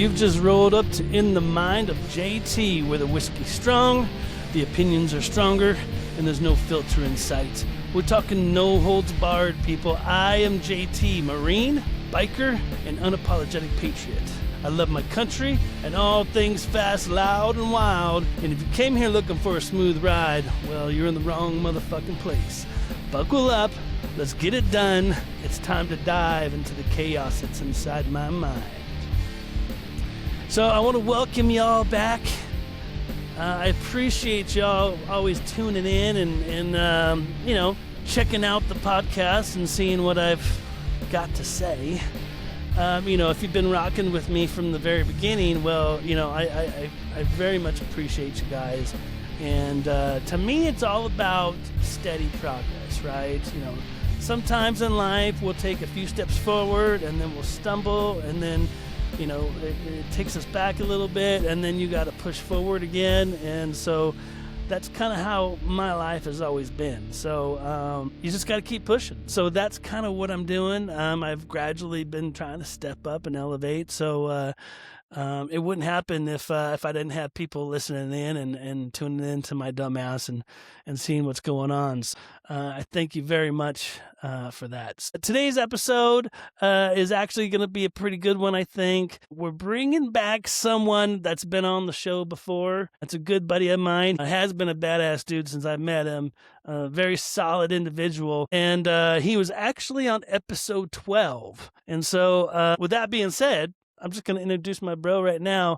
You've just rolled up to In the Mind of JT, where the whiskey's strong, the opinions are stronger, and there's no filter in sight. We're talking no holds barred, people. I am JT, Marine, biker, and unapologetic patriot. I love my country and all things fast, loud, and wild. And if you came here looking for a smooth ride, well, you're in the wrong motherfucking place. Buckle up. Let's get it done. It's time to dive into the chaos that's inside my mind. So I want to welcome y'all back. I appreciate y'all always tuning in and checking out the podcast and seeing what I've got to say. If you've been rocking with me from the very beginning, well, I very much appreciate you guys. And to me, it's all about steady progress, right? Sometimes in life we'll take a few steps forward and then we'll stumble, and then it takes us back a little bit, and then you got to push forward again. And so that's kind of how my life has always been. So you just got to keep pushing. So that's kind of what I'm doing. I've gradually been trying to step up and elevate. So it wouldn't happen if I didn't have people listening in and tuning in to my dumb ass and seeing what's going on. So, I thank you very much for that. Today's episode is actually going to be a pretty good one, I think. We're bringing back someone that's been on the show before. That's a good buddy of mine. Has been a badass dude since I met him. A very solid individual. And he was actually on episode 12. And so with that being said, I'm just going to introduce my bro right now.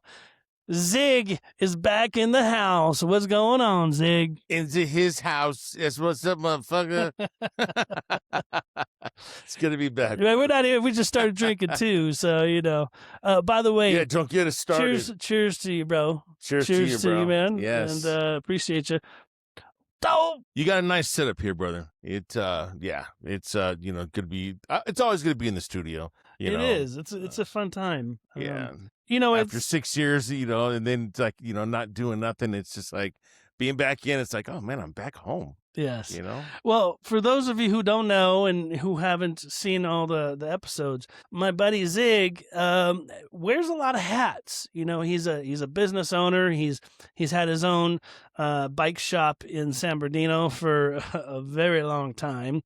Zig is back in the house. What's going on, Zig? Into his house. That's what's up, motherfucker. It's going to be back. We're not here. We just started drinking too. So, by the way. Yeah, don't get us started. Cheers to you, bro. Cheers to you, bro. Man. Yes. And appreciate you. You got a nice setup here, brother. It's going to be, it's always going to be in the studio. It is. It's a fun time. Yeah. After 6 years, and then it's like, not doing nothing. It's just like being back in. It's like, oh man, I'm back home. Yes. Well, for those of you who don't know and who haven't seen all the episodes, my buddy Zig wears a lot of hats. He's a business owner. He's had his own bike shop in San Bernardino for a very long time.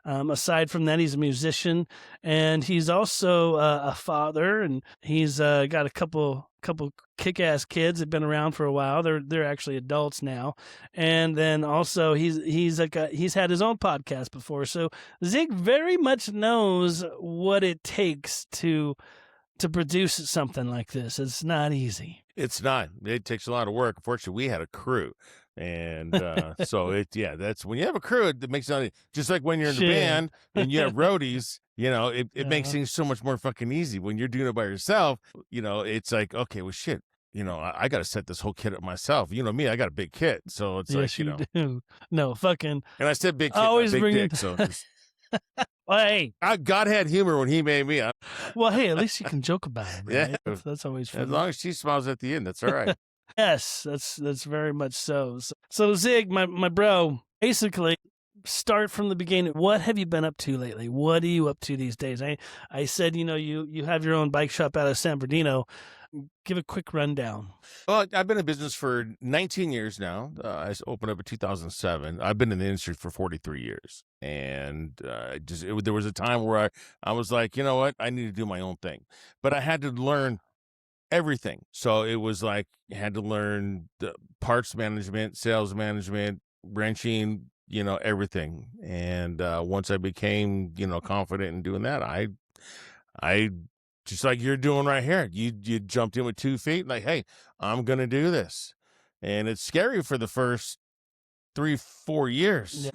Aside from that, he's a musician, and he's also a father, and he's got a couple kick-ass kids that have been around for a while. They're actually adults now, and then also he's had his own podcast before. So Zig very much knows what it takes to produce something like this. It's not easy. It's not. It takes a lot of work. Unfortunately, we had a crew. And so that's when you have a crew, it makes it just like when you're in the band and you have roadies, it makes things so much more fucking easy. When you're doing it by yourself, it's like, okay, well, shit, I got to set this whole kit up myself. Me, I got a big kit. So it's yes, like, do. No, fucking. And I said big kit, always big bring dick. So well, hey. God had humor when he made me. Well, hey, at least you can joke about it. Right? Yeah. That's always fun. As long as she smiles at the end, that's all right. Yes, that's very much so. So Zig, my bro, basically start from the beginning. What have you been up to lately? What are you up to these days? I said, you have your own bike shop out of San Bernardino. Give a quick rundown. Well, I've been in business for 19 years now. I opened up in 2007. I've been in the industry for 43 years. And there was a time where I was like, you know what? I need to do my own thing. But I had to learn everything. So it was like you had to learn the parts management, sales management, wrenching, everything. And once I became, confident in doing that, I just like you're doing right here. You jumped in with 2 feet, like, hey, I'm gonna do this. And it's scary for the first 3-4 years. Yeah.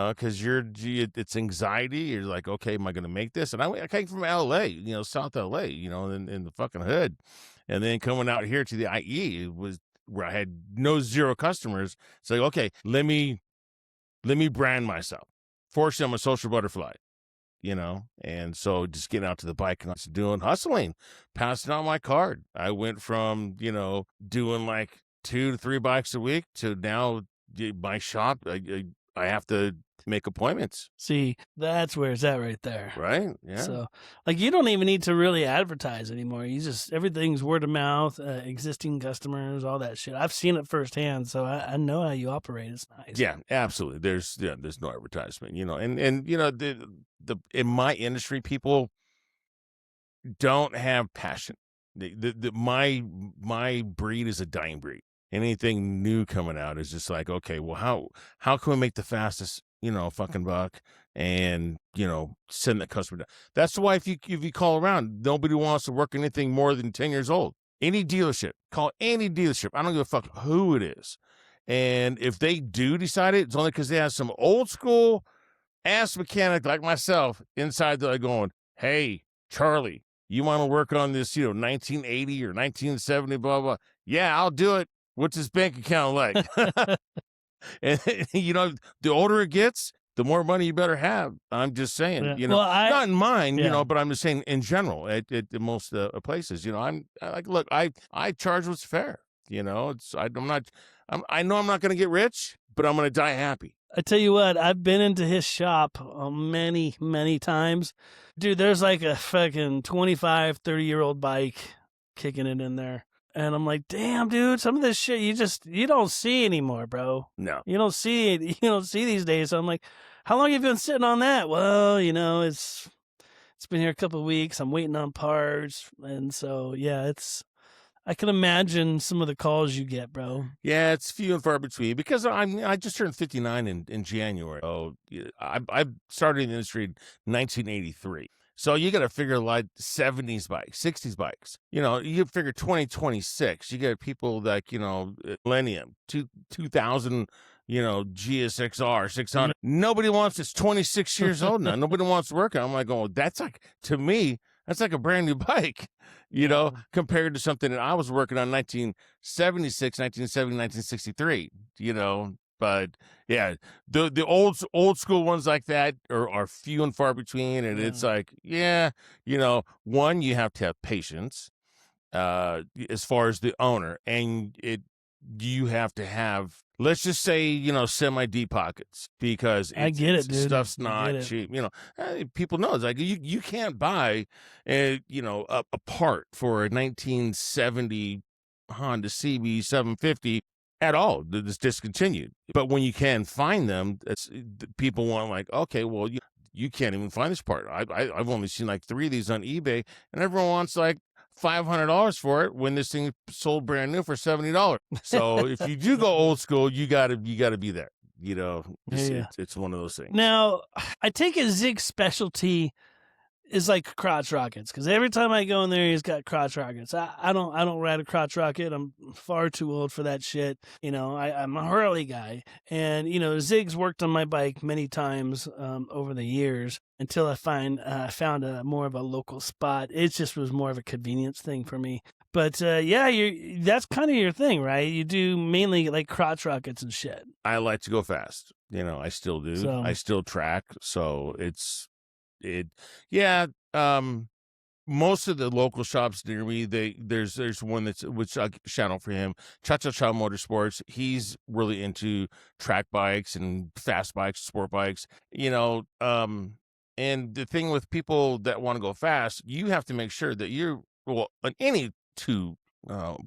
Because it's anxiety. You're like, okay, am I going to make this? And I came from LA, South LA, in the fucking hood. And then coming out here to the IE, it was where I had zero customers. It's like, okay, let me brand myself. Fortunately, I'm a social butterfly, and so just getting out to the bike and doing hustling, passing on my card. I went from, doing like 2 to 3 bikes a week to now my shop. I have to Make appointments. See, that's where it's at right there. Right? Yeah. So, like, you don't even need to really advertise anymore. You just, everything's word of mouth, existing customers, all that shit. I've seen it firsthand, so I know how you operate. It's nice. Yeah, absolutely. There's no advertisement, and the in my industry, people don't have passion. My breed is a dying breed. Anything new coming out is just like, okay, well, how can we make the fastest, fucking buck, and send the customer down? That's why if you call around, nobody wants to work anything more than 10 years old. Any dealership, call any dealership. I don't give a fuck who it is. And if they do decide it's only because they have some old school ass mechanic like myself inside there going, hey, Charlie, you want to work on this, 1980 or 1970, blah, blah. Yeah, I'll do it. What's his bank account like? And, the older it gets, the more money you better have. I'm just saying, Yeah. Well, not in mine, Yeah. but I'm just saying in general at most places, look, I charge what's fair. I know I'm not going to get rich, but I'm going to die happy. I tell you what, I've been into his shop many, many times. Dude, there's like a fucking 25, 30-year-old bike kicking it in there. And I'm like, damn, dude, some of this shit you don't see anymore, bro. No. You don't see it. You don't see these days. So I'm like, how long have you been sitting on that? Well, it's been here a couple of weeks. I'm waiting on parts. And so, yeah, I can imagine some of the calls you get, bro. Yeah, it's few and far between because I just turned 59 in January. Oh, I started in the industry in 1983. So you got to figure like 70s bikes, 60s bikes. You figure 2026. You got people like, Millennium, 2000, GSXR 600. Nobody wants, it's 26 years old now. Nobody wants to work on it. I'm like, oh, to me, that's like a brand new bike, compared to something that I was working on 1976, 1970, 1963, But yeah, the old school ones like that are few and far between. And it's like, one, you have to have patience as far as the owner, and you have to have, let's just say, semi deep pockets, because I get it, dude. Stuff's not cheap. People know it's like you can't buy a part for a 1970 Honda CB 750 at all. It's discontinued. But when you can find them, people want like, okay, well, you can't even find this part. I've only seen like 3 of these on eBay, and everyone wants like $500 for it when this thing sold brand new for $70. So if you do go old school, you gotta be there. It's one of those things. Now, I take it Zig's specialty is like crotch rockets, because every time I go in there, he's got crotch rockets. I don't ride a crotch rocket. I'm far too old for that shit. I'm a Harley guy, and Zig's worked on my bike many times over the years until I found a more of a local spot. It just was more of a convenience thing for me. But that's kind of your thing, right? You do mainly like crotch rockets and shit. I like to go fast. I still do. So, I still track. So most of the local shops near me, there's one which I shout out for him, Cha Motorsports. He's really into track bikes and fast bikes, sport bikes, and the thing with people that want to go fast, you have to make sure that any two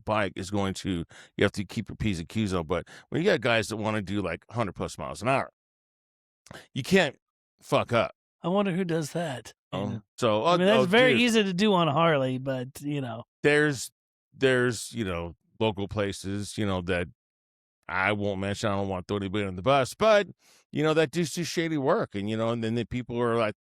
bike is you have to keep your P's and Q's up. But when you got guys that want to do like 100+ miles an hour, you can't fuck up. I wonder who does that. So that's very easy to do on a Harley, but there's local places that I won't mention. I don't want to throw anybody on the bus, but that do shady work, and and then the people are like,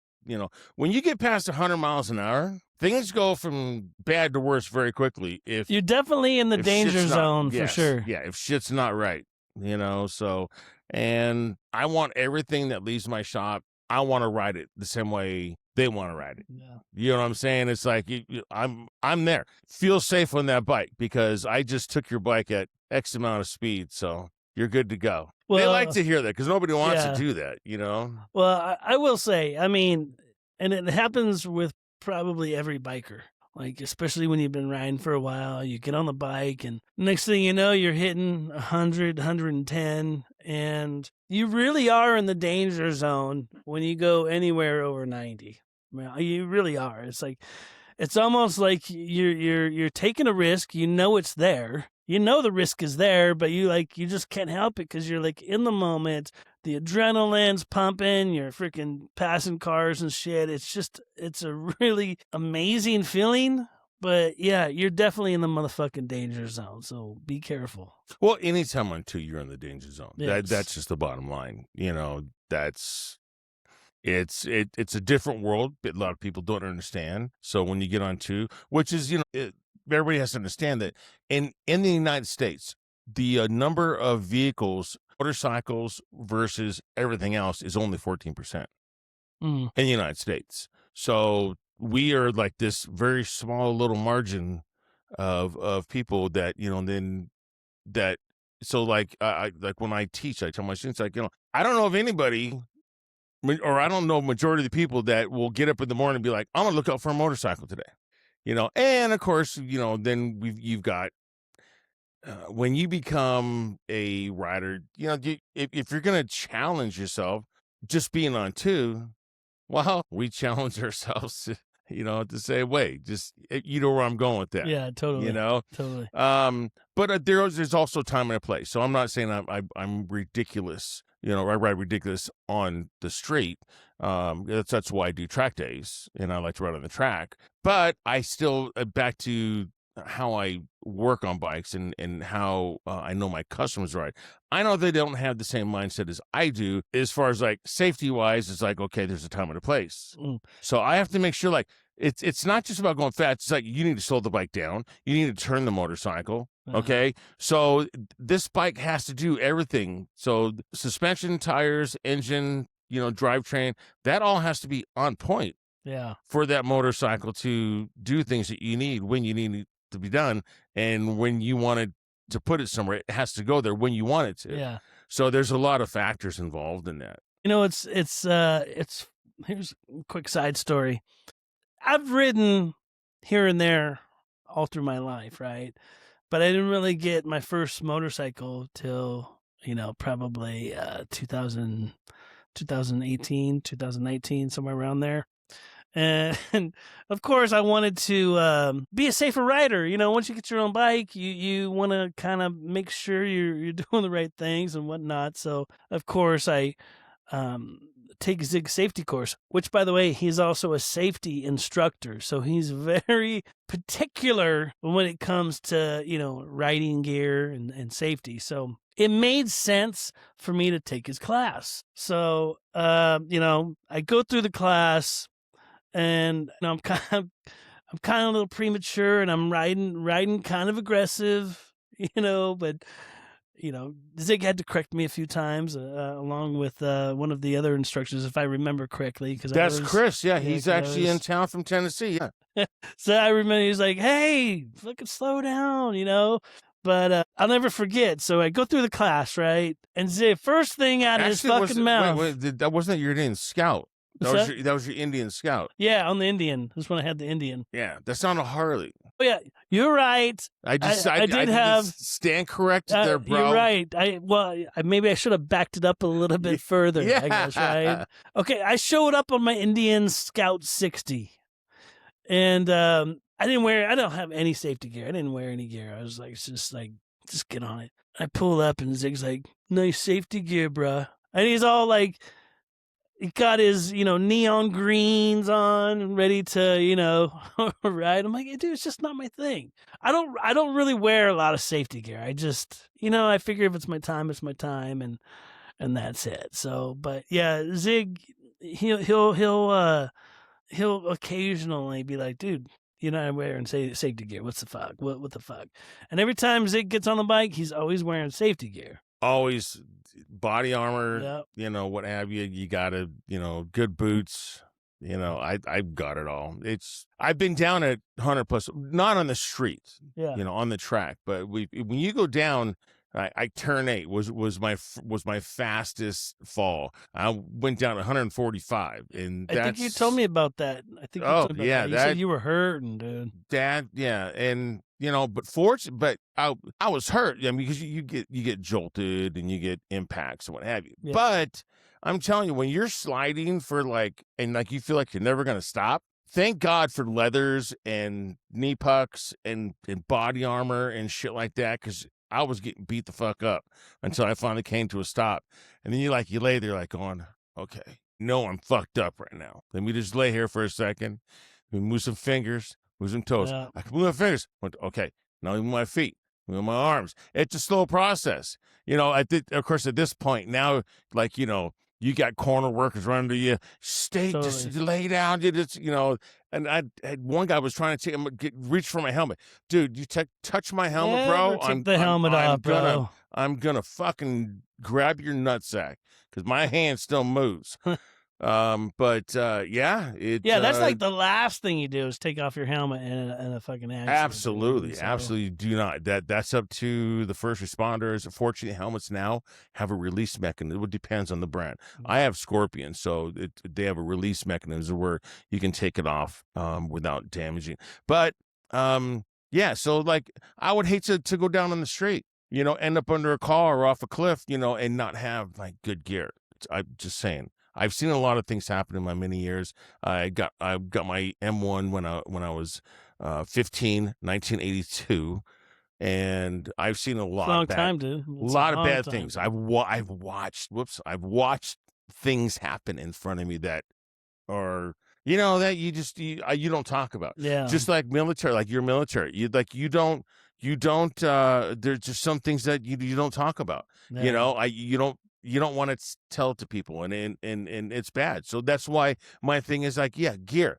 when you get past 100 miles an hour, things go from bad to worse very quickly. If you're definitely in the danger zone, for sure. Yeah, if shit's not right, So, and I want everything that leaves my shop, I want to ride it the same way they want to ride it. Yeah. You know what I'm saying? It's like I'm there. Feel safe on that bike, because I just took your bike at X amount of speed, so you're good to go. Well, they like to hear that, because nobody wants to do that, Well, I will say, and it happens with probably every biker. Like, especially when you've been riding for a while, you get on the bike, and next thing you know, you're hitting 100, 110, and you really are in the danger zone when you go anywhere over 90. Well, you really are. It's like, it's almost like you're taking a risk. You know it's there. You know the risk is there, but you just can't help it because you're like in the moment. The adrenaline's pumping. You're freaking passing cars and shit. It's a really amazing feeling. But yeah, you're definitely in the motherfucking danger zone. So be careful. Well, anytime on two, you're in the danger zone. Yes. That's just the bottom line. It's a different world. A lot of people don't understand. So when you get on two, which is, everybody has to understand that in the United States, the number of vehicles, motorcycles versus everything else is only 14% in the United States. So we are like this very small little margin of people that, so like when I teach, I tell my students, like, I don't know of anybody, or I don't know majority of the people that will get up in the morning and be like, I'm gonna look out for a motorcycle today, and of course, then you've got when you become a rider, if you're gonna challenge yourself, just being on two, well, we challenge ourselves to say, wait, just, you know where I'm going with that. Yeah, totally. Totally. But there's also time and a place. So I'm not saying I'm ridiculous. I ride ridiculous on the street. That's why I do track days, and I like to ride on the track. But I still, back to how I work on bikes and how I know my customers ride. I know they don't have the same mindset as I do as far as like safety wise. It's like, okay, there's a time and a place. So I have to make sure like it's not just about going fast. It's like you need to slow the bike down. You need to turn the motorcycle. Okay. So this bike has to do everything. So suspension, tires, engine, drivetrain, that all has to be on point. Yeah. For that motorcycle to do things that you need when you need it to be done, and when you want it to put it somewhere, it has to go there when you want it to. Yeah. So there's a lot of factors involved in that. It's here's a quick side story. I've ridden here and there all through my life, right? But I didn't really get my first motorcycle till, probably 2018, 2019, somewhere around there. And of course, I wanted to be a safer rider. Once you get your own bike, you want to kind of make sure you're doing the right things and whatnot. So, of course, I take Zig safety course, which, by the way, he's also a safety instructor. So he's very particular when it comes to, riding gear and safety. So it made sense for me to take his class. So, I go through the class. And I'm kind of a little premature, and I'm riding kind of aggressive, but Zig had to correct me a few times, along with one of the other instructors, if I remember correctly. Because that's Chris. Yeah, he's actually in town from Tennessee. Yeah. So I remember he's like, "Hey, fucking slow down," But I'll never forget. So I go through the class, right, and Zig, first thing out of his fucking mouth. Wait, that wasn't your Indian Scout. That was your Indian Scout. Yeah, on the Indian. That's when I had the Indian. Yeah, that's not a Harley. Oh, yeah, you're right. I did have stand corrected there, bro. You're right. Maybe I should have backed it up a little bit further. Yeah. I guess, right? Okay, I showed up on my Indian Scout 60, and I don't have any safety gear. I didn't wear any gear. I was like, just get on it. I pull up, and Zig's like, "Nice safety gear, bruh," and he's all like. He got his, neon greens on, ready to, ride. I'm like, hey, dude, it's just not my thing. I don't really wear a lot of safety gear. I just, I figure if it's my time, it's my time, and that's it. So, but yeah, Zig, he'll occasionally be like, dude, you're not wearing safety gear. What's the fuck? What the fuck? And every time Zig gets on the bike, he's always wearing safety gear. Always body armor, yep. What have you. You got to, good boots. I've got it all. I've been down at 100 plus, not on the street, on the track. But when you go down I turn 8 was my fastest fall. I went down 145, and I think you told me about that. I think you oh told me about yeah, that. You said you were hurting, dude. yeah, and but I was hurt. I mean, because you get jolted and you get impacts and what have you. Yeah. But I'm telling you, when you're sliding for and you feel like you're never gonna stop. Thank God for leathers and knee pucks and body armor and shit like that, because I was getting beat the fuck up until I finally came to a stop. And then you lay there going, okay, no, I'm fucked up right now. Let me just lay here for a second. Let me move some fingers, move some toes. Yeah. I can move my fingers. Okay, now move my feet, move my arms. It's a slow process. Of course, at this point now, you got corner workers running to you. Just lay down. And I had one guy was trying to reach for my helmet. Dude, you touch my helmet, bro. Take the helmet off, bro. I'm gonna fucking grab your nutsack because my hand still moves. That's like the last thing you do is take off your helmet in a fucking accident. Absolutely do not. That's up to the first responders. Fortunately, helmets now have a release mechanism. It depends on the brand. I have Scorpion, so they have a release mechanism where you can take it off without damaging. But so I would hate to go down on the street, end up under a car or off a cliff, and not have good gear. I'm just saying. I've seen a lot of things happen in my many years. I got my M1 when I was 15, 1982, and I've seen a lot. Long time, dude. A lot of bad things. I've watched things happen in front of me that are that you don't talk about. Yeah. Just like military, like you're military. You don't. There's just some things that you don't talk about. Yeah. You don't want to tell it to people, and it's bad. So that's why my thing is gear.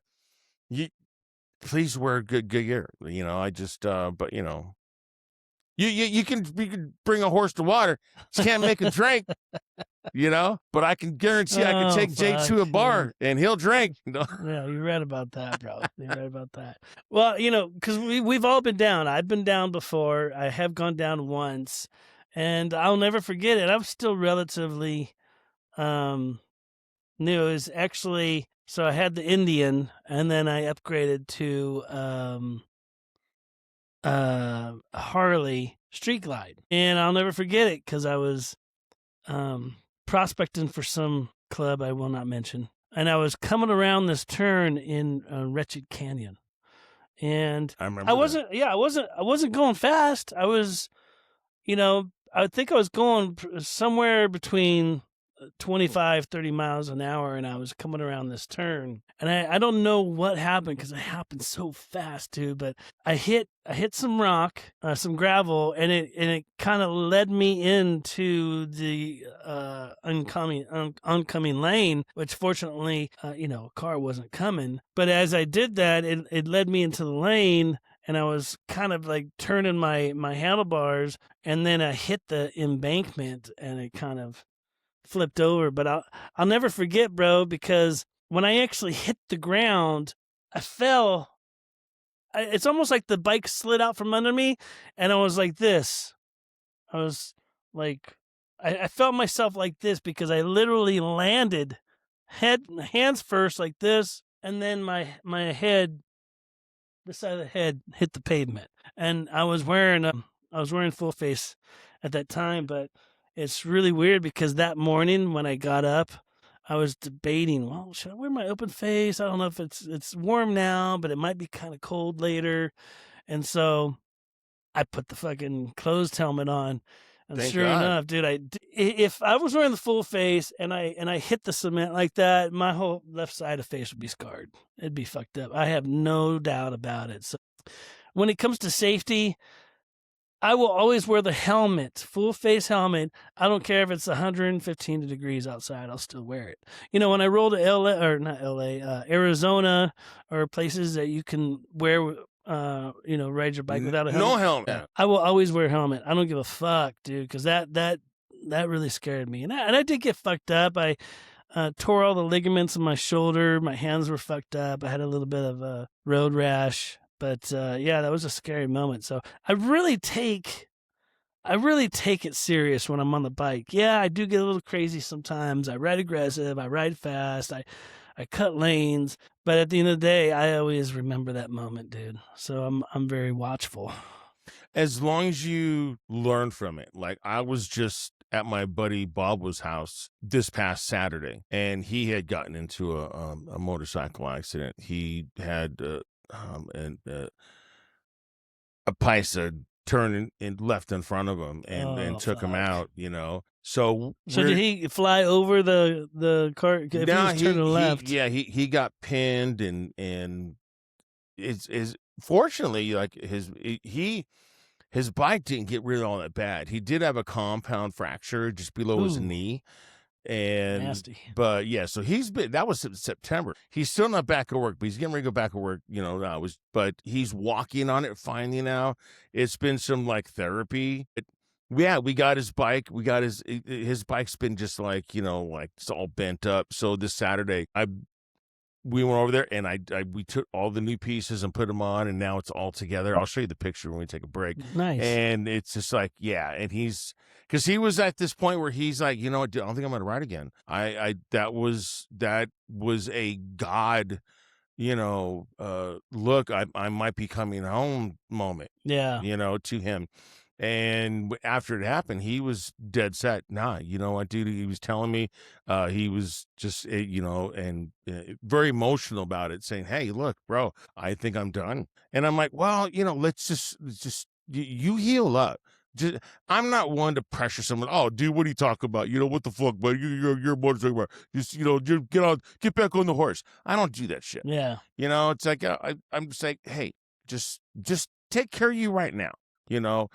Please wear good gear. I just but you can bring a horse to water. You can't make a drink. But I can guarantee I can take Jay to a bar and he'll drink. Yeah, you're right about that, bro. You're right about that. Well, because we've all been down. I've been down before. I have gone down once. And I'll never forget it. I'm still relatively new. It was actually, so I had the Indian, and then I upgraded to Harley Street Glide. And I'll never forget it because I was prospecting for some club I will not mention. And I was coming around this turn in Wretched Canyon. And I remember I wasn't going fast. I was, I think I was going somewhere between 25, 30 miles an hour, and I was coming around this turn. And I don't know what happened because it happened so fast, too. But I hit some rock, some gravel, and it kind of led me into the oncoming lane, which fortunately, a car wasn't coming. But as I did that, it led me into the lane. And I was kind of turning my handlebars, and then I hit the embankment, and it kind of flipped over. But I'll never forget, bro, because when I actually hit the ground, I fell. It's almost like the bike slid out from under me, and I was like this. I was I felt myself like this because I literally landed hands first like this, and then my head. The side of the head hit the pavement, and I was wearing full face at that time. But it's really weird because that morning when I got up, I was debating, well, should I wear my open face? I don't know if it's warm now, but it might be kind of cold later. And so I put the fucking closed helmet on. And Thank sure God. enough, dude, if I was wearing the full face and I hit the cement like that, my whole left side of face would be scarred. It'd be fucked up. I have no doubt about it. So when it comes to safety, I will always wear the helmet, full face helmet. I don't care if it's 115 degrees outside. I'll still wear it. When I roll to Arizona or places that you can wear ride your bike without a helmet. No helmet. I will always wear a helmet. I don't give a fuck, dude, because that really scared me. And I did get fucked up. I tore all the ligaments in my shoulder. My hands were fucked up. I had a little bit of a road rash. But, that was a scary moment. So I really take I really take it serious when I'm on the bike. Yeah, I do get a little crazy sometimes. I ride aggressive, I ride fast, I cut lanes, but at the end of the day, I always remember that moment, dude. So I'm very watchful. As long as you learn from it. Like, I was just at my buddy Bob's house this past Saturday, and he had gotten into a motorcycle accident. He had a Paisa turned and left in front of him and took him Fuck. out, you know. So Did he fly over the car? If he no, was turning left. he got pinned and it's fortunately, like, his bike didn't get really all that bad. He did have a compound fracture just below his Ooh. knee. And Nasty. but yeah, so that was September. He's still not back at work, but he's getting ready to go back at work, you know. But he's walking on it finally now. It's been some like therapy. Yeah, we got his bike. We got his bike's been just like, you know, like it's all bent up. So this Saturday, we went over there and we took all the new pieces and put them on, and now it's all together. I'll show you the picture when we take a break. Nice. And it's just like, yeah. And because he was at this point where he's like, you know what, I don't think I'm going to ride again. That was a God, you know, look, I might be coming home moment. Yeah. You know, to him. And after it happened, he was dead set. Nah, you know what, dude? He was telling me, he was just, you know, and very emotional about it, saying, "Hey, look, bro, I think I'm done." And I'm like, well, you know, let's just you heal up. I'm not one to pressure someone. Oh, dude, what are you talking about? You know, what the fuck, but you're a motorcycle rider. Just, you know, get back on the horse. I don't do that shit. Yeah. You know, it's like I'm just like, hey, just take care of you right now. You know,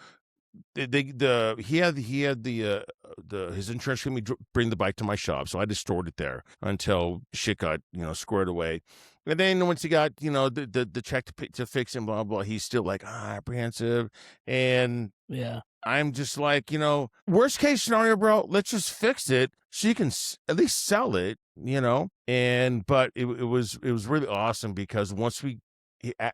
he had his insurance company bring the bike to my shop, so I just stored it there until shit got, you know, squared away. And then once he got, you know, the check to fix him, blah blah, he's still like apprehensive. And yeah, I'm just like, you know, worst case scenario, bro, let's just fix it so you can at least sell it, you know. And but it was really awesome because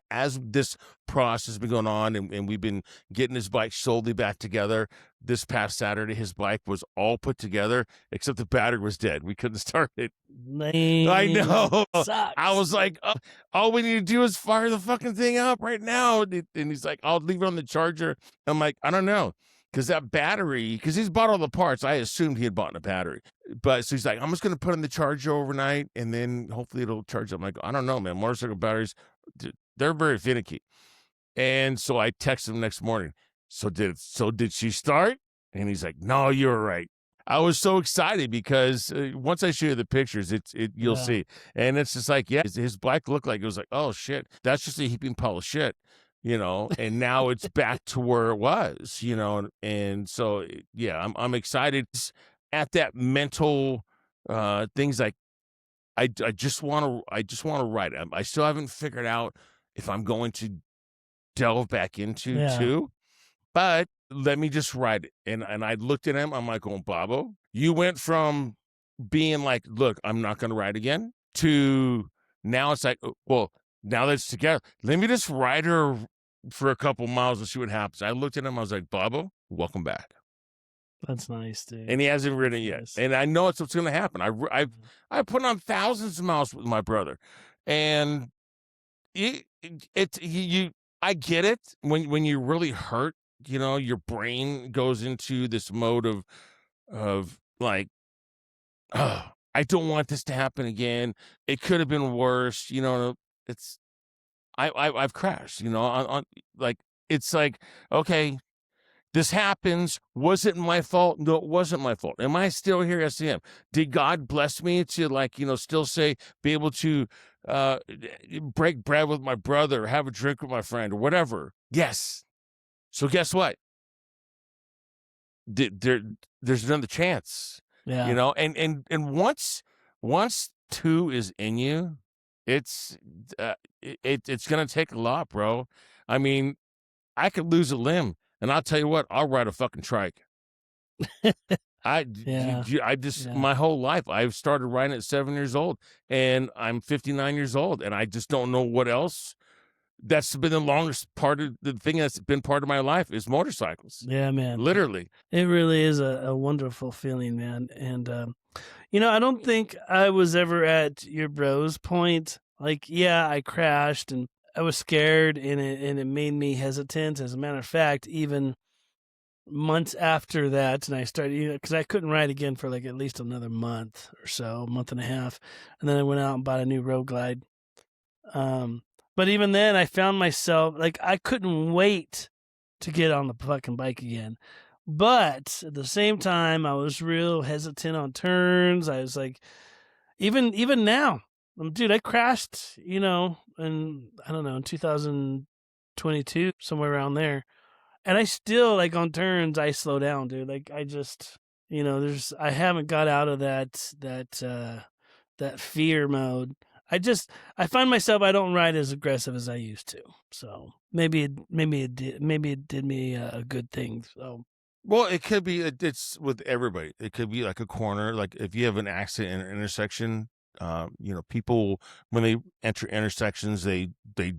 as this process has been going on and we've been getting his bike slowly back together, this past Saturday, his bike was all put together except the battery was dead. We couldn't start it. Lame. I know. Sucks. I was like, oh, all we need to do is fire the fucking thing up right now. And he's like, I'll leave it on the charger. I'm like, I don't know. Because that battery, because he's bought all the parts, I assumed he had bought a battery. But so he's like, I'm just going to put in the charger overnight and then hopefully it'll charge up. I'm like, I don't know, man. Motorcycle batteries, they're very finicky. And so I texted him next morning. So did she start? And he's like, no, you're right. I was so excited because once I show you the pictures, you'll see. And it's just like, yeah, his bike looked like, it was like, oh shit, that's just a heaping pile of shit, you know. And now it's back to where it was, you know. And so yeah, I'm excited at that mental things. Like I just want to write it. I still haven't figured out if I'm going to delve back into too, but let me just write it. And I looked at him. I'm like, oh, Bobo, you went from being like, look, I'm not going to ride again, to now it's like, well, now that it's together, let me just ride her for a couple miles and see what happens. I looked at him. I was like, Bobo, welcome back. That's nice, dude. And he hasn't ridden it yet. Nice. And I know it's what's going to happen. I put on thousands of miles with my brother, and I get it when you're really hurt, you know, your brain goes into this mode of like, oh, I don't want this to happen again. It could have been worse, you know. It's I've crashed, you know, on like, it's like, okay, this happens. Was it my fault? No, it wasn't my fault. Am I still here? Yes, I am. Did God bless me to, like, you know, still be able to break bread with my brother, have a drink with my friend, or whatever? Yes. So guess what? There's another chance. Yeah. You know, and once two is in you, it's gonna take a lot, bro. I mean, I could lose a limb. And I'll tell you what, I'll ride a fucking trike. I just, my whole life, I've started riding at 7 years old, and I'm 59 years old, and I just don't know what else that's been the longest part of the thing that's been part of my life is motorcycles. Yeah, man. Literally. It really is a wonderful feeling, man. And, I don't think I was ever at your bro's point. Like, yeah, I crashed and I was scared and it made me hesitant. As a matter of fact, even months after that, and I started, because I couldn't ride again for like at least another month or so, month and a half. And then I went out and bought a new road glide. But even then, I found myself, like, I couldn't wait to get on the fucking bike again. But at the same time, I was real hesitant on turns. I was like, even now, dude, I crashed, in, I don't know, in 2022, somewhere around there. And I still, like, on turns, I slow down, dude. Like, I just, I haven't got out of that fear mode. I find myself, I don't ride as aggressive as I used to. So maybe it did me a good thing. So. Well, it could be, it's with everybody. It could be like a corner, like if you have an accident in an intersection, people, when they enter intersections, they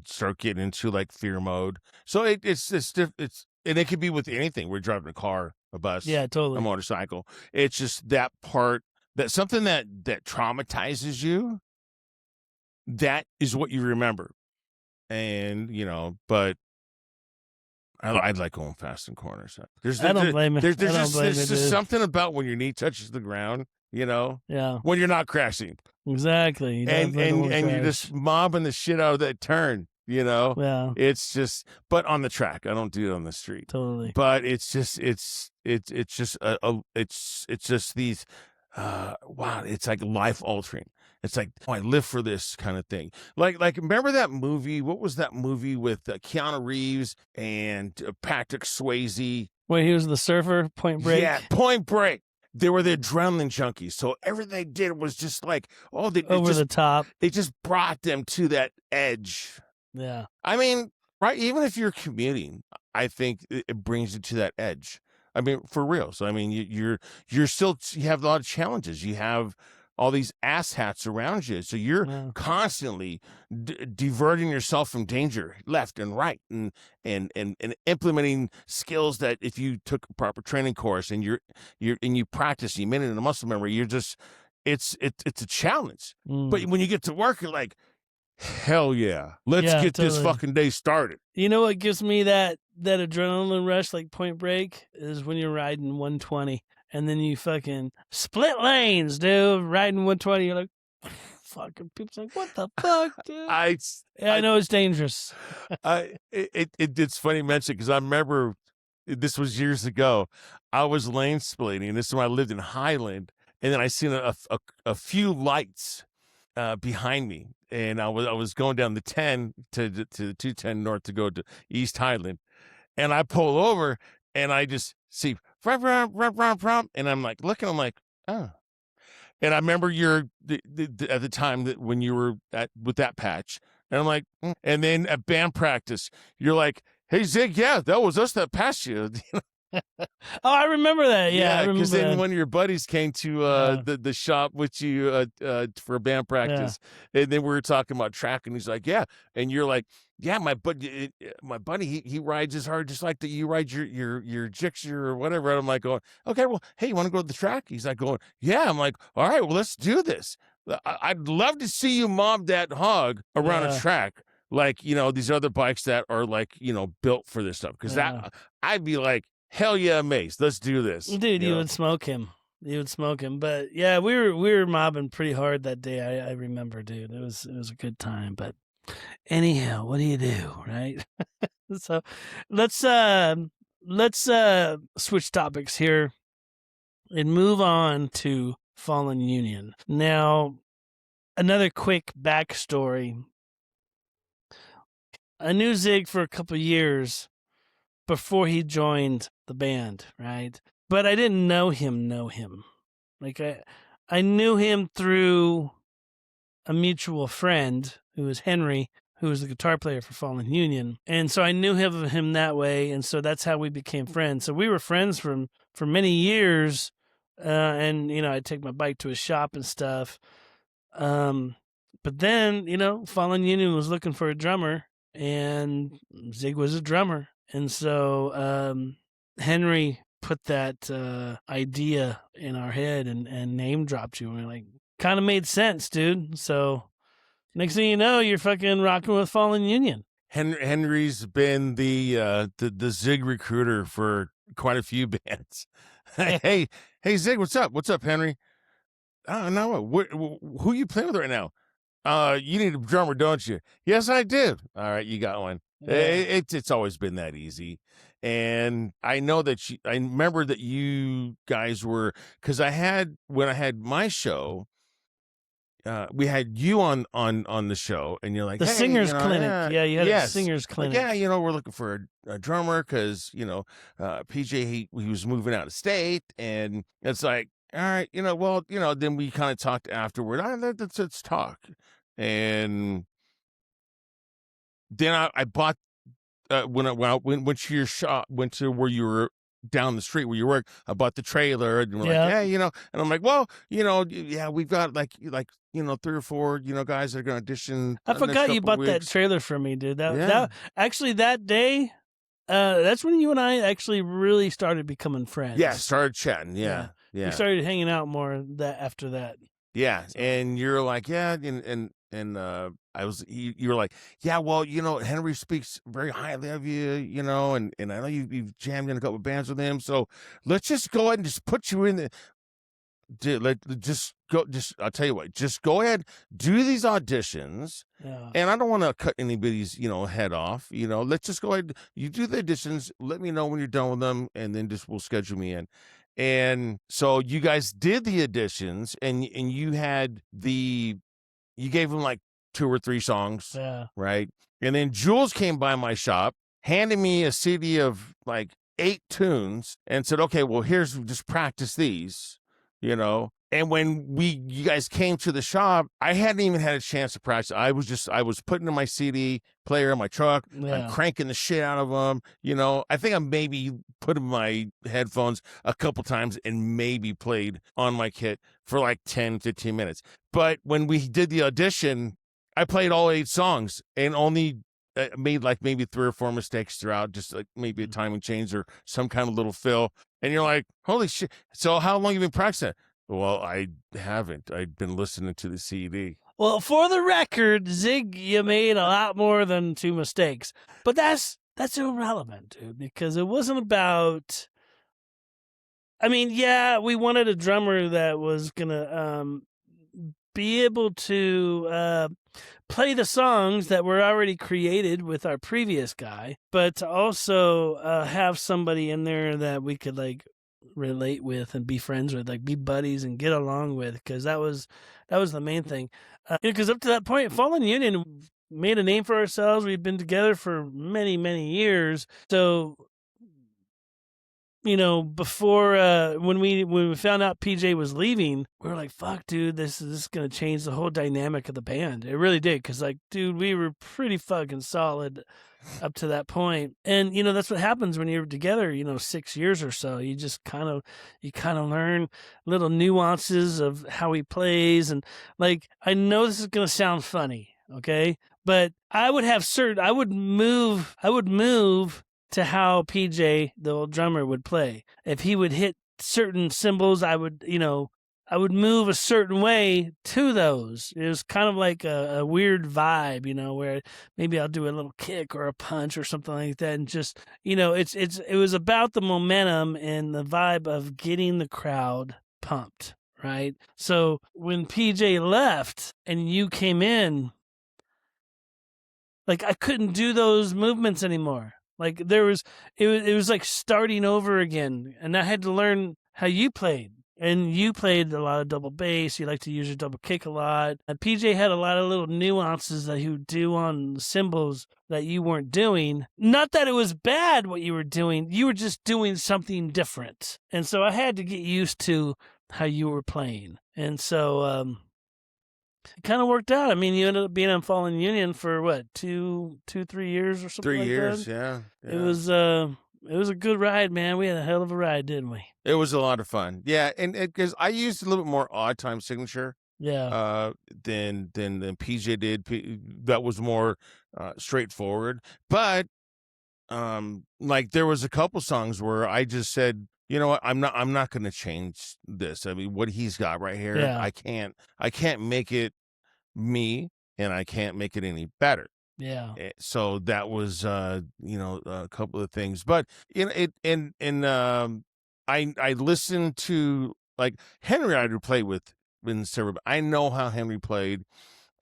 start getting into like fear mode. So and it could be with anything. We're driving a car, a bus, yeah, totally, a motorcycle. It's just that part, that something that traumatizes you, that is what you remember. And, but I like going fast in corners. I don't blame it. There's just something about when your knee touches the ground, Yeah. when you're not crashing. Exactly. And you're just mobbing the shit out of that turn, Yeah. It's just, but on the track, I don't do it on the street. Totally. But it's just these, wow, it's like life altering. It's like, I live for this kind of thing. Like remember that movie? What was that movie with Keanu Reeves and Patrick Swayze? Wait, he was the surfer, Point Break? Yeah, Point Break. They were the adrenaline junkies. So everything they did was just like, over the top. They just brought them to that edge. Yeah. I mean, right, even if you're commuting, I think it brings you to that edge. I mean, for real. So, I mean, you have a lot of challenges. You have all these asshats around you. So you're constantly diverting yourself from danger left and right and implementing skills that if you took a proper training course and you practice, you made it in a muscle memory, it's a challenge. But when you get to work, you're like, hell yeah, let's get this fucking day started. You know what gives me that adrenaline rush, like Point Break, is when you're riding 120 and then you fucking split lanes, dude, riding 120. You're like, fucking people's like, what the fuck, dude? I know it's dangerous. It's funny you mention, because I remember this was years ago. I was lane splitting. This is when I lived in Highland, and then I seen a few lights behind me, and I was going down the 10 to the 210 north to go to East Highland, and I pull over and I just see and I'm like looking, I'm like, oh. And I remember at the time that when you were with that patch, and I'm like, and then at band practice, you're like, hey Zig, yeah, that was us that passed you. Oh, I remember that. Yeah, because then one of your buddies came to the shop with you for band practice, and then we were talking about track, and he's like, yeah, and you're like, yeah, my buddy, he rides as hard just like that you ride your Gixxer or whatever. And I'm like going, okay, well, hey, you want to go to the track? He's like going, yeah. I'm like, all right, well, let's do this. I'd love to see you mob that hog around a track. Like, these other bikes that are like, built for this stuff. Because I'd be like, hell yeah, Mace, let's do this. Dude, you would smoke him. But yeah, we were mobbing pretty hard that day. I remember, dude. It was a good time. But anyhow, what do you do, right? So let's switch topics here and move on to Fallen Union. Now, another quick backstory. I knew Zig for a couple of years before he joined the band, right? But I didn't know him. Like I knew him through a mutual friend who was Henry, who was the guitar player for Fallen Union. And so I knew him that way, and so that's how we became friends. So we were friends for many years, and, I'd take my bike to his shop and stuff. But then, Fallen Union was looking for a drummer, and Zig was a drummer. And so Henry put that idea in our head and name dropped you. And we're like, kind of made sense, dude. So next thing you know, you're fucking rocking with Fallen Union. Henry's been the Zig recruiter for quite a few bands. hey Zig, what's up? What's up, Henry? No, who you playing with right now? You need a drummer, don't you? Yes, I do. All right, you got one. Yeah. It's always been that easy. And I know that I remember that you guys were, because when I had my show, we had you on the show, and you're like, the hey, singers clinic. Yeah, you had a singers clinic. Like, we're looking for a drummer because PJ he was moving out of state, and it's like, all right, then we kind of talked afterward. Let's talk, and then I bought when I went to your shop, went to where you were down the street where you work. I bought the trailer, and we're like, hey, and I'm like, well, we've got like 3 or 4 guys that are going to audition. I forgot you bought that trailer for me, dude. That actually that day, that's when you and I actually really started becoming friends. Yeah, started chatting. Yeah. We started hanging out more after that. Yeah, and you're like, yeah, and I was, you were like, yeah, well, Henry speaks very highly of you, and I know you've jammed in a couple of bands with him, so let's just go ahead and just put you in the. I'll tell you what, just go ahead, do these auditions, and I don't want to cut anybody's, head off, let's just go ahead, you do the auditions, let me know when you're done with them, and then we'll schedule me in. And so you guys did the auditions, and you gave them like 2 or 3 songs, right? And then Jules came by my shop, handed me a CD of like 8 tunes, and said, okay, well, just practice these. And when you guys came to the shop, I hadn't even had a chance to practice. I was putting in my CD player in my truck. I'm cranking the shit out of them. I think I maybe put in my headphones a couple times and maybe played on my kit for like 10, 15 minutes. But when we did the audition, I played all 8 songs and only made like maybe 3 or 4 mistakes throughout, just like maybe a timing change or some kind of little fill. And you're like, holy shit. So how long have you been practicing? Well, I haven't. I've been listening to the CD. Well, for the record, Zig, you made a lot more than 2 mistakes. But that's irrelevant, dude, because it wasn't about... I mean, yeah, we wanted a drummer that was going to be able to play the songs that were already created with our previous guy, but to also have somebody in there that we could like relate with and be friends with, like be buddies and get along with, because that was the main thing. Because up to that point, Fallen Union made a name for ourselves. We've been together for many, many years. So, before when we found out PJ was leaving, we were like, fuck, dude, this is going to change the whole dynamic of the band. It really did. Because, like, dude, we were pretty fucking solid up to that point. And, that's what happens when you're together, 6 years or so. You just kind of learn little nuances of how he plays. And, like, I know this is going to sound funny, okay? But I would move to how PJ, the old drummer, would play. If he would hit certain cymbals, I would move a certain way to those. It was kind of like a weird vibe, where maybe I'll do a little kick or a punch or something like that. And just, it was about the momentum and the vibe of getting the crowd pumped, right? So when PJ left and you came in, like I couldn't do those movements anymore. Like it was like starting over again, and I had to learn how you played. And you played a lot of double bass. You like to use your double kick a lot. And PJ had a lot of little nuances that he would do on cymbals that you weren't doing. Not that it was bad what you were doing. You were just doing something different. And so I had to get used to how you were playing. And so it kind of worked out. I mean, you ended up being on Fallen Union for what, 3 years or something 3 like years, that? yeah. It was a good ride, man. We had a hell of a ride, didn't we? It was a lot of fun. Yeah, and because I used a little bit more odd time signature. Yeah. Than PJ did. That was more straightforward. But like there was a couple songs where I just said, you know what, I'm not going to change this. I mean, what he's got right here, Yeah. I can't make it me, and I can't make it any better. Yeah. So that was you know, a couple of things. But you know, I listened to, like, Henry I would play with in several. I know how Henry played.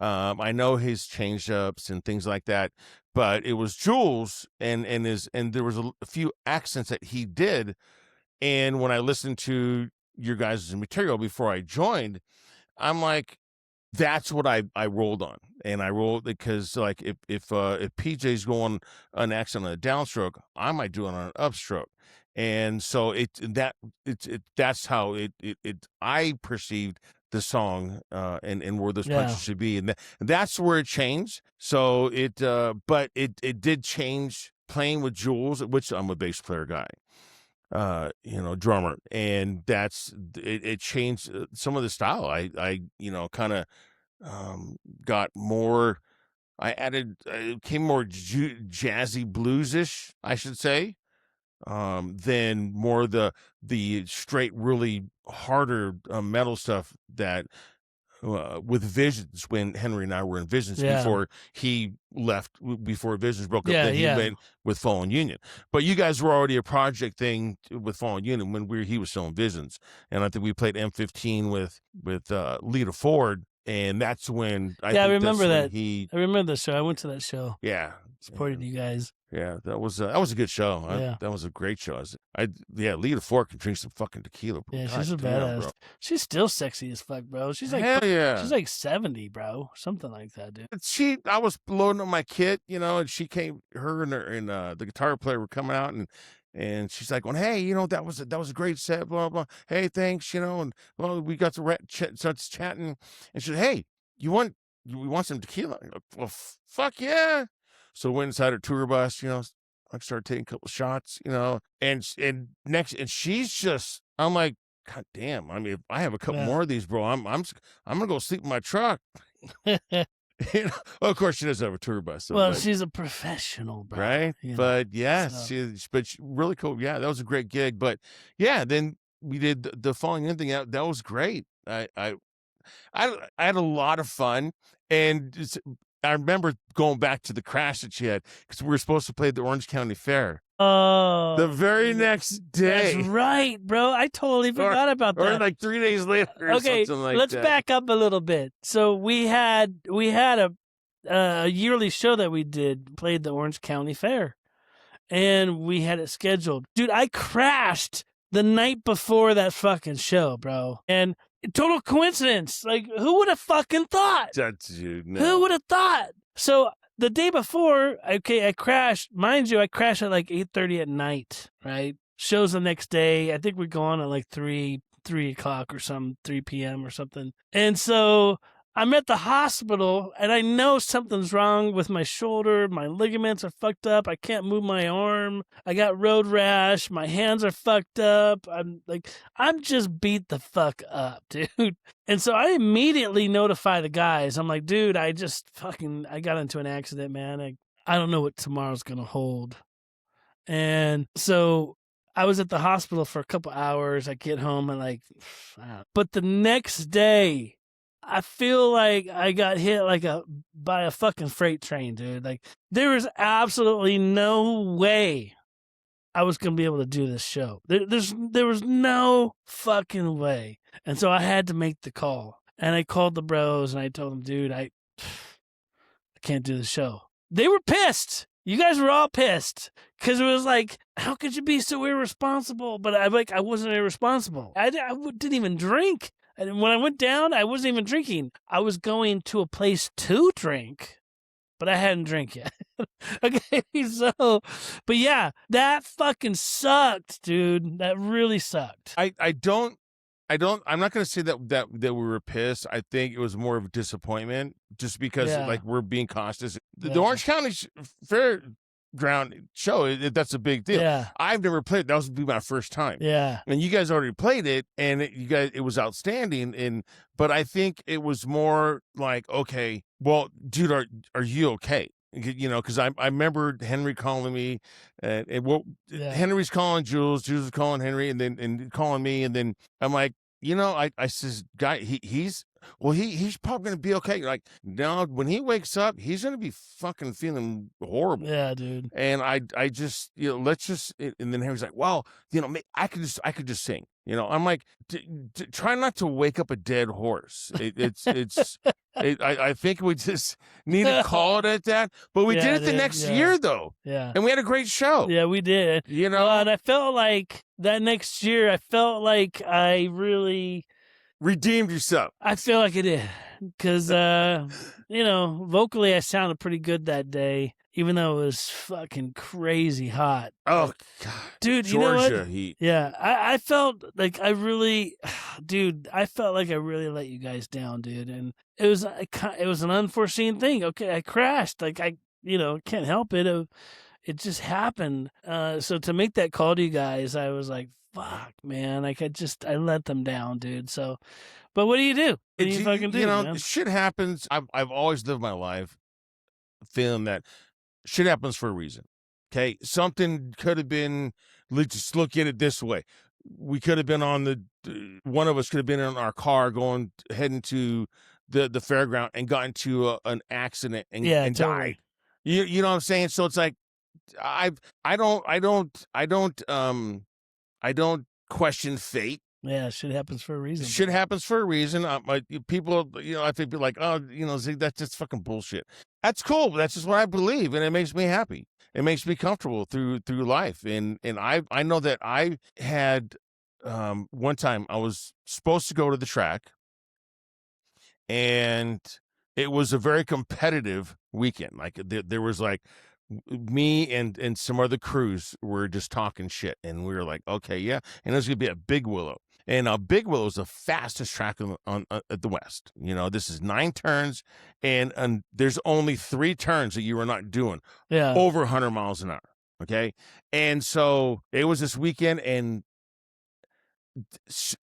I know his change ups and things like that. But it was Jules and there was a few accents that he did. And when I listened to your guys' material before I joined, I'm like, that's what I rolled on. And I rolled because, like, if PJ's going an accent on a downstroke, I might do it on an upstroke. And so that's how I perceived the song, and where those punches should be. And that's where it changed. So but it did change playing with Jules, which I'm a bass player guy, you know, drummer, and it changed some of the style. I you know, kind of got more. I added, it came more jazzy bluesish, I should say, than more the straight, really harder metal stuff that with Visions, when Henry and I were in Visions before he left, before Visions broke up, then he went with Fallen Union. But you guys were already a project thing with Fallen Union when he was still in Visions, and I think we played M15 with Lita Ford, and that's when I remember that. I remember the show. I went to that show. Yeah, supported you guys. Yeah, that was a good show. That was a great show. Lita Ford can drink some fucking tequila. Bro. Yeah, God she's a damn, badass. bro. She's still sexy as fuck, bro. She's like, hell yeah. She's like 70, bro. Something like that, dude. I was loading up my kit, you know, and she came. Her and the guitar player were coming out, and she's like, "Well, hey, you know, that was a great set, blah blah. Hey, thanks, you know." And well, we got to starts chatting, and she said, "Hey, we want some tequila?" I'm like, well, fuck yeah. So we went inside her tour bus, you know. I started taking a couple shots, you know, and she's just, I'm like, God damn. I mean, if I have a couple more of these, bro, I'm gonna go sleep in my truck. You know? Well, of course, she doesn't have a tour bus. So, well, she's a professional, bro. Right? You know, but yes, she really cool. Yeah, that was a great gig. But yeah, then we did the Falling In thing. That was great. I had a lot of fun, and I remember going back to the crash that she had, because we were supposed to play at the Orange County Fair. Oh, the very next day. That's right, bro. I totally forgot about that. Or like 3 days later. Okay, let's back up a little bit. So we had a yearly show that we played the Orange County Fair, and we had it scheduled. Dude, I crashed the night before that fucking show, bro. And total coincidence. Like, who would have fucking thought? Who would have thought? So the day before, I crashed. Mind you, I crashed at like 8:30 at night, right? Show's the next day. I think we go on at like 3 o'clock or something, 3 p.m. or something. And so I'm at the hospital, and I know something's wrong with my shoulder. My ligaments are fucked up. I can't move my arm. I got road rash. My hands are fucked up. I'm just beat the fuck up, dude. And so I immediately notify the guys. I'm like, dude, I got into an accident, man. I don't know what tomorrow's going to hold. And so I was at the hospital for a couple hours. I get home and but the next day, I feel like I got hit by a fucking freight train, dude. Like, there was absolutely no way I was going to be able to do this show. There was no fucking way. And so I had to make the call. And I called the bros and I told them, dude, I can't do the show. They were pissed. You guys were all pissed because it was like, how could you be so irresponsible? But I wasn't irresponsible. I didn't even drink. And when I went down, I wasn't even drinking. I was going to a place to drink, but I hadn't drank yet. Okay, so, but yeah, that fucking sucked, dude. That really sucked. I'm not going to say that we were pissed. I think it was more of a disappointment, just because we're being cautious. The Orange County Fairground show, that's a big deal. Yeah. I've never played it. That was my first time. Yeah. And you guys already played it, and it was outstanding. But I think it was more like, okay, well, dude, are you okay? Because I remember Henry calling me, well, Yeah. Henry's calling Jules is calling Henry, and calling me, and then I'm like, I says, guy, he's probably gonna be okay. Like, no, when he wakes up, he's gonna be fucking feeling horrible. Yeah, dude. And I just, let's just, and then Henry's like, well, I could just sing. I'm like, try not to wake up a dead horse. I think we just need to call it at that. But we did it the next year, though. Yeah. And we had a great show. Yeah, we did. Well, and I felt like that next year, I really redeemed yourself. I feel like it did. Because, vocally I sounded pretty good that day, even though it was fucking crazy hot. Oh, God. Dude, Georgia, you know what? heat. Yeah, I felt like I really let you guys down, dude. And it was an unforeseen thing. Okay, I crashed. Like, can't help it. It just happened. So to make that call to you guys, I was like, fuck, man. Like, I let them down, dude. So, but what do you do? What do you fucking do? Man? Shit happens. I've always lived my life feeling that shit happens for a reason. Okay, something could have been. Let's just look at it this way: we could have been one of us could have been in our car heading to the fairground and got into an accident and totally. died. You know what I'm saying? So it's like I don't question fate. Yeah, shit happens for a reason. Shit happens for a reason. People, I think, be like, oh, Zig, that's just fucking bullshit. That's cool. But that's just what I believe, and it makes me happy. It makes me comfortable through life. And I know that I had one time I was supposed to go to the track, and it was a very competitive weekend. Like there was like me and some other crews were just talking shit, and we were like, okay, yeah, and it was gonna be at Big Willow. And Big Willow is the fastest track on at the West. This is 9 turns, and there's only 3 turns that you are not doing over 100 miles an hour. Okay, and so it was this weekend, and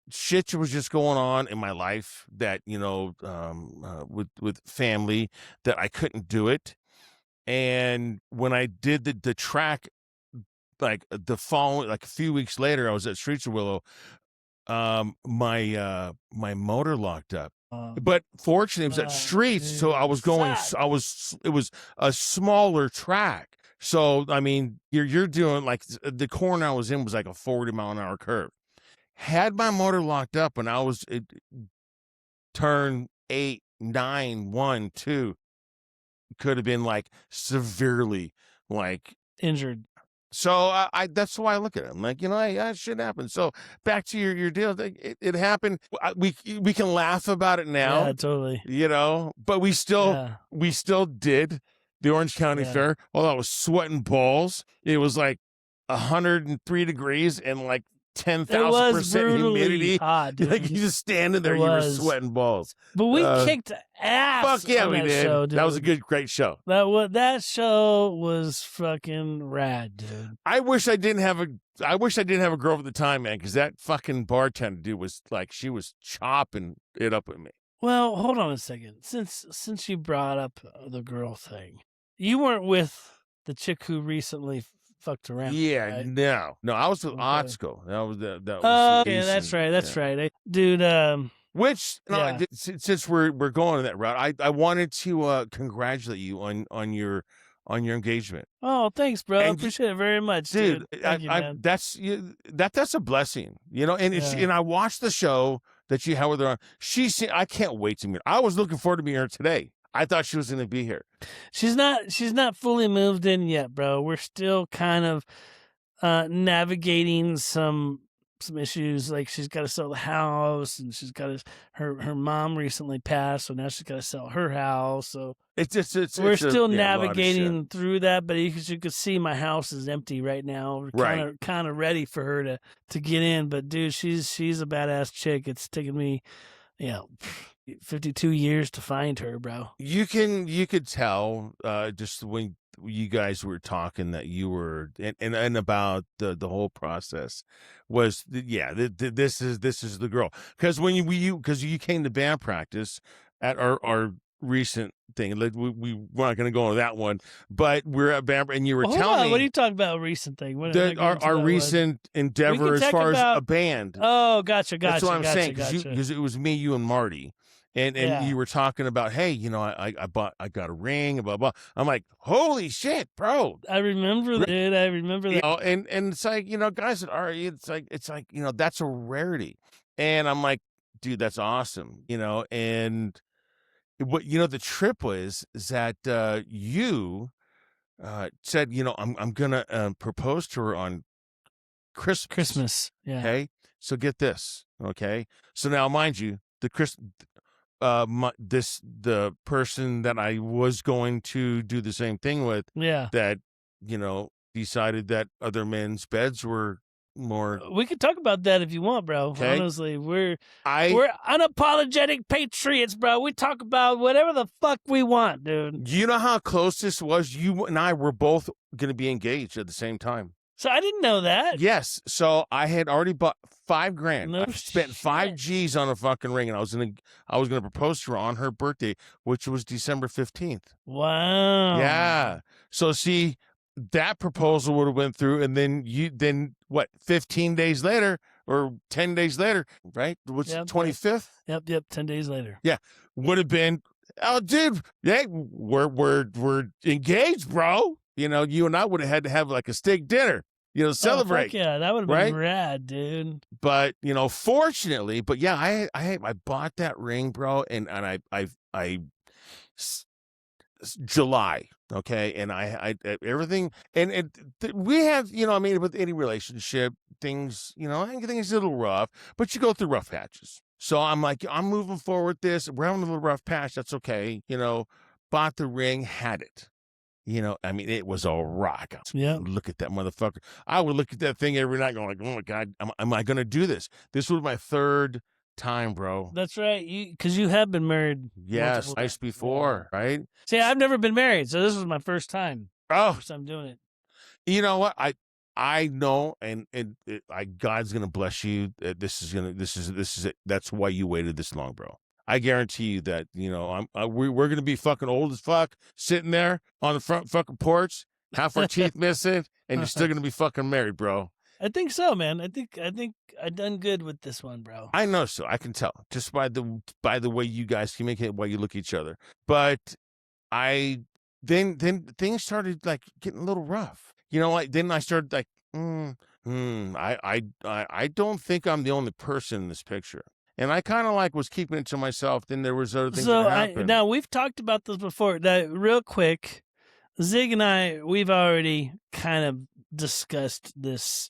shit was just going on in my life that with family that I couldn't do it. And when I did the track, like the following, like a few weeks later, I was at Streets of Willow. My motor locked up, but fortunately it was at Streets, so I was going. It was a smaller track, so I mean, you're doing like the corner I was in was like a 40-mile-an-hour curve. Had my motor locked up, and turn 8, 9, 1, 2. Could have been like severely like injured. So I that's why I look at it. I'm like, shit happened. So back to your deal. It happened. We can laugh about it now. Yeah, totally. But we still did the Orange County Fair. Although I was sweating balls. It was like 103 degrees and like 10,000% humidity. Hot, like you just standing there, you were sweating balls. But we kicked ass. Fuck yeah, on we that did. Show, dude. That was a great show. That show was fucking rad, dude. I wish I didn't have a girl at the time, man, because that fucking bartender dude was like, she was chopping it up with me. Well, hold on a second. Since you brought up the girl thing, you weren't with the chick who recently fucked around. Yeah, right? No, I was with Otsko. That was yeah, that's right. That's right, dude. Which since we're going that route, I wanted to congratulate you on your engagement. Oh, thanks, bro. I appreciate it very much, dude. Thank you, man. That's a blessing, and I watched the show that you had with her on. I can't wait to meet her. I was looking forward to meeting her today. I thought she was going to be here. She's not fully moved in yet, bro. We're still kind of navigating some issues. Like, she's got to sell the house, and she's got her mom recently passed, so now she's got to sell her house. So we're still navigating through that. But you could see my house is empty right now. We're kind of ready for her to get in. But dude, she's a badass chick. It's taken me, 52 years to find her, bro. You could tell just when you guys were talking that you were and about the whole process was this is the girl, because when you came to band practice at our recent thing. We're not going to go into that one, but we're at Bamber, and you were Well, hold telling on. me What are you talking about? Recent thing? What, that our recent endeavor as talk far as about- a band. Oh, gotcha. That's what I'm saying, Gotcha. because it was me, you, and Marty. And Yeah. you were talking about, hey, I got a ring, blah blah. I'm like, holy shit, bro! I remember that. Dude, I remember that. You know, and it's like, guys at RE, it's like that's a rarity. And I'm like, dude, that's awesome. And what the trip was is that you said, I'm gonna propose to her on Christmas. Yeah. Okay, so get this. Okay, so now mind you, the person that I was going to do the same thing with, Yeah. that decided that other men's beds were more. We could talk about that if you want, bro. Okay. Honestly, we're unapologetic patriots, bro. We talk about whatever the fuck we want, dude. You know how close this was? You and I were both going to be engaged at the same time. So I didn't know that. Yes. So I had already bought $5,000. No I spent shit. 5 G's on a fucking ring, and I was gonna propose to her on her birthday, which was December 15th. Wow. Yeah. So see, that proposal would have went through, and then what? 15 days later or 10 days later, right? What's 25th? Yep. 10 days later. Yeah, would have been. Oh, dude, yeah, we're engaged, bro. You and I would have had to have like a steak dinner, celebrate. Oh, fuck yeah, that would have been rad, dude. But fortunately, yeah, I bought that ring, bro, and I July, okay, and I everything, and we have, with any relationship, things, I think things are a little rough, but you go through rough patches. So I'm like, I'm moving forward. We're having a little rough patch. That's okay, Bought the ring, had it. It was a rock. Yeah. Look at that motherfucker. I would look at that thing every night going like, oh my God, am I going to do this? This was my 3rd time, bro. That's right. Because you have been married. Yes, twice before, right? See, I've never been married, so this was my first time. Oh, So I'm doing it. You know what? I know, and God's gonna bless you. This is it. That's why you waited this long, bro. I guarantee you that we're gonna be fucking old as fuck, sitting there on the front fucking porch, half our teeth missing, and you're still gonna be fucking married, bro. I think so, man. I think I done good with this one, bro. I know, so I can tell just by the way you guys communicate, why you look at each other. But then things started like getting a little rough. Then I started like, I don't think I'm the only person in this picture. And I kind of like was keeping it to myself. Then there was other things that happened. Now we've talked about this before. That real quick, Zig and I, we've already kind of discussed this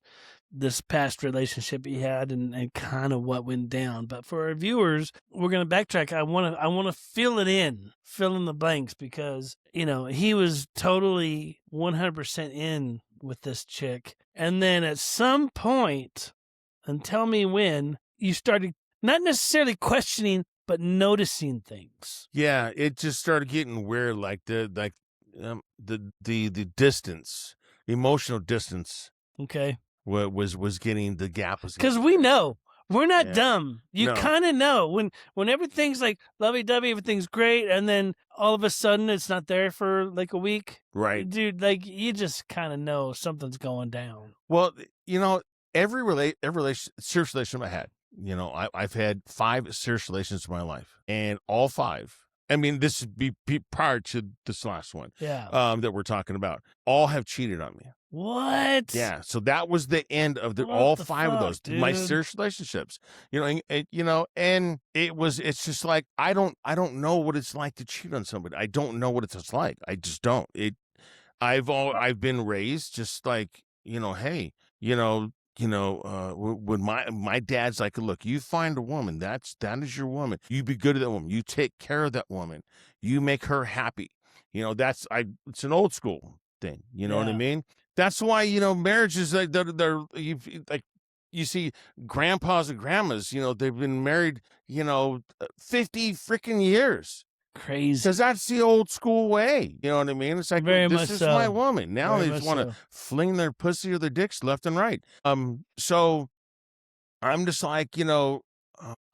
past relationship he had and kind of what went down. But for our viewers, we're gonna backtrack. I wanna fill in the blanks, because he was totally 100% in with this chick, and then at some point, and tell me when, you started not necessarily questioning, but noticing things. Yeah, it just started getting weird, like the distance, emotional distance. Okay. Was getting, the gap was, because we know we're not dumb. You kind of know when everything's like lovey-dovey, everything's great, and then all of a sudden it's not there for like a week, right, dude? Like, you just kind of know something's going down. Well, every serious relationship I had, I've had 5 serious relationships in my life, and all 5. I mean, this would be prior to this last one, that we're talking about. All have cheated on me. What? Yeah, so that was the end of all 5 of those, dude. My serious relationships. And it's just like I don't know what it's like to cheat on somebody. I don't know what it's like. I just don't. I've been raised just like, hey, when my dad's like, look, you find a woman, that is your woman. You be good to that woman. You take care of that woman. You make her happy. It's an old school thing. You know what I mean? That's why, marriages, like, you see grandpas and grandmas, they've been married, 50 freaking years. Crazy. Because that's the old school way. You know what I mean? It's like, this is my woman. Now they just want to fling their pussy or their dicks left and right. So I'm just like,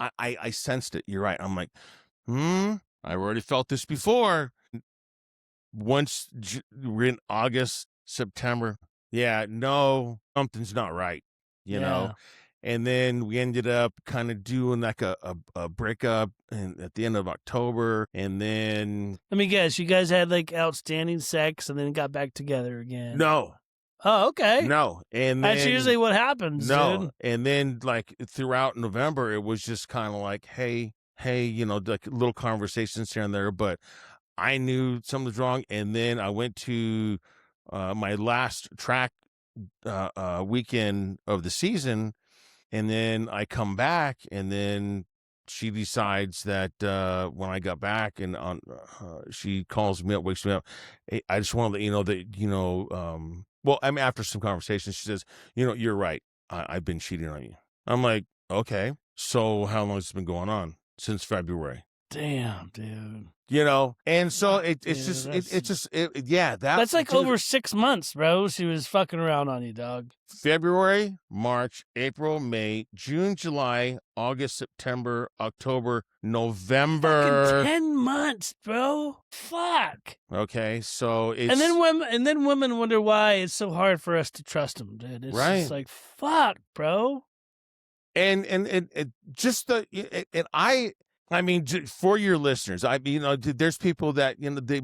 I sensed it. You're right. I'm like, I've already felt this before. Once we're in August, September, yeah, no, something's not right, you know? And then we ended up kind of doing like a breakup at the end of October. And then. Let me guess, you guys had like outstanding sex and then got back together again. No. Oh, okay. No. And then, that's usually what happens. No. Dude. And then like throughout November, it was just kind of like, hey, you know, like little conversations here and there, but I knew something was wrong. And then I went to my last track weekend of the season. And then I come back, and then she decides that when I got back, and she calls me up, wakes me up. Hey, I just want to let you know that, you know, well, I mean, after some conversation, she says, you know, you're right. I've been cheating on you. I'm like, okay. So how long has it been going on? Since February. Damn, dude. You know, and so that's like over 6 months, bro. She was fucking around on you, dog. February, March, April, May, June, July, August, September, October, November. Fucking 10 months, bro. Fuck. Okay, so it's and then women wonder why it's so hard for us to trust them, dude. It's just like, fuck, bro. And just I mean, for your listeners, you know, there's people that, you know, they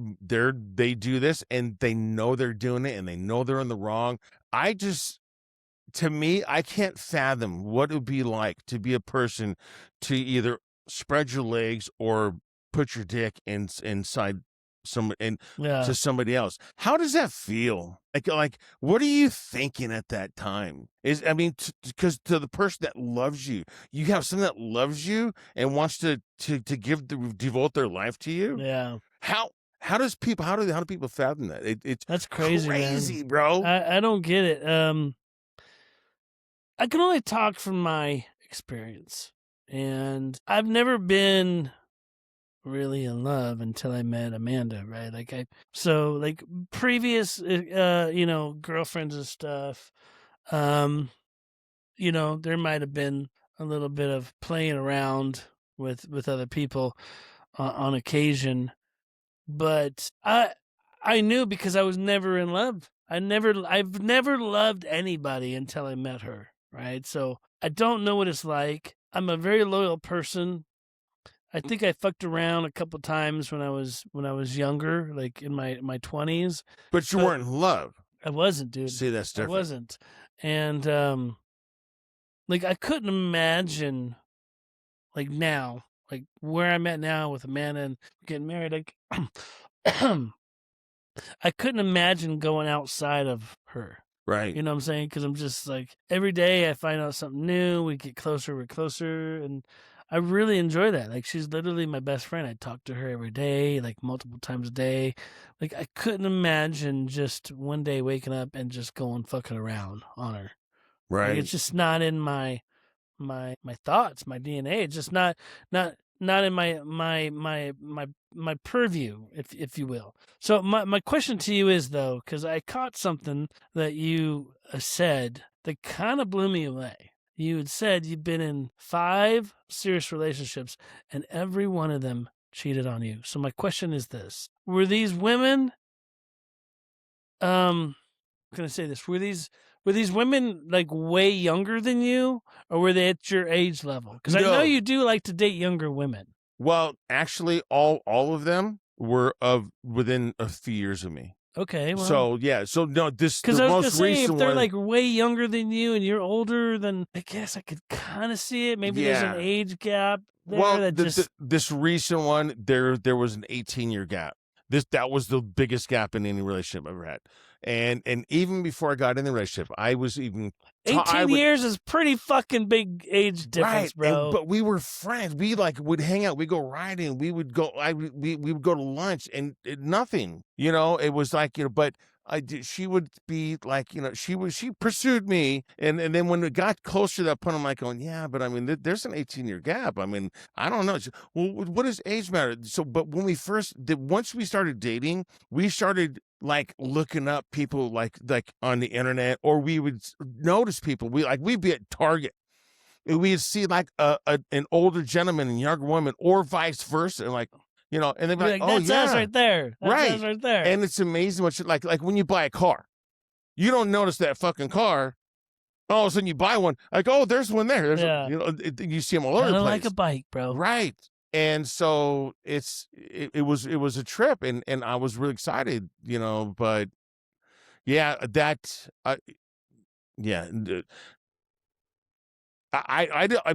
do this and they know they're doing it and they know they're in the wrong. To me, I can't fathom what it would be like to be a person to either spread your legs or put your dick inside to somebody else. How does that feel? Like, what are you thinking at that time? Because to the person that loves you, you have someone that loves you and wants to devote their life to you. Yeah. How do people fathom that? That's crazy, man. Bro. I don't get it. I can only talk from my experience, and I've never been really in love until I met Amanda, right? Like previous, you know, girlfriends and stuff, you know, there might have been a little bit of playing around with other people on occasion, but I knew because I was never in love. I've never loved anybody until I met her, right? So I don't know what it's like. I'm a very loyal person. I think I fucked around a couple times when I was younger, like in my 20s. But you weren't in love. I wasn't, dude. See, that's different. I wasn't. And like I couldn't imagine like now, like where I'm at now with Amanda and getting married, like I couldn't imagine going outside of her. Right. You know what I'm saying? Because I'm just like, every day I find out something new. We get closer, we're closer. And I really enjoy that. Like, she's literally my best friend. I talk to her every day, like multiple times a day. Like, I couldn't imagine just one day waking up and just going fucking around on her. Right. Like, it's just not in my thoughts, my DNA. It's just not in my purview, if you will. So my question to you is, though, because I caught something that you said that kind of blew me away. You had said you've been in 5 serious relationships and every one of them cheated on you. So my question is this: were these women? I'm gonna say this: were these women like way younger than you, or were they at your age level? Because I know you do like to date younger women. Well, actually, all of them were within a few years of me. Okay. Well, so yeah. So no, this because I was gonna say, if they're one, like way younger than you and you're older, then I guess I could kind of see it. Maybe there's an age gap there. Well, this recent one, there was an 18-year gap. That was the biggest gap in any relationship I've ever had. And even before I got in the relationship, I was even 18 years is pretty fucking big age difference, right, bro. But we were friends. We would hang out. We'd go riding. We would go. We would go to lunch and nothing. You know, it was like, you know. But she would be like, you know, she pursued me, and then when it got closer to that point, I'm like going, yeah, but I mean, there's an 18-year gap. I mean, I don't know. Well, what does age matter? So, but when once we started dating, we started like looking up people like on the internet, or we would notice people. We'd be at Target. We'd see like an older gentleman and younger woman, or vice versa. And like, you know, and they'd be You're like, like, oh, that's yeah. us right there. That's Right. us right there. And it's amazing what like when you buy a car, you don't notice that fucking car. All of a sudden you buy one, like, oh, there's one there. There's Yeah. you know, you see them all over the Kind of place. like a bike, bro. Right. And so it was a trip, and I was really excited, you know, but yeah, yeah.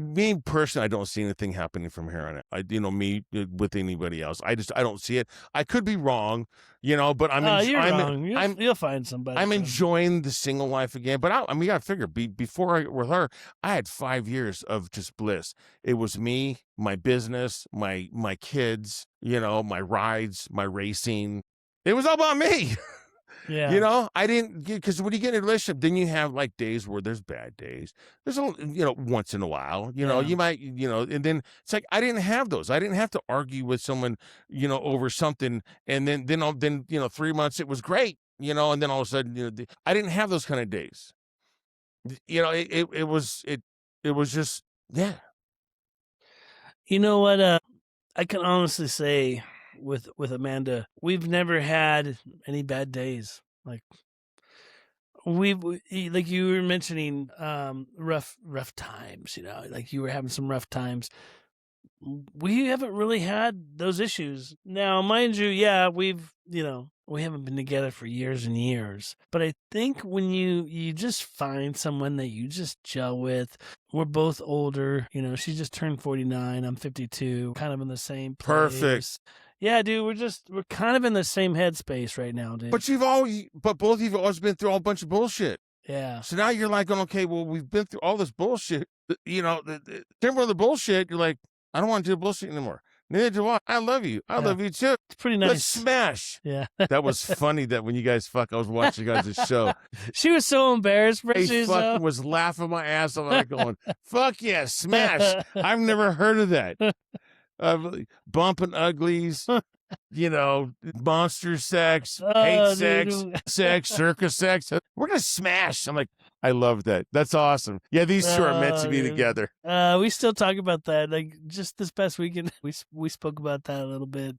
Me personally, I don't see anything happening from here on out. Me with anybody else, I don't see it. I could be wrong, you know, but You're wrong. You'll find somebody. I'm enjoying the single life again. But I mean, I figure before with her, I had 5 years of just bliss. It was me, my business, my kids, you know, my rides, my racing. It was all about me. Yeah. You know, I didn't, because when you get in a relationship, then you have like days where there's bad days. There's, once in a while, you know, you might, and then it's like, I didn't have those. I didn't have to argue with someone, over something. And then, 3 months, it was great, and then all of a sudden, I didn't have those kind of days. It was just, yeah. You know what? I can honestly say with Amanda, we've never had any bad days. Like like you were mentioning, rough times. Like you were having some rough times. We haven't really had those issues. Now, mind you, yeah, we haven't been together for years and years. But I think when you just find someone that you just gel with, we're both older. She just turned 49. I'm 52. Kind of in the same place. Perfect. Yeah, dude, we're kind of in the same headspace right now, dude. But both of you have always been through a whole bunch of bullshit. Yeah. So now you're like, okay, well, we've been through all this bullshit. The bullshit, you're like, I don't want to do bullshit anymore. Neither do I. I love you. I love you too. It's pretty nice. Let's smash. Yeah. That was funny that when you guys I was watching you guys' show. She was so embarrassed. I fucking was laughing my ass off, like going, fuck yeah, smash. I've never heard of that. Bumping uglies, monster sex, hate sex, sex, circus sex. We're going to smash. I'm like, I love that. That's awesome. Yeah, these two are meant to be together. We still talk about that. Like just this past weekend, we spoke about that a little bit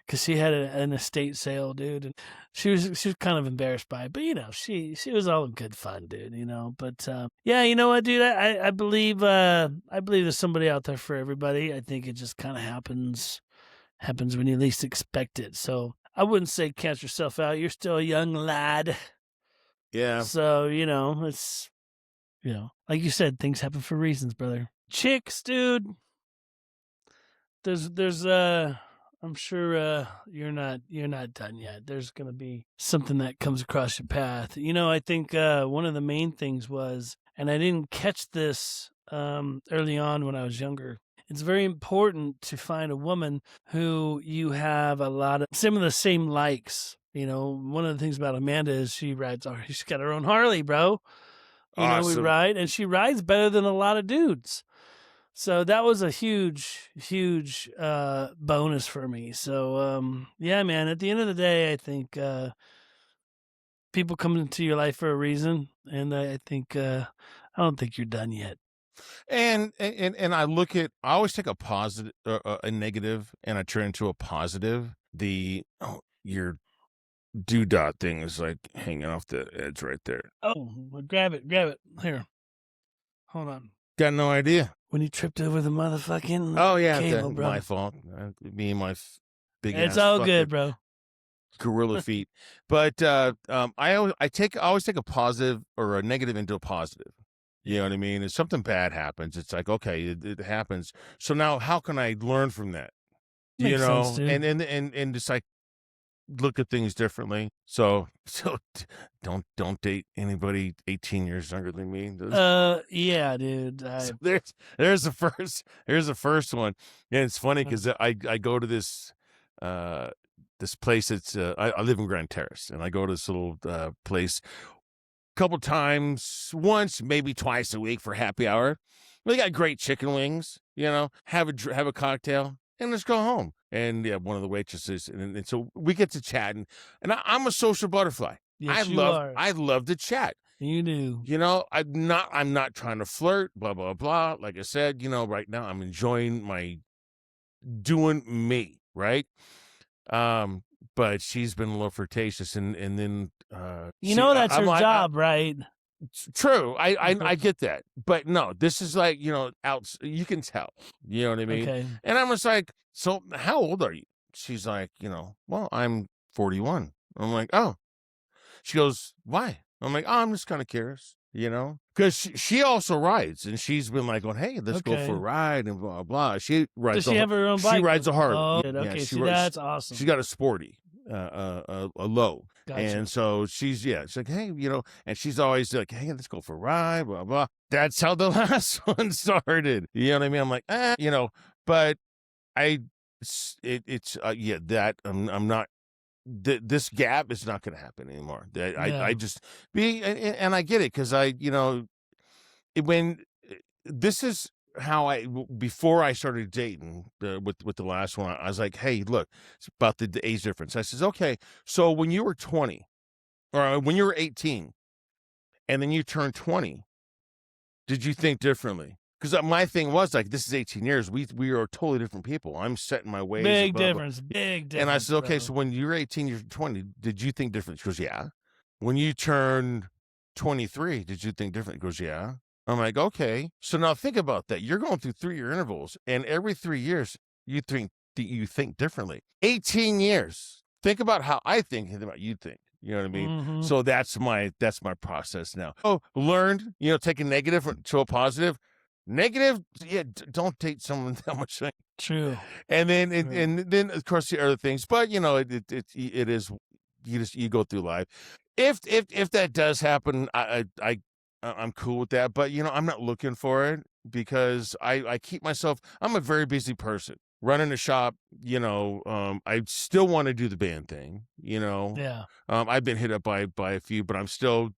because she had an estate sale, dude, and she was kind of embarrassed by it, but she was all in good fun, dude. But yeah, you know what, dude? I believe there's somebody out there for everybody. I think it just kind of happens when you least expect it. So I wouldn't say count yourself out. You're still a young lad. Yeah. So, it's, like you said, things happen for reasons, brother. Chicks, dude. There's I'm sure you're not done yet. There's going to be something that comes across your path. I think one of the main things was, and I didn't catch this early on when I was younger, it's very important to find a woman who you have some of the same likes. One of the things about Amanda is she's got her own Harley, bro. Awesome. We ride, and she rides better than a lot of dudes. So that was a huge, huge bonus for me. So, yeah, man, at the end of the day, I think people come into your life for a reason. And I think, I don't think you're done yet. And I always take a positive, a negative, and I turn into a positive. Your dot thing is like hanging off the edge right there. Oh, well, grab it here. Hold on. Got no idea. When you tripped over the motherfucking cable, bro. My fault. Me and my big ass. It's all good, bro. Gorilla feet. But I always take a positive or a negative into a positive. You know what I mean? If something bad happens, it's like, okay, it happens. So now how can I learn from that? Makes sense, dude. And just like look at things differently. So don't date anybody 18 years younger than me. Yeah, dude. So there's the first one. And it's funny because I go to this place. It's I live in Grand Terrace, and I go to this little place a couple times, once, maybe twice a week for happy hour. They got great chicken wings, have a cocktail and let's go home. And yeah, one of the waitresses, and so we get to chat, and I'm a social butterfly. Yes, I love to chat. You do. I'm not trying to flirt, blah, blah, blah. Like I said, right now I'm enjoying doing me. right? But she's been a little flirtatious, and then that's I'm her like, job, right? true, I get that, but no, this is like, out. You can tell, you know what I mean? Okay. And I'm just like, so how old are you? She's like, well, I'm 41. I'm like, oh. She goes, why? I'm like, oh, I'm just kind of curious, because she also rides, and she's been like, going, hey, let's go for a Okay. ride and blah blah. She rides. Does she have her own bike? She rides a Harley. Oh, Yeah, okay. she See, that's awesome. She's got a sporty, a low. Gotcha. And so she's like, hey, and she's always like, hey, let's go for a ride, blah blah. That's how the last one started. You know what I mean? I'm like, but that I'm not. This gap is not going to happen anymore. I just and I get it, because when this is how before I started dating with the last one, I was like, hey, look, it's about the age difference. I says, okay, so when you were 20 or when you were 18 and then you turned 20, did you think differently? Because my thing was like, this is 18 years. We are totally different people. I'm set in my ways. Big blah, blah. difference. Big difference. And I said, okay, bro. so when you were 18, you're 20, did you think different? She goes, yeah. When you turned 23, did you think different? He goes, yeah. I'm like, okay. So now think about that. You're going through 3-year intervals, and every 3 years you think differently. 18 years. Think about how I think and about you think. You know what I mean? Mhm. So that's my process now. Oh, learned, take a negative to a positive. Negative, yeah, don't date someone that much. True. And then and then of course the other things, but it is, you go through life. If that does happen, I'm cool with that, but I'm not looking for it, because I keep myself. I'm a very busy person, running a shop. I still want to do the band thing. Yeah. I've been hit up by a few, but I'm still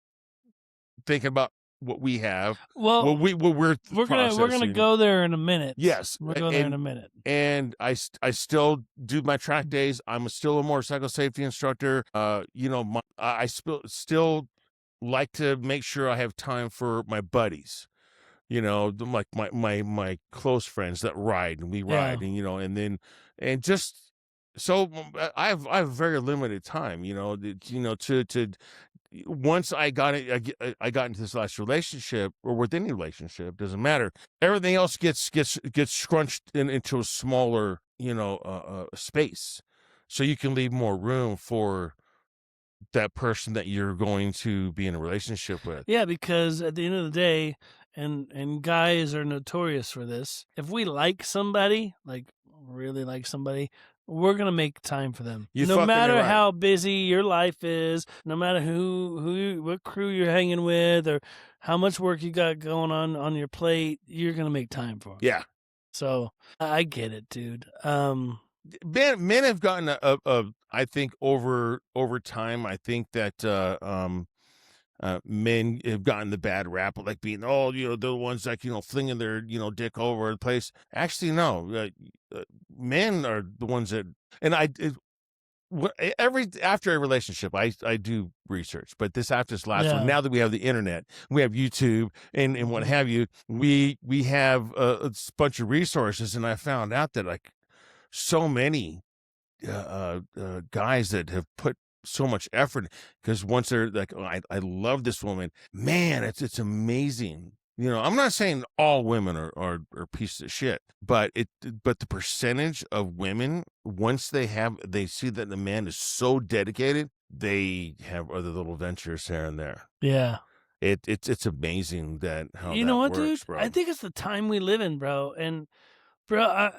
thinking about what we have. Well, we're we're gonna go there in a minute. Yes, we'll go there in a minute. And I still do my track days. I'm still a motorcycle safety instructor. I still like to make sure I have time for my buddies. Like my close friends that ride, and we ride, and just so I have very limited time. To once I got into this last relationship, or with any relationship, doesn't matter. Everything else gets scrunched into a smaller, space, so you can leave more room for that person that you're going to be in a relationship with. Yeah, because at the end of the day, and guys are notorious for this. If we like somebody, like really like somebody, we're gonna make time for them. No matter how busy your life is, no matter what crew you're hanging with, or how much work you got going on your plate, you're gonna make time for them. Yeah. So I get it, dude. Men have gotten I think over time. I think that men have gotten the bad rap of like being, they're the ones like, flinging their, dick over the place. Actually, no, men are the ones that, and after a relationship, I do research, but after this last one, now that we have the internet, we have YouTube and what have you, we have a bunch of resources, and I found out that like so many guys that have put so much effort, because once they're like, I love this woman, man, it's amazing. I'm not saying all women are pieces of shit, but the percentage of women, once they see that the man is so dedicated, they have other little ventures here and there. Yeah. It's amazing that how you know what, works, dude? bro. I think it's the time we live in, bro. And bro,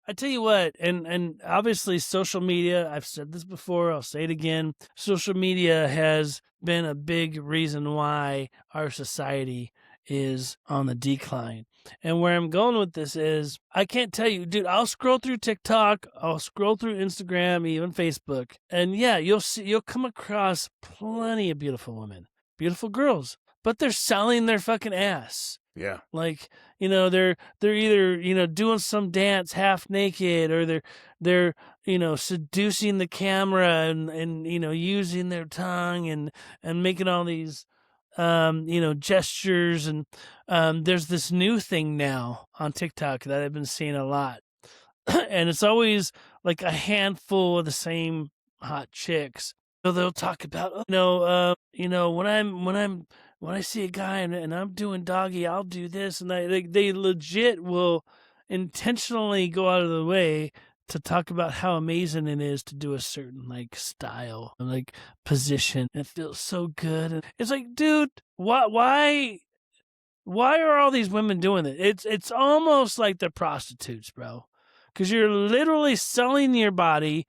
I tell you what, and obviously social media, I've said this before, I'll say it again. Social media has been a big reason why our society is on the decline. And where I'm going with this is, I can't tell you, dude, I'll scroll through TikTok, I'll scroll through Instagram, even Facebook, and yeah, you'll come across plenty of beautiful women, beautiful girls, but they're selling their fucking ass. Yeah. Like, they're either, doing some dance half naked, or they're seducing the camera and using their tongue and making all these gestures. And there's this new thing now on TikTok that I've been seeing a lot. and it's always like a handful of the same hot chicks. So they'll talk about, when I see a guy and I'm doing doggy, I'll do this, and they legit will intentionally go out of the way to talk about how amazing it is to do a certain like style, like position. It feels so good. And it's like, dude, why are all these women doing it? It's almost like they're prostitutes, bro, because you're literally selling your body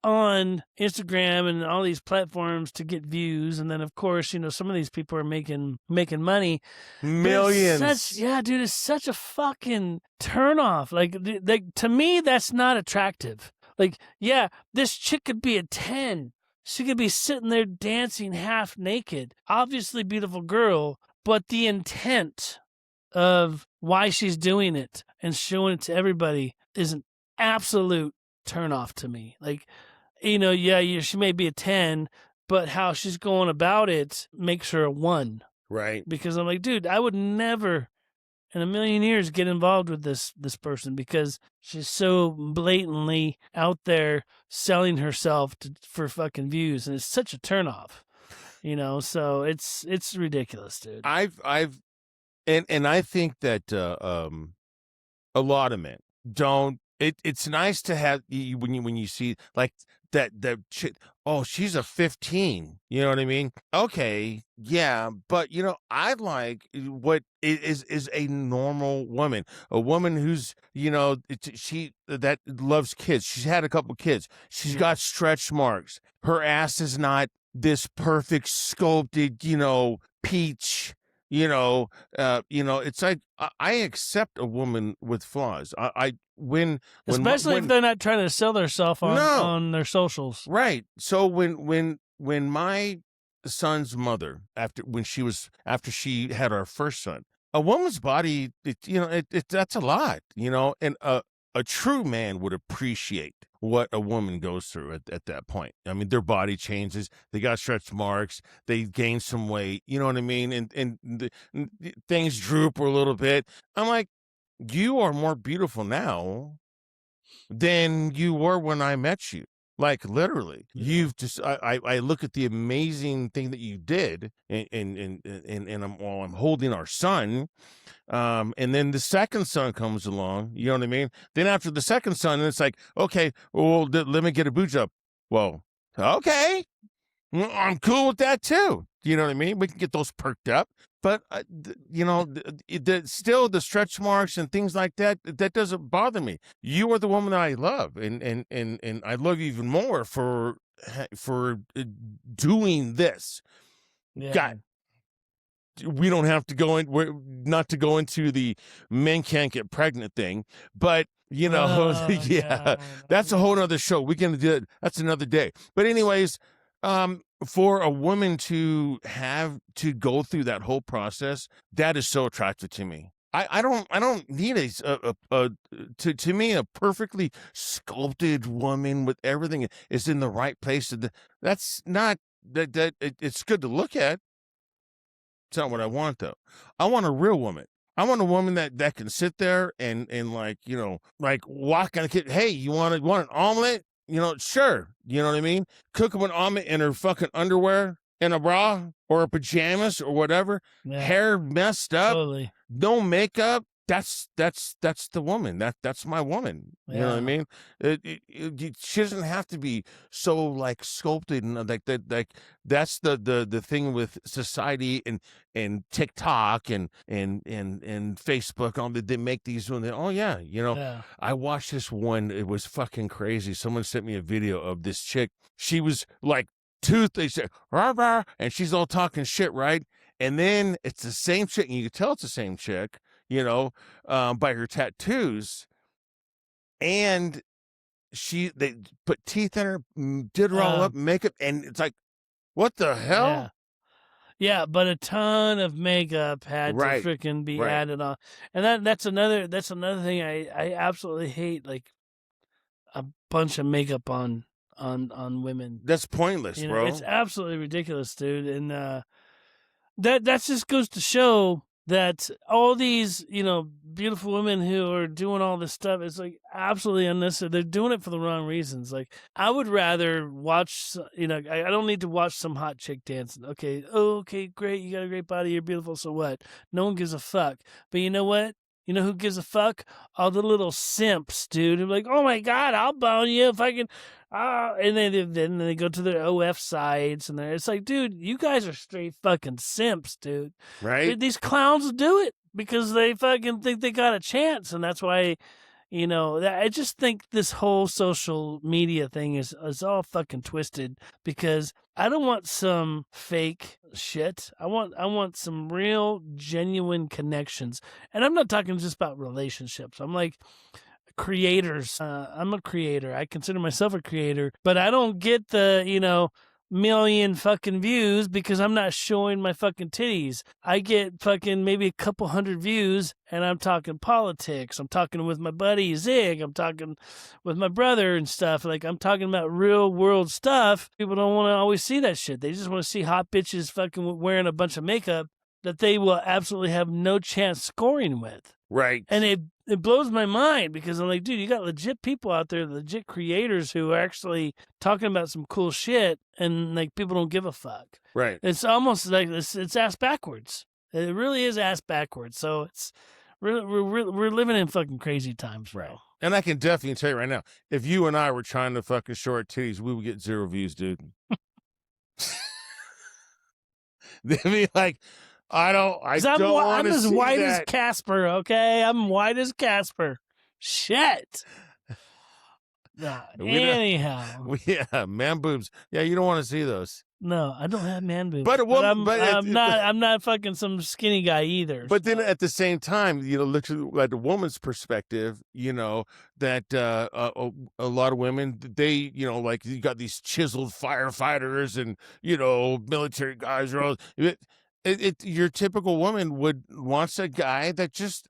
on Instagram and all these platforms to get views, and then of course, some of these people are making money, Millions. Dude, it's such a fucking turnoff. Like to me, that's not attractive. Like, yeah, this chick could be a 10. She could be sitting there dancing half naked, obviously beautiful girl, but the intent of why she's doing it and showing it to everybody is an absolute turn off to me. Like, she may be a 10, but how she's going about it makes her a 1. Right. Because I'm like, dude, I would never in a million years get involved with this person because she's so blatantly out there selling herself for fucking views, and it's such a turn off. So it's ridiculous, dude. And I think that a lot of men don't. It's nice to have when you see like that chick. Oh, she's a 15. You know what I mean? Okay, yeah, but I like what is a normal woman, a woman who's she that loves kids. She's had a couple kids. She's got stretch marks. Her ass is not this perfect sculpted, peach. It's like I accept a woman with flaws. Especially if they're not trying to sell themselves on their socials, right? So when my son's mother, after she had our first son, a woman's body, that's a lot, and a true man would appreciate what a woman goes through at that point. I mean, their body changes. They got stretch marks. They gain some weight. You know what I mean? And things droop a little bit. I'm like, you are more beautiful now than you were when I met you. Like literally, you've just. I look at the amazing thing that you did, and I'm holding our son. And then the second son comes along, you know what I mean? Then after the second son, it's like, okay, well, let me get a boot job. Well, okay, I'm cool with that too. You know what I mean? We can get those perked up. But, still the stretch marks and things like that, that doesn't bother me. You are the woman that I love. And I love you even more for doing this. Yeah. God, we don't have to go not to go into the men can't get pregnant thing, but that's a whole nother show. We're gonna do it. That's another day. But anyways, for a woman to have to go through that whole process, that is so attractive to me. I don't need to me a perfectly sculpted woman with everything is in the right place. That's not that it's good to look at. It's not what I want, though. I want a real woman. I want a woman that can sit there and like, walk on a kid. Hey, you want an omelet? Sure. You know what I mean? Cook them an omelet in her fucking underwear and a bra or her pajamas or whatever. Yeah. Hair messed up. Totally. No makeup. That's the woman. That's my woman. You know what I mean? She doesn't have to be so like sculpted and like that. Like that's the thing with society and TikTok and Facebook. They make these when I watched this one. It was fucking crazy. Someone sent me a video of this chick. She was like they said rah, rah, and she's all talking shit, right? And then it's the same chick, and you can tell it's the same chick. By her tattoos, and they put teeth in her, did her all up, makeup, and it's like, what the hell? Yeah, but a ton of makeup had to freaking be added on, and that's another thing I absolutely hate, like a bunch of makeup on women. That's pointless, bro. It's absolutely ridiculous, dude, and that just goes to show. that all these, beautiful women who are doing all this stuff, it's like absolutely unnecessary. They're doing it for the wrong reasons. Like, I would rather watch, I don't need to watch some hot chick dancing. Okay, great. You got a great body. You're beautiful. So what? No one gives a fuck. But you know what? You know who gives a fuck? All the little simps, dude. They're like, oh my God, I'll bone you if I can. And then they go to their OF sites, and it's like, dude, you guys are straight fucking simps, dude. Right? These clowns do it because they fucking think they got a chance, and that's why, I just think this whole social media thing is all fucking twisted, because I don't want some fake shit. I want some real, genuine connections, and I'm not talking just about relationships. I'm like creators. I'm a creator. I consider myself a creator, but I don't get the, million fucking views because I'm not showing my fucking titties. I get fucking maybe a couple hundred views, and I'm talking politics. I'm talking with my buddy Zig. I'm talking with my brother and stuff. Like, I'm talking about real world stuff. People don't want to always see that shit. They just want to see hot bitches fucking wearing a bunch of makeup that they will absolutely have no chance scoring with. Right. And it blows my mind, because I'm like, dude, you got legit people out there, legit creators who are actually talking about some cool shit, and like people don't give a fuck. Right. It's almost like it's ass backwards. It really is ass backwards. So it's we're living in fucking crazy times, bro. Right. And I can definitely tell you right now, if you and I were trying to fucking show our titties, we would get 0 views, dude. They'd be like, I don't want to see I'm as white that. as Casper, okay? I'm white as Casper. Shit. Anyhow. Yeah, man boobs. Yeah, you don't want to see those. No, I don't have man boobs. But I'm not fucking some skinny guy either. But then at the same time, look at the woman's perspective, that a lot of women, they, like, you got these chiseled firefighters and, military guys are all. Your typical woman wants a guy that just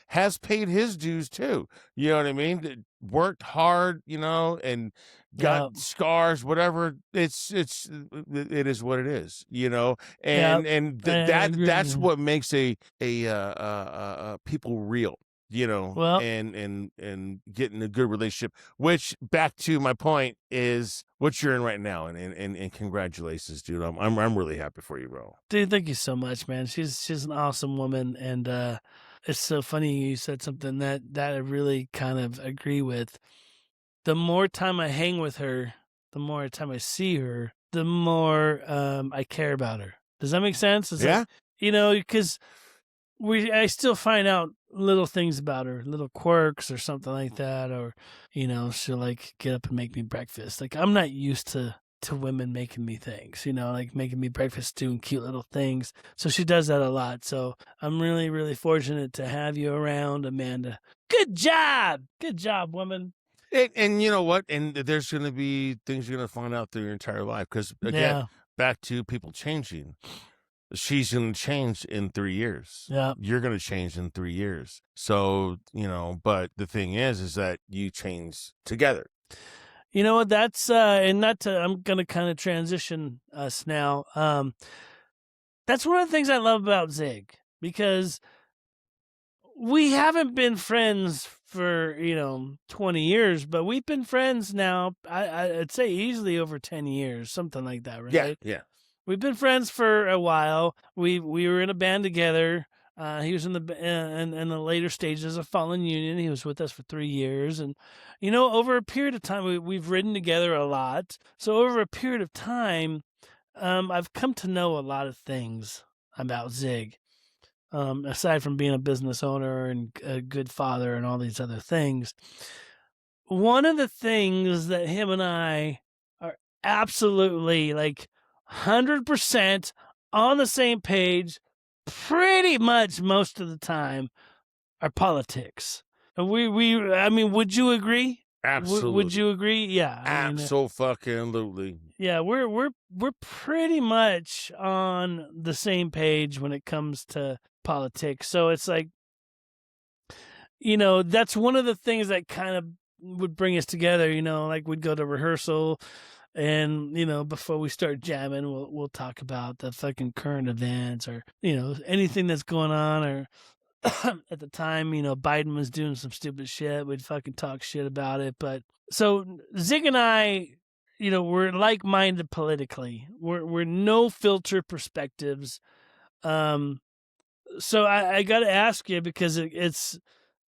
has paid his dues too. You know what I mean? That worked hard, and got scars, whatever. It is what it is, and that's what makes a people real. And getting a good relationship, which, back to my point, is what you're in right now, and congratulations, dude. I'm really happy for you, bro. Dude, thank you so much, man. She's an awesome woman, and it's so funny you said something that I really kind of agree with. The more time I hang with her, the more time I see her, the more I care about her. Does that make sense? Yeah. Because I still find out little things about her, little quirks or something like that, or she'll like get up and make me breakfast. Like, I'm not used to women making me things, like making me breakfast, doing cute little things. So she does that a lot. So I'm really, really fortunate to have you around, Amanda. Good job, woman. And you know what? And there's going to be things you're going to find out through your entire life, because again, back to people changing. She's going to change in 3 years. Yeah. You're going to change in 3 years. So, but the thing is that you change together. You know what? That's, and I'm going to kind of transition us now. That's one of the things I love about Zig, because we haven't been friends for, 20 years, but we've been friends now, I'd say easily over 10 years, something like that, right? Yeah. We've been friends for a while. We were in a band together. He was in the later stages of Fallen Union. He was with us for 3 years, and over a period of time, we've ridden together a lot. So over a period of time, I've come to know a lot of things about Zig. Aside from being a business owner and a good father and all these other things, one of the things that him and I are absolutely like 100% on the same page, pretty much most of the time, are politics. I mean, would you agree? Absolutely. Would you agree? Yeah. Absolutely. Yeah, we're pretty much on the same page when it comes to politics. So it's like, that's one of the things that kind of would bring us together. Like, we'd go to rehearsal And, before we start jamming, we'll talk about the fucking current events or, anything that's going on. Or at the time, Biden was doing some stupid shit. We'd fucking talk shit about it. But so Zig and I, we're like-minded politically. We're no filter perspectives. So I got to ask you, because it's,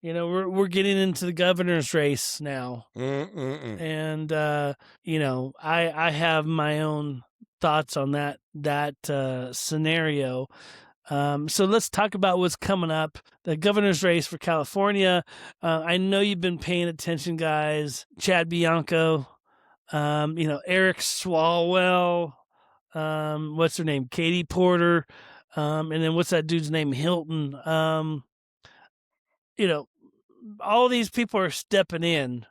we're getting into the governor's race now. And, I have my own thoughts on that scenario. So let's talk about what's coming up. The governor's race for California. I know you've been paying attention, guys. Chad Bianco, Eric Swalwell, what's her name? Katie Porter. And then what's that dude's name? Hilton. All these people are stepping in.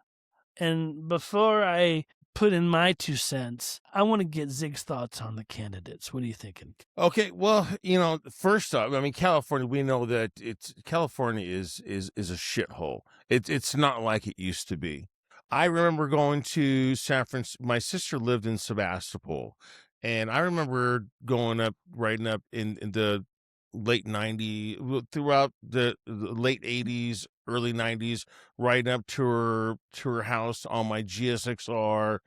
And before I put in my 2 cents, I want to get Zig's thoughts on the candidates. What are you thinking? Okay, well, first off, I mean, California. We know that California is a shithole. It's not like it used to be. I remember going to San Francisco. My sister lived in Sebastopol, and I remember riding up in the late 90s, throughout the late 80s, early 90s, riding up to her house on my GSXR,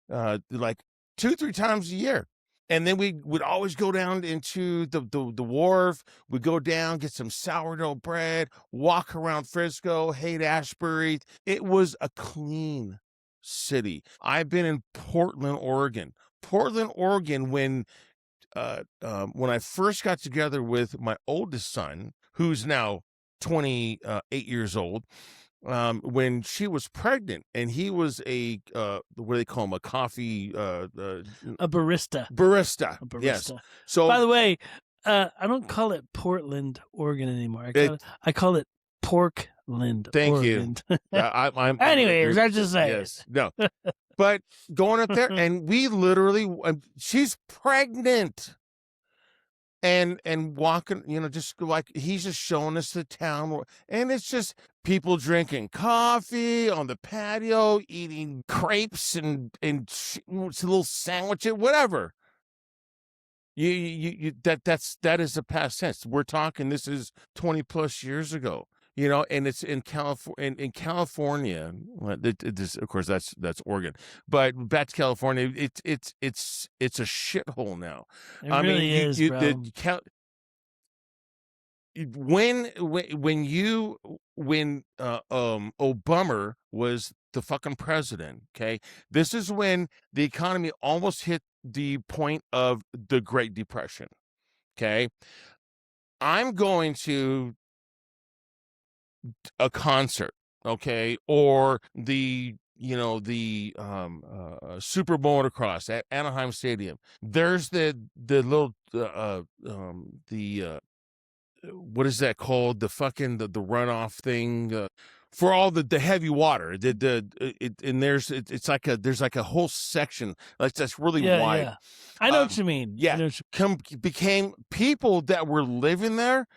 like 2-3 times a year. And then we would always go down into the wharf. We'd go down, get some sourdough bread, walk around Frisco, Haight-Ashbury. It was a clean city. I've been in Portland, Oregon. When I first got together with my oldest son, who's now 28 years old, when she was pregnant, and he was a what do they call him? A coffee a barista. Barista. A barista. Yes. So, by the way, I don't call it Portland, Oregon anymore. I call it Porkland. Thank Oregon. you. Anyways, I just say yes. No. But going up there, and we literally, she's pregnant. And walking, just like he's just showing us the town, and it's just people drinking coffee on the patio, eating crepes and little sandwiches, whatever. That is a past tense. We're talking, this is 20 plus years ago. And it's in California. In California, of course, that's Oregon. But back to California, it's a shithole now. It really is, bro. When Obama was the fucking president, okay, this is when the economy almost hit the point of the Great Depression. Okay, I'm going to a concert, okay, or the Super Motocross at Anaheim Stadium. There's the little what is that called? The fucking the runoff thing for all the heavy water. It's like there's like a whole section that's really wide. Yeah. I know what you mean. Yeah, became people that were living there.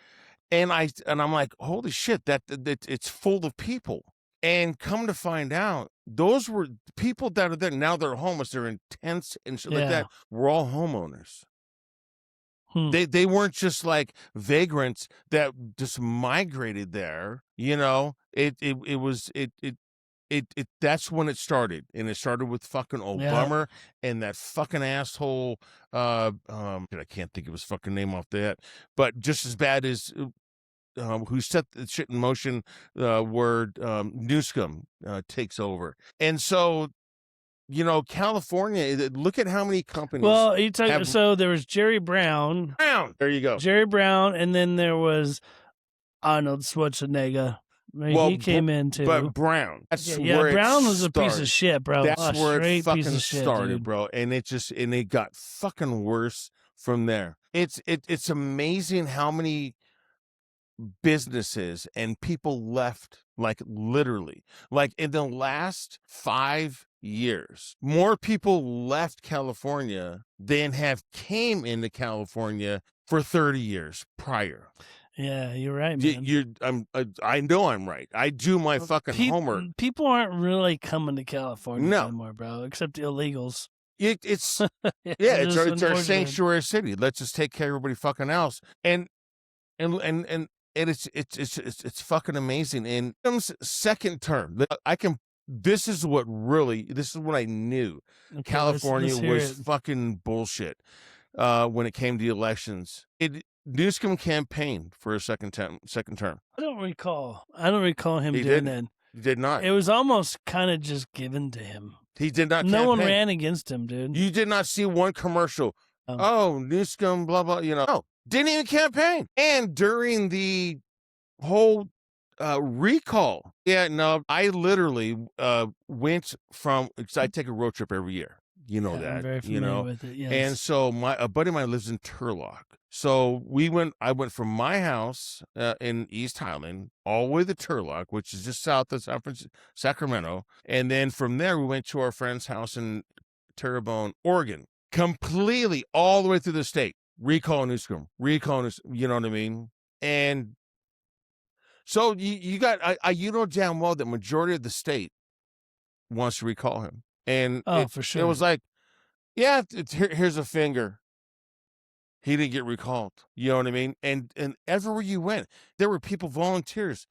And I'm like, holy shit, that it's full of people. And come to find out, those were people that are there. Now they're homeless. They're in tents and shit like that. We're all homeowners. They weren't just like vagrants that just migrated there. That's when it started. And it started with fucking Obama and that fucking asshole. I can't think of his fucking name off that. But just as bad as who set the shit in motion, where Newsom takes over. And so, California, look at how many companies. Well, so there was Jerry Brown. There you go. Jerry Brown, and then there was Arnold Schwarzenegger. He came in too. But Brown. Where Brown was a piece of shit, bro. That's where it fucking started, dude. bro. And it got fucking worse from there. It's amazing how many businesses and people left, like literally, like in the last 5 years, more people left California than have came into California for 30 years prior. Yeah, you're right, man. I know I'm right. I do my fucking homework. People aren't really coming to California anymore, bro, except the illegals. It's Yeah, it's our unfortunate. sanctuary city. Let's just take care of everybody fucking else. And it's fucking amazing. In Trump's second term, this is what I knew. Okay, California let's hear was it. fucking bullshit when it came to elections. Newsom campaigned for a second term. I don't recall him He doing didn't. that. He did not. It was almost kind of just given to him. He did not. No one campaign. ran against him, dude. You did not see one commercial. Oh, Newsom, blah blah. No, didn't even campaign. And during the whole recall, I literally went from, because I take a road trip every year. You know that. I'm very familiar with it. Yes. And so a buddy of mine lives in Turlock. So I went from my house in East Highland all the way to Turlock, which is just south of Sacramento. And then from there, we went to our friend's house in Terrebonne, Oregon, completely all the way through the state. Recall Newsom, you know what I mean? And so you got, you know damn well that majority of the state wants to recall him. And for sure. It was like, yeah, here's a finger. He didn't get recalled. You know what I mean? And everywhere you went, there were people, volunteers.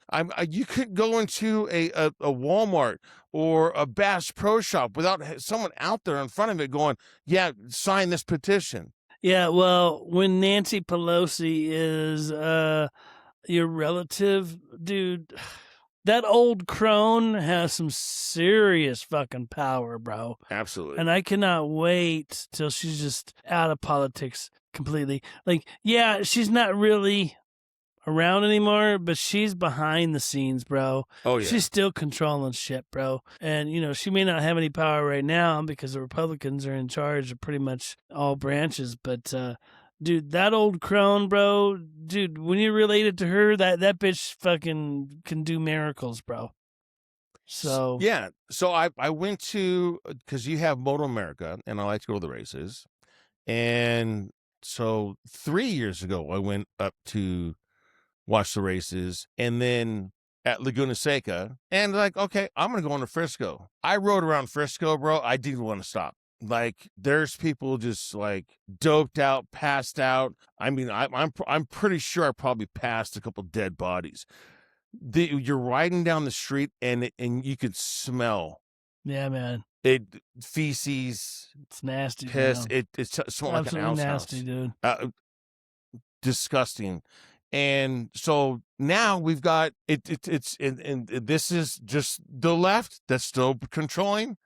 You couldn't go into a Walmart or a Bass Pro Shop without someone out there in front of it going, yeah, sign this petition. Yeah, well, when Nancy Pelosi is your relative, dude, that old crone has some serious fucking power, bro. Absolutely. And I cannot wait till she's just out of politics completely. Like, yeah, she's not really around anymore, but she's behind the scenes, bro. Oh, yeah. She's still controlling shit, bro. And, she may not have any power right now because the Republicans are in charge of pretty much all branches, but, dude, that old crone, bro, dude, when you relate it to her, that bitch fucking can do miracles, bro. So yeah, so I went to, because you have Moto America, and I like to go to the races, and so 3 years ago I went up to watch the races, and then at Laguna Seca, and like, okay, I'm gonna go into Frisco. I rode around Frisco, bro. I didn't want to stop. Like, there's people just like doped out, passed out. I mean, I'm pretty sure I probably passed a couple dead bodies. You're riding down the street and you could smell. Yeah, man. Feces. It's nasty. Piss. It smelled like an absolutely outhouse. nasty, dude. Disgusting. And so now we've got and this is just the left that's still controlling.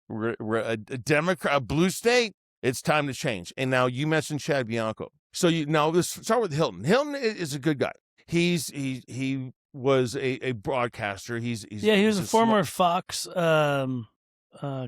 We're a Democrat, a blue state. It's time to change. And now you mentioned Chad Bianco. So now let's start with Hilton. Hilton is a good guy. He was a broadcaster. He was a former Fox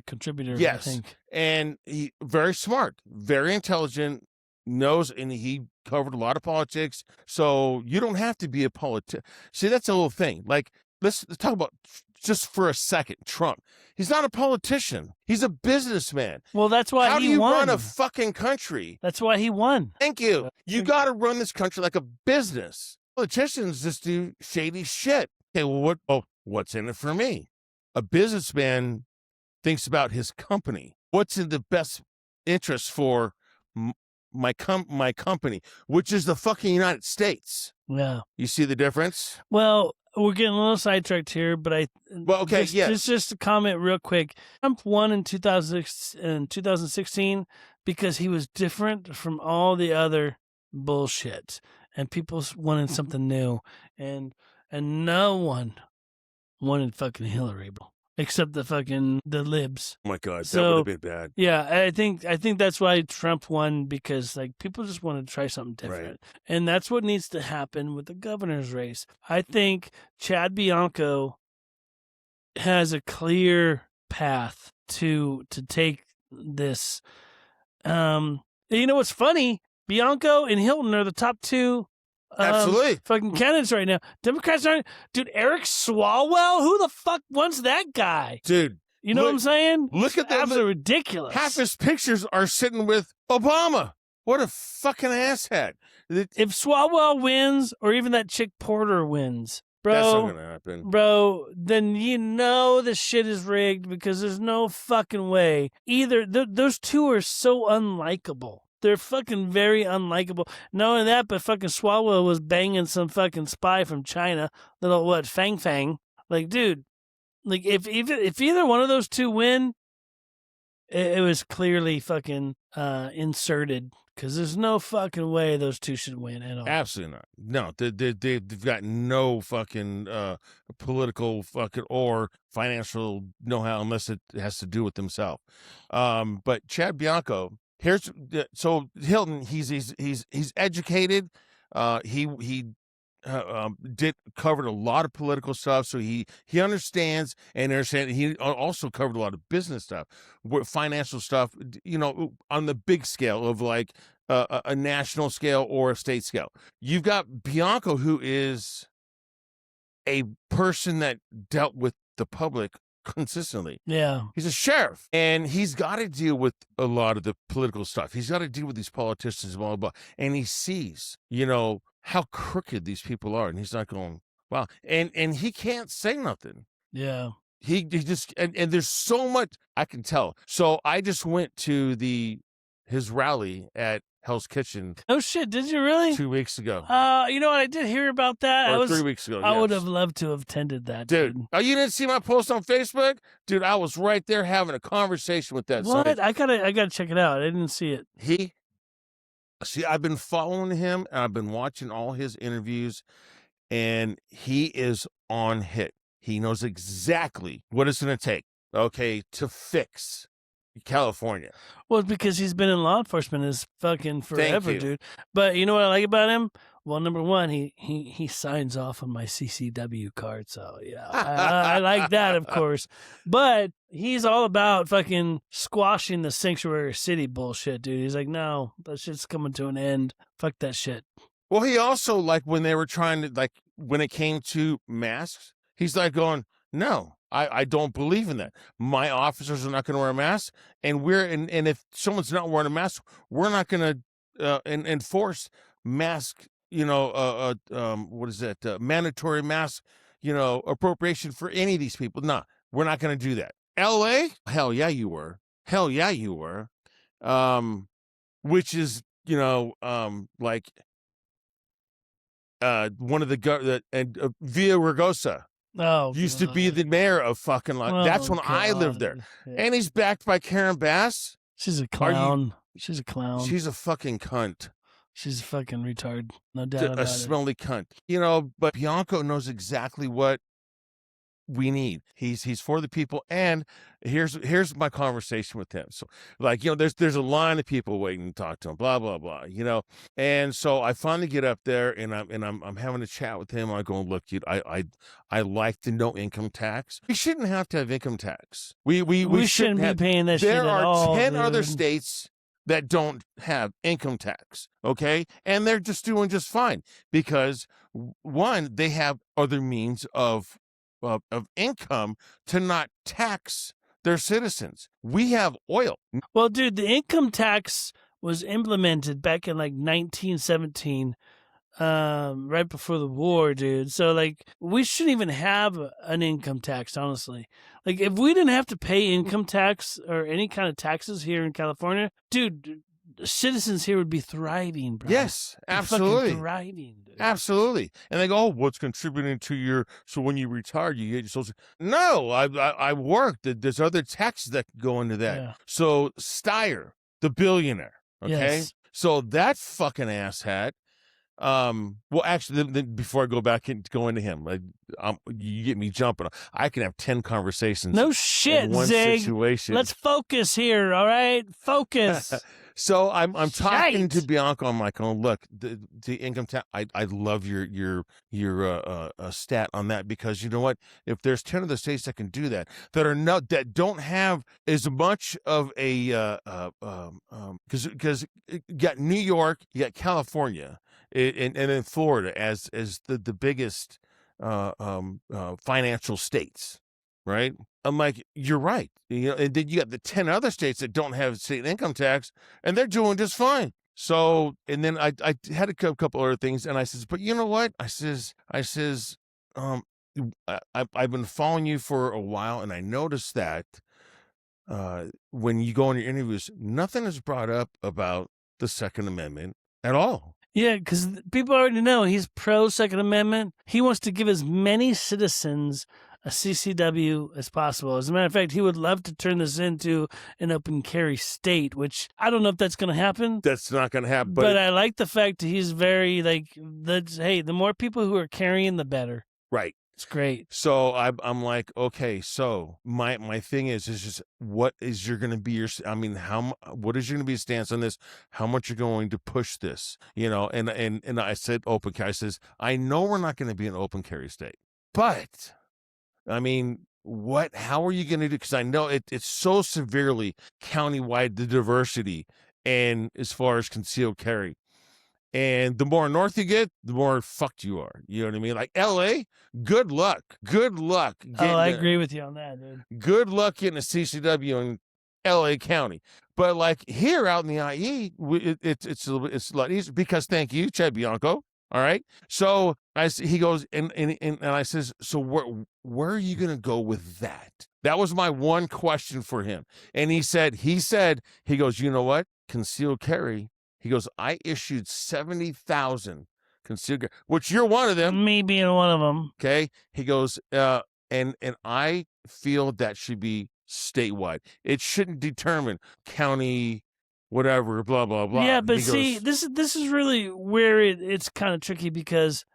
contributor. Yes, I think. And he very smart, very intelligent, knows, and he covered a lot of politics. So you don't have to be a politician. See, that's a little thing. Like, let's talk about just for a second Trump. He's not a politician. He's a businessman. Well, that's why How he do you won. run a fucking country? That's why he won. Thank you. You got to run this country like a business. Politicians just do shady shit. Okay, well, what's in it for me? A businessman thinks about his company. What's in the best interest for my company, which is the fucking United States? Yeah. You see the difference? Well, we're getting a little sidetracked here, but just a comment real quick. Trump won in 2016 because he was different from all the other bullshit, and people wanted something new, and no one wanted fucking Hillary, bro, except the libs. Oh my God, that would have been bad. Yeah, I think that's why Trump won, because like people just want to try something different. Right. And that's what needs to happen with the governor's race. I think Chad Bianco has a clear path to take this. You know what's funny? Bianco and Hilton are the top two absolutely fucking candidates right now. Democrats aren't. Dude, Eric Swalwell? Who the fuck wants that guy? Dude. You know what I'm saying? Look at that. Absolutely ridiculous. Half his pictures are sitting with Obama. What a fucking asshat. If Swalwell wins, or even that chick Porter wins, That's not bro, gonna happen. bro, then you know the shit is rigged because there's no fucking way. Either those two are so unlikable. They're fucking very unlikable. Not only that, but fucking Swalwell was banging some fucking spy from China, little what, Fang Fang. Like, dude, like if either one of those two win, it was clearly fucking inserted. Because there's no fucking way those two should win at all. Absolutely not. No, they've got no fucking political fucking or financial know-how unless it has to do with themselves. But Chad Bianco, so Hilton, he's educated. He did covered a lot of political stuff, so he understands and understands. He also covered a lot of business stuff, financial stuff, on the big scale of like a national scale or a state scale. You've got Bianco, who is a person that dealt with the public consistently. Yeah. He's a sheriff, and he's got to deal with a lot of the political stuff. He's got to deal with these politicians, blah, blah, blah. And he sees, how crooked these people are. And he's not going, wow. And he can't say nothing. Yeah. He just, and there's so much I can tell. So I just went to his rally at Hell's Kitchen. Oh shit! Did you really? 2 weeks ago. You know what? I did hear about that. Or 3 weeks ago. I would have loved to have attended that, dude. Oh, you didn't see my post on Facebook, dude? I was right there having a conversation with that. What? I gotta check it out. I didn't see it. I've been following him and I've been watching all his interviews, and he is on hit. He knows exactly what it's going to take, okay, to fix California. Well, it's because he's been in law enforcement is fucking forever, dude. But you know what I like about him? Well, number one, he signs off on my CCW card, so yeah, I like that, of course. But he's all about fucking squashing the sanctuary city bullshit, dude. He's like, no, that shit's coming to an end. Fuck that shit. Well, he also, like, when they were trying to, like, when it came to masks, he's like going, no, I don't believe in that. My officers are not going to wear a mask, and and if someone's not wearing a mask, we're not going to enforce mask. What is that? Mandatory mask, appropriation for any of these people. No, we're not going to do that. L.A. Hell yeah, you were. Hell yeah, you were. Which is, like one of the Villa Ragosa. Oh, used to be the mayor of fucking that's when I lived there. Yeah. And he's backed by Karen Bass. She's a clown. She's a clown. She's a fucking cunt. She's a fucking retard. No doubt about it. A smelly cunt. But Bianco knows exactly what we need. He's for the people. And here's my conversation with him. So, like, there's a line of people waiting to talk to him, blah, blah, blah, And so I finally get up there and I'm having a chat with him. I go, look, dude, I like the no income tax. We shouldn't have to have income tax. We shouldn't be paying that shit at all. There are 10 other states that don't have income tax, okay? And they're just doing just fine because, one, they have other means of income to not tax their citizens. We have oil. Well, dude, the income tax was implemented back in like 1917, right before the war, dude. So like we shouldn't even have an income tax, honestly. Like if we didn't have to pay income tax or any kind of taxes here in California, dude, citizens here would be thriving, bro. Yes, absolutely. Thriving, dude. Absolutely. And they go, oh, what's contributing to so when you retire, you get your social. No, I worked. There's other taxes that go into that. Yeah. So Steyer, the billionaire, okay? Yes. So that fucking asshat. Well, actually, before I go into him, you get me jumping. I can have 10 conversations. No shit, in one Zig. Situation. Let's focus here, all right? Focus. So I'm talking to Bianco. I'm like, oh, look, the income tax. I love your stat on that because you know what? If there's 10 of the states that can do that, that don't have as much of a because you got New York, you got California. And then Florida as the biggest financial states, right? I'm like, you're right. And then you got the 10 other states that don't have state income tax, and they're doing just fine. So, and then I had a couple other things, and I says, but you know what? I says, I've been following you for a while, and I noticed that when you go on your interviews, nothing is brought up about the Second Amendment at all. Yeah, because people already know he's pro Second Amendment. He wants to give as many citizens a CCW as possible. As a matter of fact, he would love to turn this into an open carry state, which I don't know if that's going to happen. That's not going to happen. But I like the fact that he's very hey, the more people who are carrying, the better. Right. It's great. So I'm like, okay, so my thing is just what is you're going to be what is your going to be a stance on this? How much you're going to push this, and I said open carry. I says, I know we're not going to be an open carry state, but I mean, how are you going to do? Because I know it's so severely countywide, the diversity and as far as concealed carry. And the more north you get, the more fucked you are. You know what I mean? Like LA, good luck. Good luck. I agree with you on that, dude. Good luck getting a CCW in LA County. But like here out in the IE, it's a lot easier because thank you, Chad Bianco. All right. So he goes and I says, so where are you going to go with that? That was my one question for him. And he said, he goes, you know what? Concealed carry. He goes, I issued 70,000 concealed carry, which you're one of them. Me being one of them. Okay. He goes, and I feel that should be statewide. It shouldn't determine county, whatever, blah, blah, blah. Yeah, but this is really where it's kind of tricky because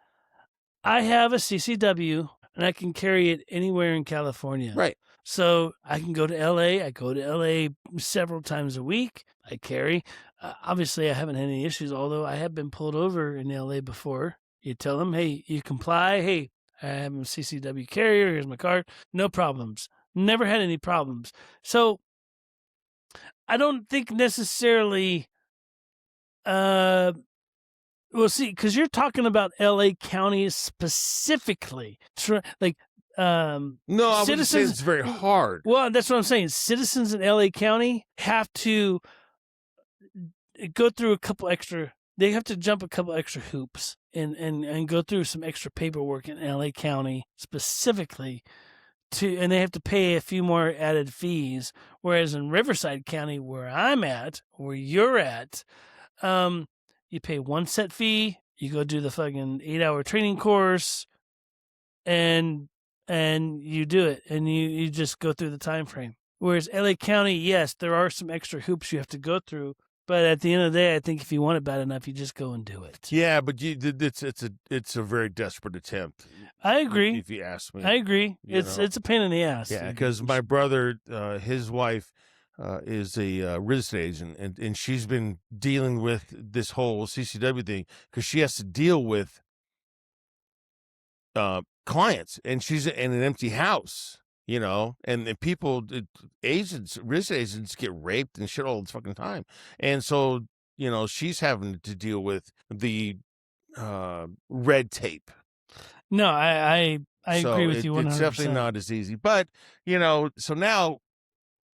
I have a CCW and I can carry it anywhere in California. Right. So I can go to LA. I go to LA several times a week. I carry. Obviously, I haven't had any issues, although I have been pulled over in LA before. You tell them, hey, you comply. Hey, I have a CCW carrier. Here's my card. No problems. Never had any problems. So I don't think necessarily, well, see, because you're talking about LA County specifically. No, I would say it's very hard. Well, that's what I'm saying. Citizens in LA County have to go through they have to jump a couple extra hoops and go through some extra paperwork in LA County specifically and they have to pay a few more added fees. Whereas in Riverside County, where I'm at, where you're at, you pay one set fee, you go do the fucking 8-hour training course, and you do it, and you just go through the time frame. Whereas LA County, yes, there are some extra hoops you have to go through, but at the end of the day, I think if you want it bad enough, you just go and do it. Yeah, but it's a very desperate attempt. I agree. If you ask me, I agree. It's a pain in the ass. Yeah, because my brother, his wife, is a real estate agent, and she's been dealing with this whole CCW thing because she has to deal with clients, and she's in an empty house, and people, agents, real estate agents get raped and shit all the fucking time, and so she's having to deal with the red tape. No, I agree with you 100%. It's definitely not as easy, but so now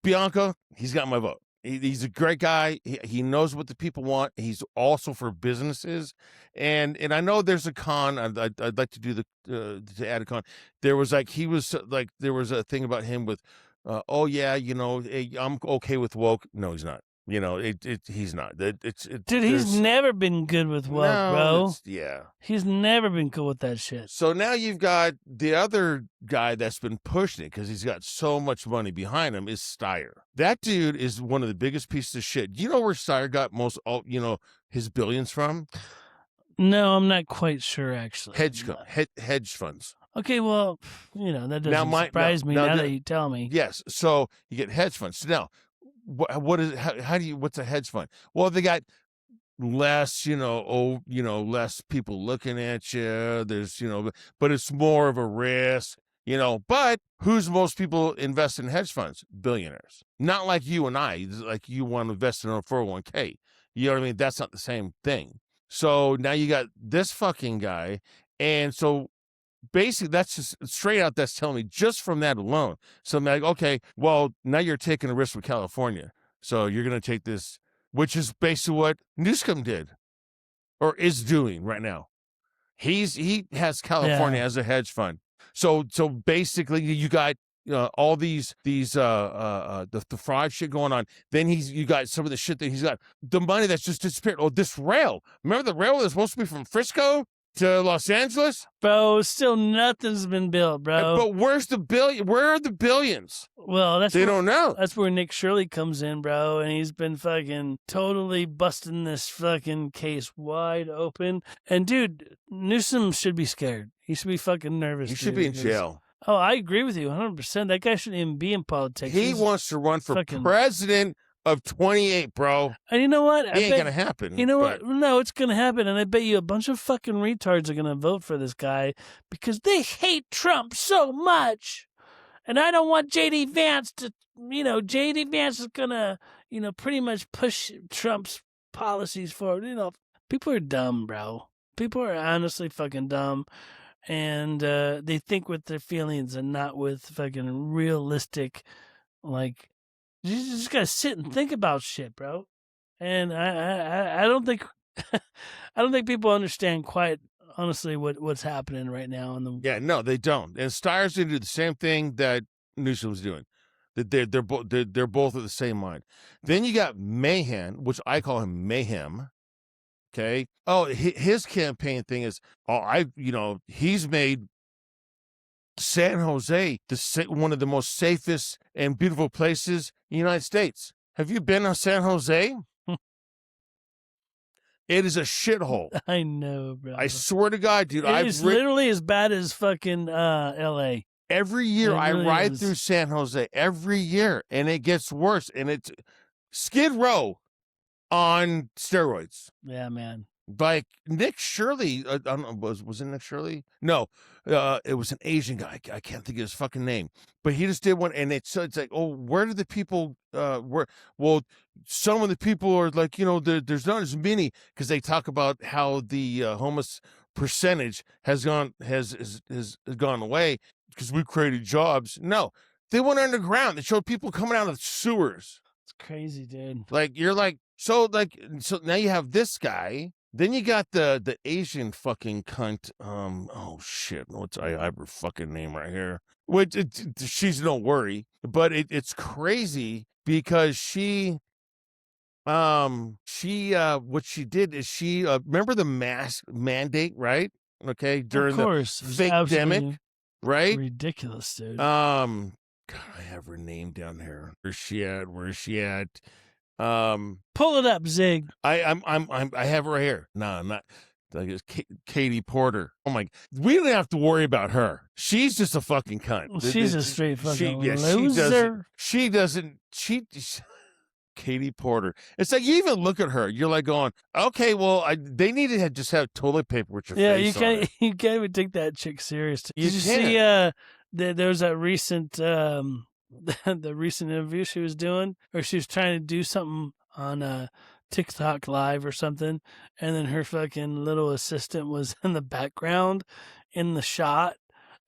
Bianco, he's got my vote. He's a great guy. He knows what the people want. He's also for businesses, and I know there's a con. I'd like to do to add a con. There was there was a thing about him with, oh yeah, I'm okay with woke. No, he's not. He's not. Dude, he's never been good with woke, bro. Yeah. He's never been cool with that shit. So now you've got the other guy that's been pushing it because he's got so much money behind him is Steyer. That dude is one of the biggest pieces of shit. You know where Steyer got his billions from? No, I'm not quite sure, actually. Hedge funds. Okay, well, that doesn't surprise me now that you tell me. Yes. So you get hedge funds. So now, what's a hedge fund? Well, they got less, less people looking at you. There's, but it's more of a risk, but who's most people invest in hedge funds? Billionaires. Not like you and I, like you want to invest in a 401k. You know what I mean? That's not the same thing. So now you got this fucking guy. And so basically, that's just straight out. That's telling me just from that alone. So I'm like, okay, well, now you're taking a risk with California. So you're going to take this, which is basically what Newsom did or is doing right now. He has California as a hedge fund. So basically, you got all the fraud shit going on. Then you got some of the shit that he's got, the money that's just disappeared. Oh, this rail. Remember the rail that's supposed to be from Frisco to Los Angeles? Bro, still nothing's been built, bro. But where's the billion? Where are the billions? Well, they don't know. That's where Nick Shirley comes in, bro, and he's been fucking totally busting this fucking case wide open. And dude, Newsom should be scared. He should be fucking nervous. He should be in jail. Oh, I agree with you 100%. That guy shouldn't even be in politics. He wants to run for president of 28, bro. And you know what? It ain't gonna happen. You know what? No, it's gonna happen. And I bet you a bunch of fucking retards are gonna vote for this guy because they hate Trump so much. And I don't want J.D. Vance to, J.D. Vance is gonna, pretty much push Trump's policies forward. People are dumb, bro. People are honestly fucking dumb. And they think with their feelings and not with fucking realistic, like, you just gotta sit and think about shit, bro. And I don't think I don't think people understand quite honestly what's happening right now in the no, they don't. And Steyer's gonna do the same thing that Newsom's doing. They're both of the same mind. Then you got Mahan, which I call him Mayhem. Okay. Oh, his campaign thing is, he's made San Jose one of the most safest and beautiful places in the United States. Have you been to San Jose? It is a shithole. I know, bro. I swear to God, dude. It's literally as bad as fucking L.A. Every year I ride through San Jose. Every year. And it gets worse. And it's Skid Row on steroids. Yeah, man. Like Nick Shirley, I don't know, was it Nick Shirley? No, it was an Asian guy. I can't think of his fucking name, but he just did one, and it's like, oh, where do the people? Well, some of the people are like, there's not as many because they talk about how the homeless percentage has gone away because we created jobs. No, they went underground. They showed people coming out of sewers. It's crazy, dude. Like you're like so now you have this guy. Then you got the Asian fucking cunt. Oh shit, I have her fucking name right here. Which she's no worry, but it's crazy because she what she did is she remember the mask mandate, right? Okay, during the fake-demic, right? Ridiculous, dude. God, I have her name down here. Where's she at? Pull it up, Zig. I have her right here. No, I'm not. Like it's Katie Porter. Oh my! We don't have to worry about her. She's just a fucking cunt. She's a straight fucking loser. She doesn't. Katie Porter. It's like you even look at her, you're like going, okay, well, they need to just have toilet paper with your face on it. You can't even take that chick serious. Did you see? There was that recent. The recent interview she was doing, or she was trying to do something on TikTok live or something, and then her fucking little assistant was in the background in the shot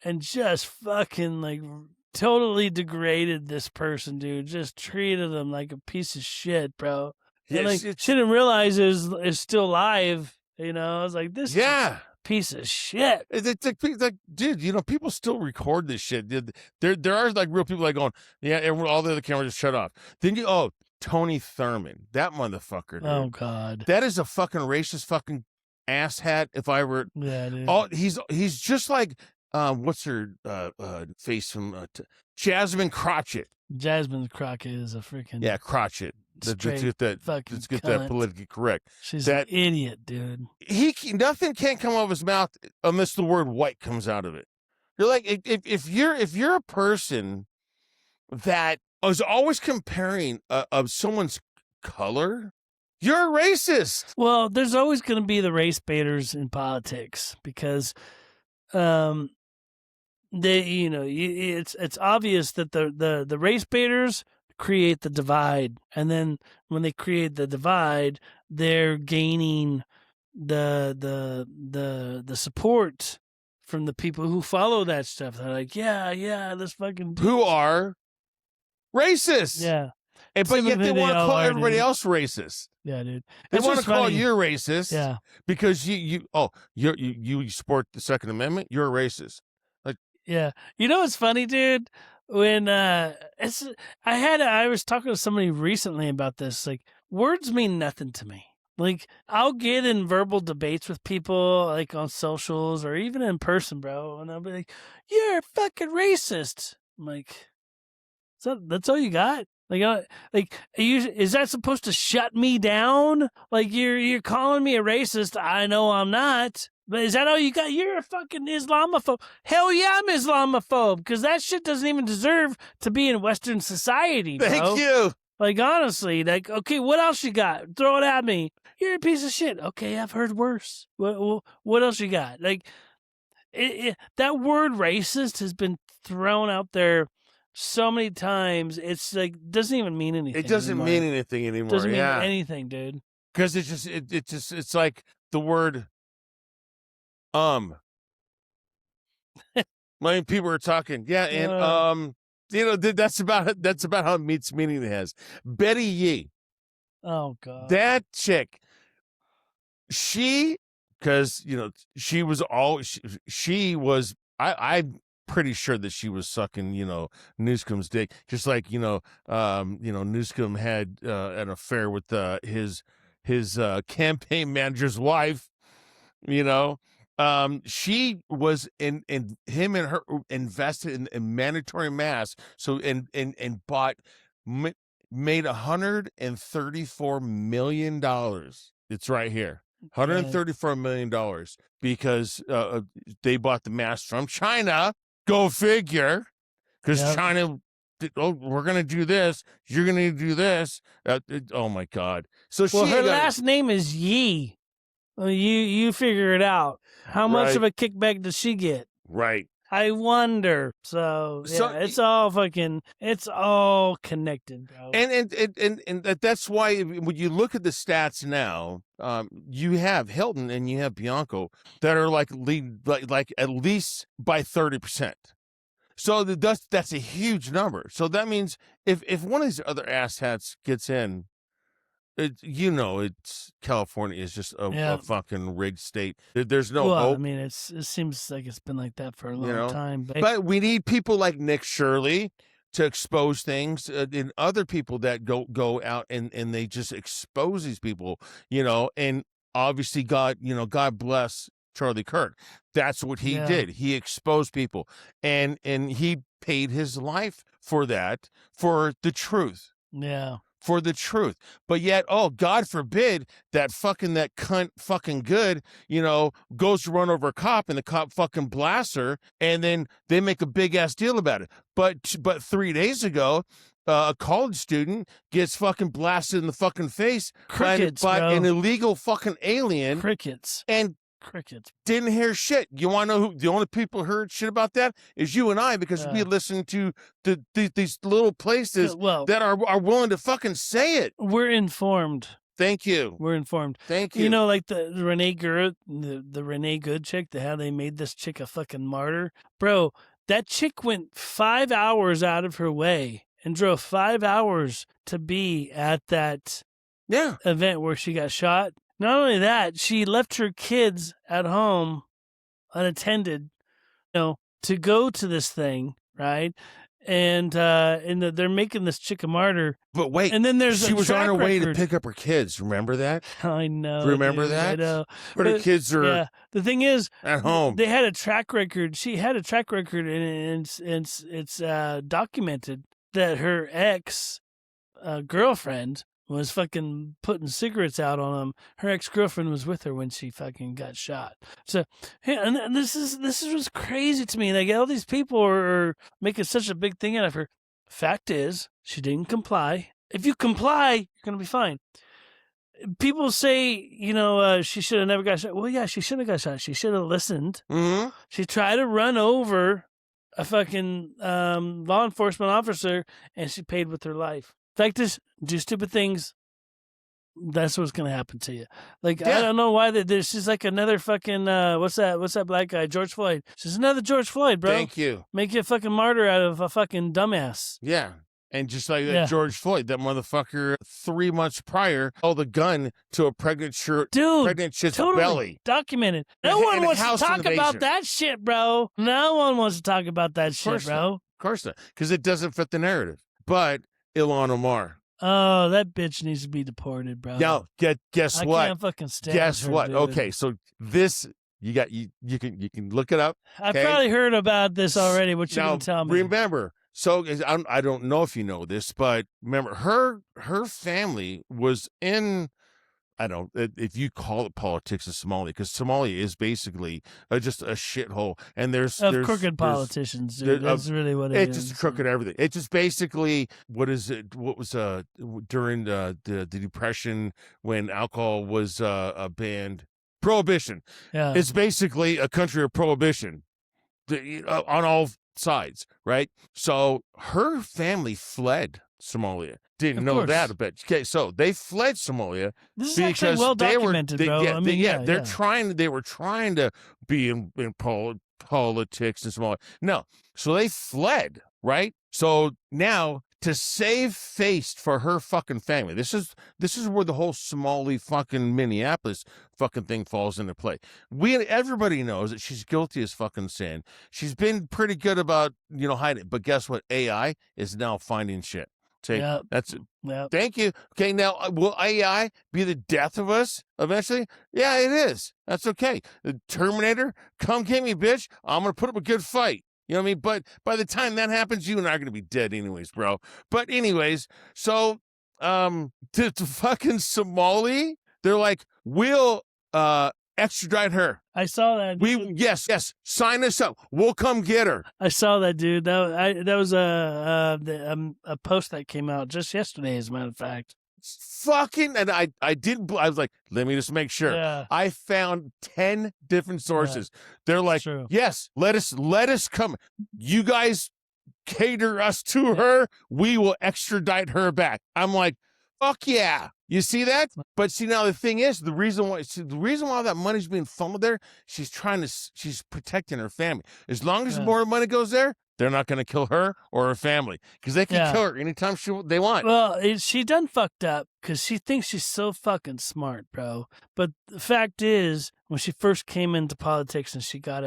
and just fucking like totally degraded this person, dude. Just treated them like a piece of shit, bro. Yeah, and, like, she didn't realize it's still live. I was like, this piece of shit. It's like, dude, people still record this shit. There are like real people like going, yeah, all the other cameras just shut off. Then Tony Thurman, that motherfucker. Dude. Oh God, that is a fucking racist fucking asshat. If I were, he's just like, what's her face from Jasmine Crockett. Jasmine Crockett is a freaking Crockett. Let's get that politically correct. She's an idiot, dude. Nothing can't come out of his mouth unless the word white comes out of it. You're like, if you're a person that is always comparing of someone's color, you're a racist. Well, there's always going to be the race baiters in politics because, it's obvious that the race baiters create the divide, and then when they create the divide, they're gaining the support from the people who follow that stuff. They're like, yeah, this fucking who are racist. Yeah. But yet they Typically, want to all call are, everybody dude. else racist. Yeah, dude. They It's want to just call funny. you racist Yeah. because you support the Second Amendment. You're a racist. Yeah. You know what's funny, dude? When I was talking to somebody recently about this. Like, words mean nothing to me. Like, I'll get in verbal debates with people, like on socials or even in person, bro, and I'll be like, "You're a fucking racist." I'm like, that's all you got? Is that supposed to shut me down? Like, you're calling me a racist? I know I'm not. But is that all you got? You're a fucking Islamophobe. Hell yeah, I'm Islamophobe, because that shit doesn't even deserve to be in Western society, bro. Thank you. Like, honestly, like, okay, what else you got? Throw it at me. You're a piece of shit. Okay, I've heard worse. What else you got? Like, that word racist has been thrown out there so many times. It's like, doesn't even mean anything. It doesn't anymore. mean anything anymore. Doesn't mean yeah. anything, dude. Because it's like the word I mean, people are talking, yeah, and that's about how much meaning it has. Betty Yee, Oh God, that chick, because she was she was. I'm pretty sure that she was sucking Newsom's dick, just like Newsom had an affair with his campaign manager's wife. She was in him and her invested in mandatory masks. So and bought made $134 million. It's right here. $134 million because they bought the masks from China. Go figure. Because China, we're going to do this. You're going to do this. Oh, my God. So her last name is Yee. Well, you figure it out. How much of a kickback does she get? Right. I wonder. So it's all connected, bro. And that's why when you look at the stats now, you have Hilton and you have Bianco that are like at least by 30%. So that's a huge number. So that means if one of these other asshats gets in, it's California is just a fucking rigged state. There's no hope. I mean, it seems like it's been like that for a long time. But we need people like Nick Shirley to expose things, and other people that go out and they just expose these people, and obviously God bless Charlie Kirk. That's what he did. He exposed people, and he paid his life for that, for the truth. Yeah. For the truth. But yet, God forbid that cunt fucking good, goes to run over a cop and the cop fucking blasts her, and then they make a big ass deal about it. But 3 days ago, a college student gets fucking blasted in the fucking face by an illegal fucking alien. Crickets. And didn't hear shit. You want to know who the only people who heard shit about that is you and I, because we listen to these little places that are willing to fucking say it. We're informed. Thank you. We're informed. Thank you. Like the Renee Good chick, how they made this chick a fucking martyr. Bro, that chick went 5 hours out of her way and drove 5 hours to be at that event where she got shot. Not only that, she left her kids at home unattended, to go to this thing, right? And they're making this chick a martyr. But wait, and then she was on her way to pick up her kids. Remember that? I know. Remember that? I know. But her kids are the thing is, at home. They had a track record. She had a track record, and it's documented that her ex girlfriend was fucking putting cigarettes out on him. Her ex-girlfriend was with her when she fucking got shot. So, and this is what's crazy to me. Like, all these people are making such a big thing out of her. Fact is, she didn't comply. If you comply, you're gonna be fine. People say, she should have never got shot. Well, yeah, she should have got shot. She should have listened. Mm-hmm. She tried to run over a fucking law enforcement officer, and she paid with her life. Fact is, do stupid things. That's what's gonna happen to you. Like, I don't know why there's just like another fucking what's that black guy, George Floyd. She's another George Floyd, bro. Thank you. Make you a fucking martyr out of a fucking dumbass. Yeah. And just like that George Floyd, that motherfucker 3 months prior held a gun to a pregnant shit's belly. Documented. No one wants to talk about that shit, bro. No one wants to talk about that shit, bro. Of course not. Because it doesn't fit the narrative. But Ilhan Omar. Oh, that bitch needs to be deported, bro. Now, guess what? I can't fucking stand Guess her, what? dude. Okay, so this you can look it up. I've probably heard about this already. What you gonna tell me? Remember, so I don't know if you know this, but remember her family was in. I don't if you call it politics in Somalia, because Somalia is basically just a shithole, and there's crooked politicians, dude. That's really what it is. It's just crooked everything. It's just basically what is it? What was during the Depression when alcohol was banned? Prohibition. Yeah, it's basically a country of prohibition on all sides, right? So her family fled Somalia. Didn't know that a bit. Okay, so they fled Somalia. This is actually well documented, bro. They were trying to be in politics in Somalia. No, so they fled, right? So now to save face for her fucking family, this is where the whole Somali fucking Minneapolis fucking thing falls into play. Everybody knows that she's guilty as fucking sin. She's been pretty good about hiding it, but guess what? AI is now finding shit. That's it. Yep. Thank you. Okay, now will AI be the death of us eventually? Yeah, it is. That's okay. The Terminator, come get me, bitch. I'm gonna put up a good fight. You know what I mean? But by the time that happens, you and I are gonna be dead anyways, bro. But anyways, so to fucking Somali, they're like, we'll extradite her. I saw that. Yes, sign us up. We'll come get her. I saw that, dude. That was a post that came out just yesterday, as a matter of fact. Fucking, and I was like, let me just make sure. Yeah. I found 10 different sources. Yeah. They're like, yes, let us come. You guys cater us to her. We will extradite her back. I'm like, fuck yeah. You see that? But see, now the thing is, the reason why that money's being funneled there, she's protecting her family. As long as more money goes there, they're not going to kill her or her family, because they can kill her anytime they want. Well, she done fucked up because she thinks she's so fucking smart, bro. But the fact is, when she first came into politics and got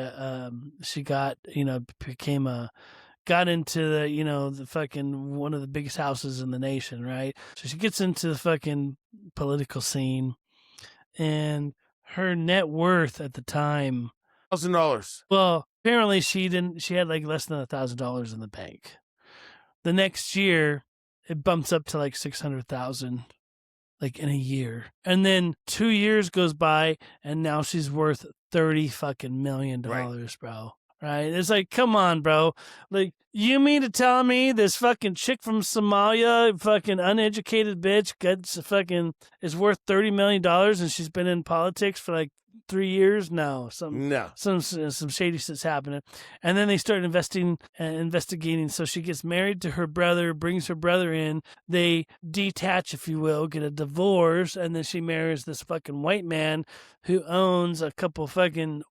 into the fucking one of the biggest houses in the nation, right? So she gets into the fucking political scene, and her net worth at the time, $1,000. Well, apparently she had like less than $1,000 in the bank. The next year, it bumps up to like 600,000, like in a year, and then 2 years goes by, and now she's worth $30 fucking million, bro. Right? It's like, come on, bro. Like, you mean to tell me this fucking chick from Somalia, fucking uneducated bitch, is worth $30 million and she's been in politics for like 3 years? No. Some shady shit's happening. And then they start investigating. So she gets married to her brother, brings her brother in. They detach, if you will, get a divorce, and then she marries this fucking white man who owns a couple fucking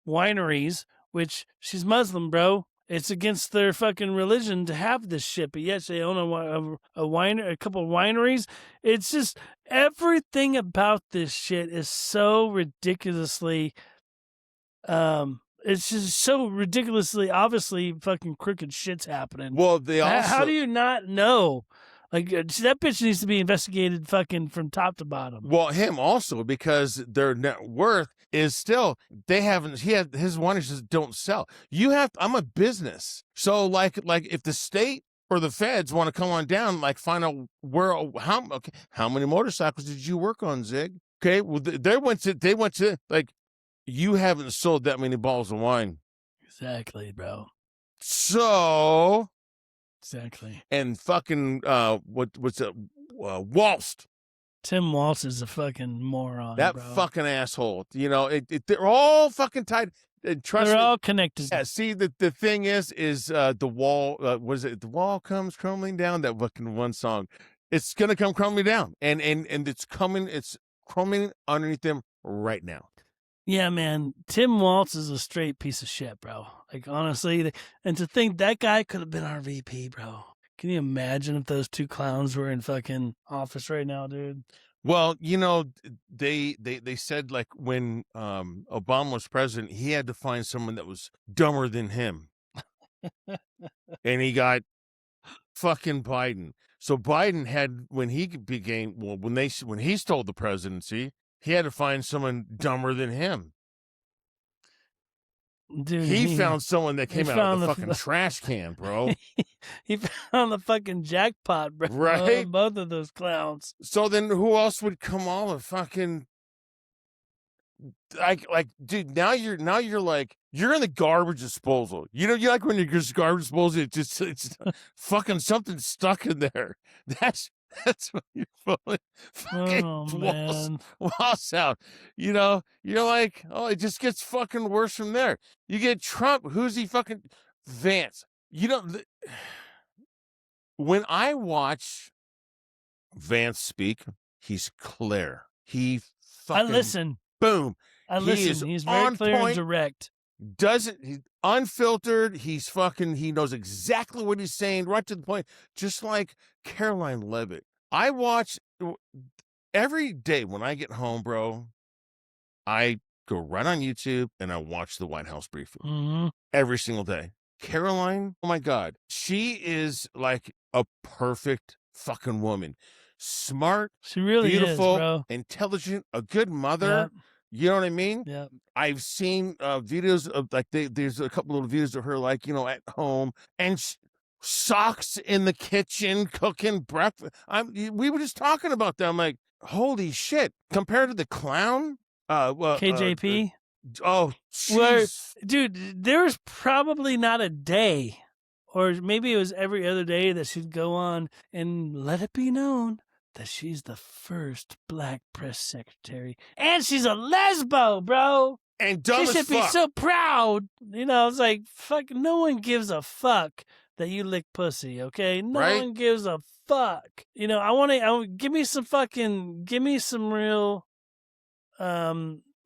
wineries, which she's Muslim, bro. It's against their fucking religion to have this shit, but yet they own a couple of wineries. It's just everything about this shit is so ridiculously, it's just so ridiculously, obviously, fucking crooked shit's happening. Well, how do you not know? Like, that bitch needs to be investigated fucking from top to bottom. Well, him also, because their net worth is still, his wineries just don't sell. I'm a business. So like if the state or the feds want to come on down, like find out how many motorcycles did you work on, Zig? Okay. Well, they went to like, you haven't sold that many bottles of wine. Exactly, bro. So. Exactly. And fucking what's it? Walst. Tim Walsh is a fucking moron. That fucking asshole. They're all fucking tied. Trust they're me, all connected. Yeah. See, the thing is the wall. Was it the wall comes crumbling down? That fucking one song. It's gonna come crumbling down, and it's coming. It's crumbling underneath them right now. Yeah, man. Tim Waltz is a straight piece of shit, bro. Like, honestly, and to think that guy could have been our VP, bro. Can you imagine if those two clowns were in fucking office right now, dude? Well, you know, they said like when Obama was president, he had to find someone that was dumber than him, and he got fucking Biden. So Biden had when he became when he stole the presidency, he had to find someone dumber than him. Dude, he found someone that came out of the fucking trash can, bro. He found the fucking jackpot, bro. Right? Both of those clowns. So then who else would Kamala fucking like dude, now you're like you're in the garbage disposal. You know, you like when you're just garbage disposal, it's fucking something stuck in there. That's what you're fucking walls out. You know, you're like, oh, it just gets fucking worse from there. You get Trump, who's he fucking Vance. You know, when I watch Vance speak, he's clear. He fucking I listen. Boom. I listen. He's very clear and direct. He's unfiltered. He's fucking, he knows exactly what he's saying, right to the point. Just like Caroline Levitt. I watch every day when I get home, bro. I go right on YouTube and I watch the White House briefing every single day. Caroline, oh my God. She is like a perfect fucking woman. Smart, she really beautiful, is, bro. Intelligent, a good mother. Yep. You know what I mean? Yeah. I've seen videos of like there's a couple of videos of her like, you know, at home and socks in the kitchen cooking breakfast. We were just talking about that. I'm like, holy shit! Compared to the clown, KJP. Oh, dude, there was probably not a day, or maybe it was every other day that she'd go on and let it be known that she's the first black press secretary, and she's a lesbo, bro. And dumb she should be so proud. You know, it's like fuck. No one gives a fuck that you lick pussy. Okay, no one gives a fuck. You know, I want to give me some real, you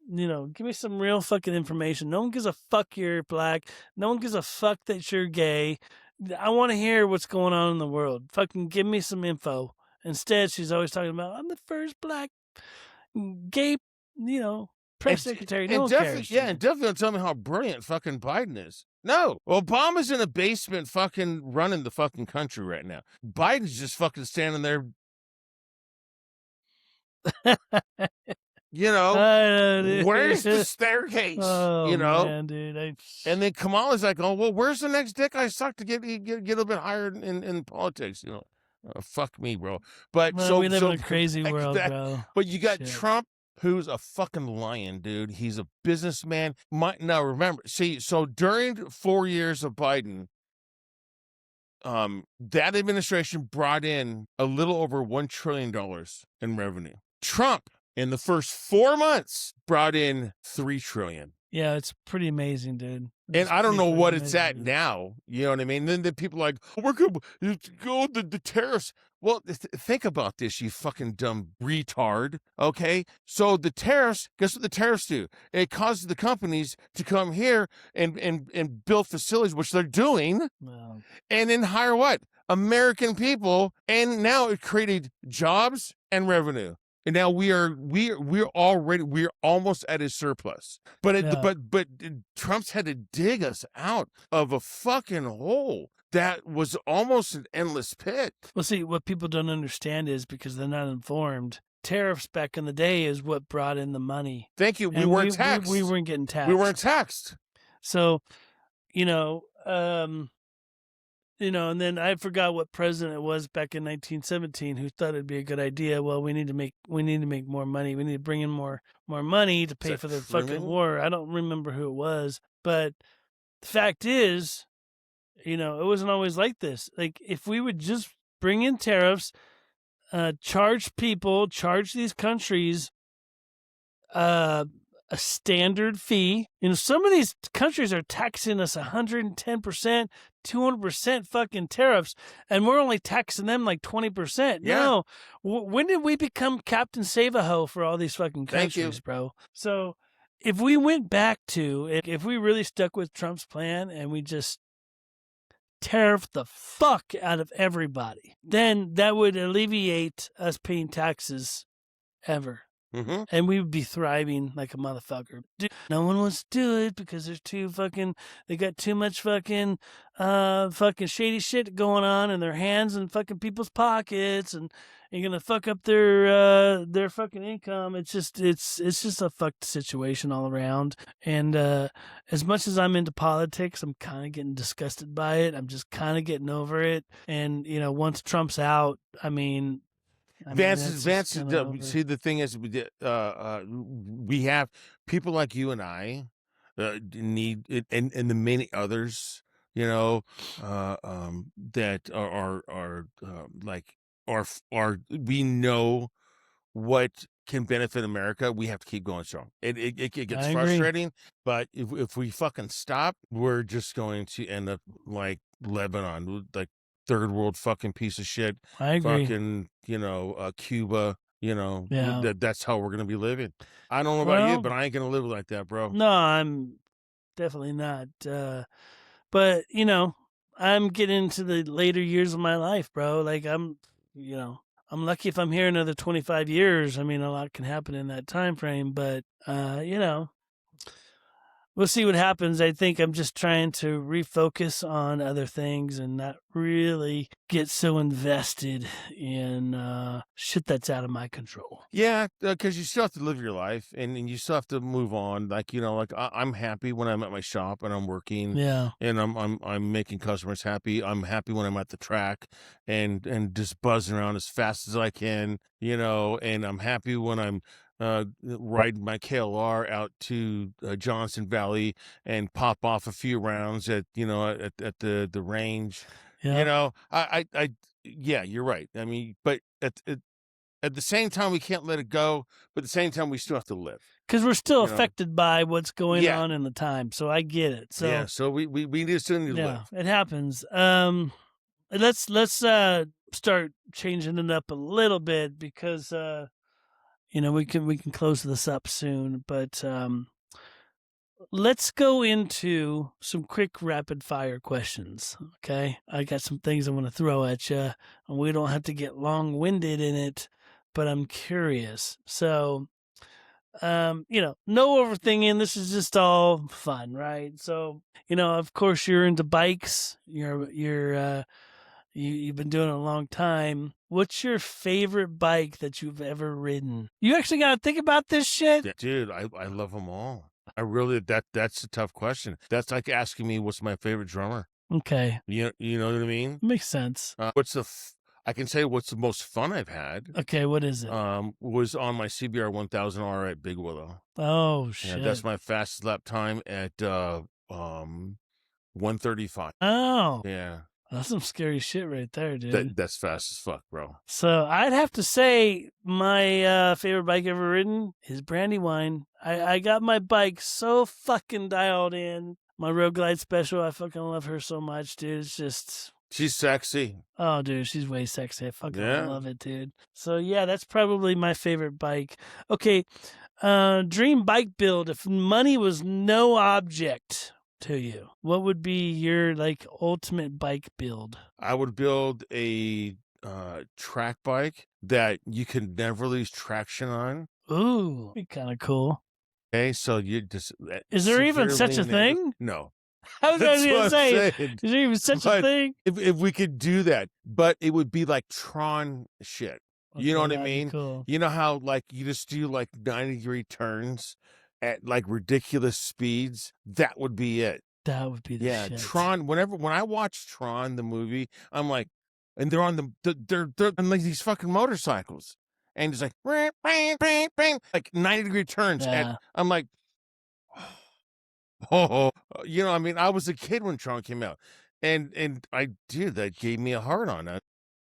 know, give me some real fucking information. No one gives a fuck you're black. No one gives a fuck that you're gay. I want to hear what's going on in the world. Fucking give me some info. Instead, she's always talking about, I'm the first black gay, you know, press secretary. No one cares. Yeah, and definitely don't tell me how brilliant fucking Biden is. No, Obama's in a basement fucking running the fucking country right now. Biden's just fucking standing there. You know, where's the staircase? Oh, you know, man, dude. And then Kamala's like, oh, well, where's the next dick I suck to get a little bit higher in politics? You know, fuck me, bro. But we live in a crazy world, bro. But you got Trump, who's a fucking lion, dude. He's a businessman. Now remember, so during 4 years of Biden, that administration brought in a little over $1 trillion in revenue. Trump, in the first 4 months, brought in $3 trillion. Yeah, it's pretty amazing, dude. And I don't know what it's at now. You know what I mean? Then the people are like, oh, we're going to go the tariffs. Well, think about this, you fucking dumb retard. Okay? So the tariffs, guess what the tariffs do? It causes the companies to come here and build facilities, which they're doing, and then hire what? American people. And now it created jobs and revenue. And now we're almost at a surplus, but Trump's had to dig us out of a fucking hole that was almost an endless pit. Well, see, what people don't understand is because they're not informed. Tariffs back in the day is what brought in the money. Thank you. We weren't taxed. We weren't getting taxed. We weren't taxed. So, you know, and then I forgot what president it was back in 1917 who thought it'd be a good idea. Well, we need to make more money. We need to bring in more money to pay for the fucking war. I don't remember who it was, but the fact is, you know, it wasn't always like this. Like if we would just bring in tariffs, charge these countries a standard fee. You know, some of these countries are taxing us 110%, 200% fucking tariffs, and we're only taxing them like 20%. Yeah. No, when did we become Captain Save-A-Ho for all these fucking countries, bro? So if we went back to, if we really stuck with Trump's plan and we just tariff the fuck out of everybody, then that would alleviate us paying taxes ever. Mm-hmm. And we would be thriving like a motherfucker. Dude, no one wants to do it because they got too much fucking shady shit going on in their hands and fucking people's pockets, and you're gonna fuck up their fucking income. It's just a fucked situation all around. And as much as I'm into politics, I'm kind of getting disgusted by it. I'm just kind of getting over it. And once Trump's out, Vance, see, the thing is, we have people like you and I need it, and the many others, that are we know what can benefit America. We have to keep going strong. It gets frustrating, but if we fucking stop, we're just going to end up like Lebanon, like third world fucking piece of shit. I agree. Fucking, Cuba, Yeah. that's how we're going to be living. I don't know about you, but I ain't going to live like that, bro. No, I'm definitely not. But, I'm getting into the later years of my life, bro. Like I'm lucky if I'm here another 25 years. I mean, a lot can happen in that time frame, but, we'll see what happens. I think I'm just trying to refocus on other things and not really get so invested in shit that's out of my control. Yeah, because you still have to live your life, and you still have to move on. Like I'm happy when I'm at my shop and I'm working. Yeah, and I'm making customers happy. I'm happy when I'm at the track and just buzzing around as fast as I can. And I'm happy when I'm ride my KLR out to Johnson Valley and pop off a few rounds at the range. yeah. Yeah, you're right. I mean, but at the same time, we can't let it go. But at the same time, we still have to live because we're still affected by what's going on in the time. So I get it. So yeah, so we still need to live. It happens. Let's start changing it up a little bit because we can close this up soon, but let's go into some quick rapid fire questions. Okay, I got some things I want to throw at you, and we don't have to get long winded in it, but I'm curious. So, no overthinking. This is just all fun, right? So, of course, you're into bikes. You've been doing it a long time. What's your favorite bike that you've ever ridden? You actually got to think about this shit? Yeah, dude, I love them all. I really, that's a tough question. That's like asking me what's my favorite drummer. Okay. You know what I mean? Makes sense. I can say what's the most fun I've had. Okay, what is it? Was on my CBR 1000R at Big Willow. Oh, shit. Yeah, that's my fastest lap time at 1:35. Oh. Yeah. That's some scary shit right there, dude. That's fast as fuck, bro. So I'd have to say my favorite bike ever ridden is Brandywine. I got my bike so fucking dialed in. My Road Glide Special, I fucking love her so much, dude. It's just... She's sexy. Oh, dude, she's way sexy. I fucking love it, dude. So yeah, that's probably my favorite bike. Okay, dream bike build. If money was no object to you, what would be your ultimate bike build? I would build a track bike that you can never lose traction on. Ooh, be kind of cool. Okay, so you just is there even such a thing? No. I was going to say, is there even such a thing? If we could do that, but it would be like Tron shit. Okay, you know what I mean? Cool. You know how you just do 90-degree turns at ridiculous speeds? That would be it. That would be the shit. Tron. When I watch Tron the movie, I'm like, and they're on they're on these fucking motorcycles, and it's like 90-degree turns. Yeah. I'm like, oh, I mean, I was a kid when Tron came out, and that gave me a hard on. I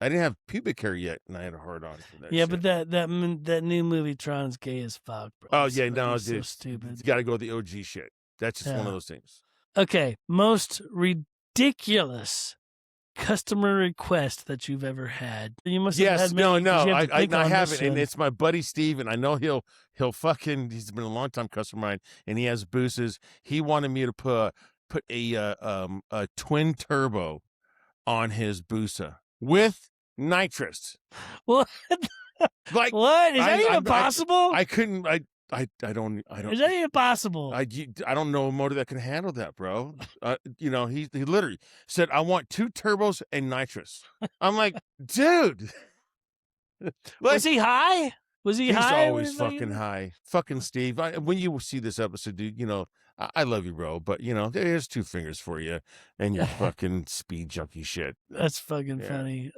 didn't have pubic hair yet, and I had a hard on for that. Yeah, shit. but that new movie Tron's gay as fuck, bro. Oh yeah, no, it's so stupid. You got to go with the OG shit. That's just one of those things. Okay, most ridiculous customer request that you've ever had? You must have Yes, had many. no, 'cause you have to I think on this haven't, and one. it's my buddy Steve, and I know he'll fucking. He's been a long time customer of mine, and he has boosters. He wanted me to put a twin turbo on his Busa with nitrous. What? Like, What? Is that I- even possible? I couldn't. I don't. Is that even possible? I don't know a motor that can handle that, bro. You know, he literally said, "I want 2 turbos and nitrous." I'm like, dude. Was he high? Was he He's high? always fucking high. Fucking Steve. When you see this episode, dude, you know, I love you, bro, but, you know, there's 2 fingers for you and your fucking speed junkie shit. That's fucking Yeah. funny.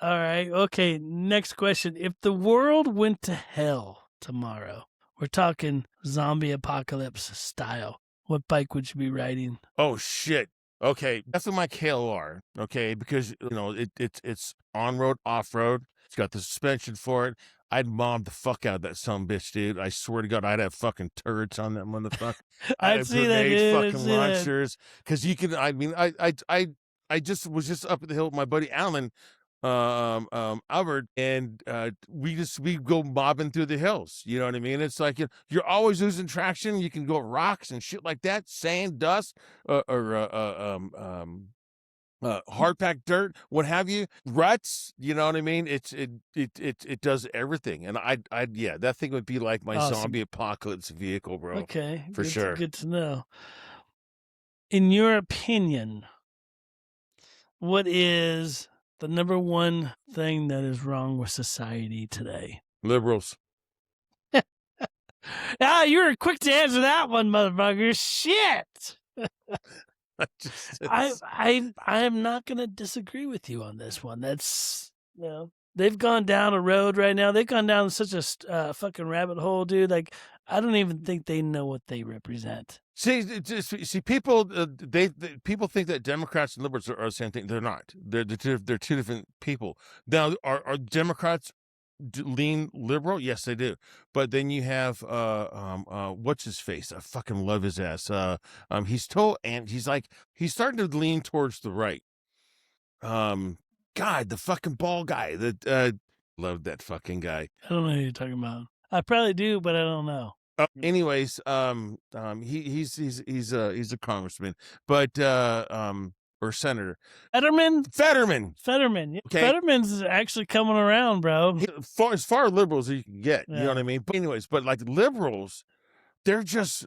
All right. Okay. Next question. If the world went to hell tomorrow, we're talking zombie apocalypse style, what bike would you be riding? Oh, shit. Okay. Definitely my KLR, okay, because, you know, it's on-road, off-road. It's got the suspension for it. I'd mob the fuck out of that bitch, dude. I swear to God, I'd have fucking turrets on that motherfucker. I'd see that, grenade dude. I'd fucking see that. launchers. Because you can, I mean, I just was just up at the hill with my buddy Alan, Albert, and we go mobbing through the hills. You know what I mean? It's like you're always losing traction. You can go rocks and shit like that, sand, dust, hard packed dirt, what have you, ruts. You know what I mean? It does everything, and yeah, that thing would be like my Awesome. zombie apocalypse vehicle, bro. Okay. For sure. Good to know. In your opinion, what is the number one thing that is wrong with society today? Liberals. Ah, you were quick to answer that one, motherfucker. Shit. I am not going to disagree with you on this one. That's, you know, they've gone down a road right now. They've gone down such a fucking rabbit hole, dude. Like, I don't even think they know what they represent. See, people. People think that Democrats and liberals are the same thing. They're not. They're two different people. Now, are Democrats lean liberal? Yes, they do. But then you have what's his face? I fucking love his ass. He's he's starting to lean towards the right. God, the fucking ball guy. That love that fucking guy. I don't know who you're talking about. I probably do, but I don't know. Anyways, he's a congressman, but or senator. Fetterman. Okay. Fetterman's actually coming around, bro. As far liberal as you can get, Yeah. you know what I mean? But anyways, but like liberals, they're just,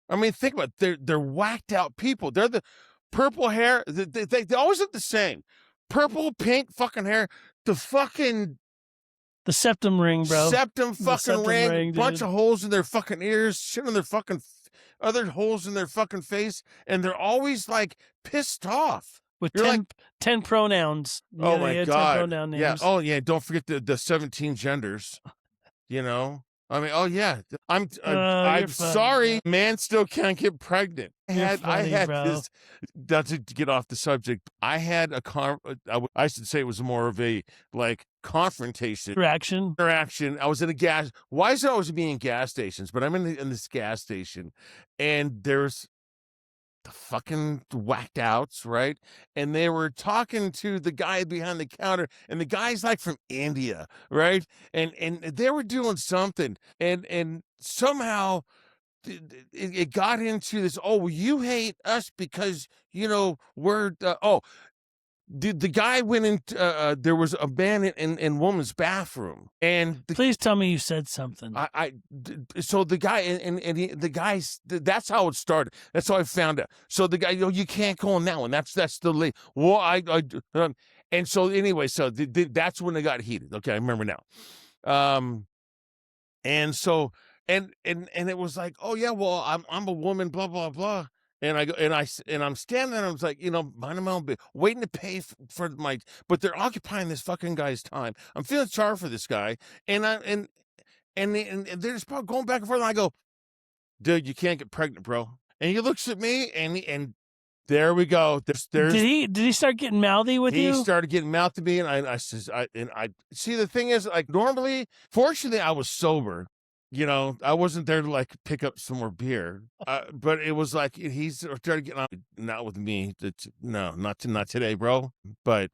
I mean, think about it. They're whacked out people. They're the purple hair. They always look the same. Purple, pink fucking hair. The septum ring, bro. Septum fucking ring. Bunch dude. of holes in their fucking ears, shit on their fucking other holes in their fucking face, and they're always like pissed off. With You're 10 pronouns. Oh my 10 God. pronoun names. Yeah. Oh yeah. Don't forget the 17 genders. You know. I mean, oh yeah. I'm sorry, man. Still can't get pregnant. I had this. Not to get off the subject. I had I should say it was more of a like confrontation. Interaction. I was in a gas. Why is it always being in gas stations? But I'm in this gas station, and there's the fucking whacked outs, right? And they were talking to the guy behind the counter, and the guy's like from India, right? And they were doing something, and somehow it got into this. Oh, well, you hate us because you know we're the guy went in. There was a man in woman's bathroom, and please tell me you said something. So the guy the guy's. That's how it started. That's how I found out. So the guy, you can't go on that one. That's the late. Well, and so anyway, so that's when it got heated. Okay, I remember now. And so and it was like, oh yeah, well, I'm a woman, blah blah blah. And I'm standing there, and I was like, you know, minding my own business, waiting to pay for my, but they're occupying this fucking guy's time. I'm feeling sorry for this guy, and they're just going back and forth. And I go, dude, you can't get pregnant, bro. And he looks at me, and there we go. Did he start getting mouthy with you? He started getting mouthy to me, and I see. The thing is, like, normally, fortunately, I was sober. I wasn't there to like pick up some more beer, but it was like he's started getting out. Not with me. No, not today, bro. But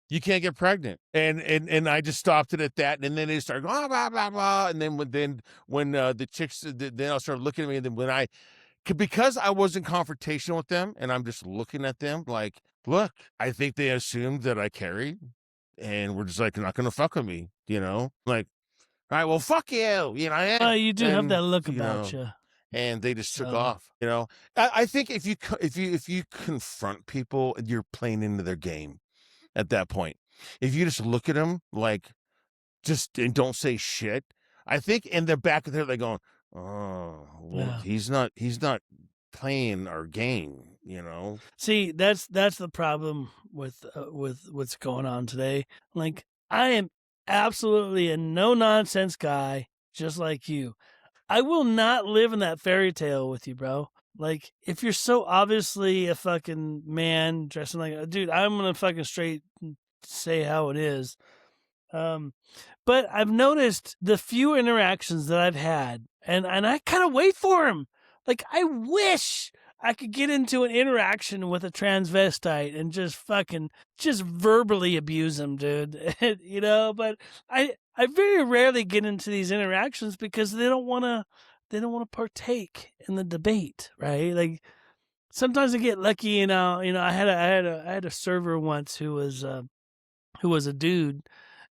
you can't get pregnant, and I just stopped it at that, and then they started going, blah blah blah, and then when the chicks, then I started looking at me, and then because I wasn't confrontational with them, and I'm just looking at them like, look, I think they assumed that I carried, and we're just like not gonna fuck with me, like. All right, well, fuck you, You do have that look you about know, you. and they just took So, off. I think if you confront people, you're playing into their game at that point. If you just look at them like and don't say shit, I think in the back of their they're going, oh, well, yeah. he's not playing our game. See, that's the problem with what's going on today. Like, I am absolutely a no nonsense guy, just like you. I will not live in that fairy tale with you, bro. Like, if you're so obviously a fucking man dressing like a dude, I'm gonna fucking straight say how it is. But I've noticed the few interactions that I've had, and I kind of wait for them. Like, I wish I could get into an interaction with a transvestite and just verbally abuse him, dude. But I very rarely get into these interactions because they don't want to partake in the debate, right? Like, sometimes I get lucky, I had a server once who was a dude,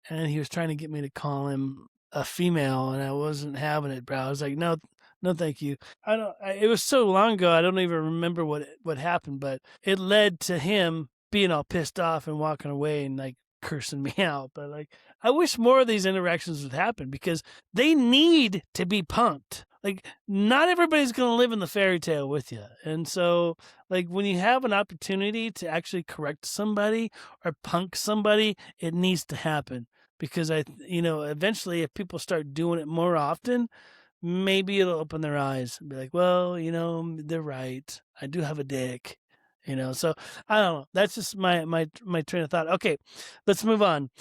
and he was trying to get me to call him a female, and I wasn't having it, bro. I was like, no, no, thank you. It was so long ago, I don't even remember what happened, but it led to him being all pissed off and walking away and like cursing me out. But like, I wish more of these interactions would happen because they need to be punked. Like, not everybody's going to live in the fairy tale with you. And so, like, when you have an opportunity to actually correct somebody or punk somebody, it needs to happen. Because eventually, if people start doing it more often, maybe it'll open their eyes and be like, well, they're right. I do have a dick. So I don't know. That's just my train of thought. Okay, let's move on.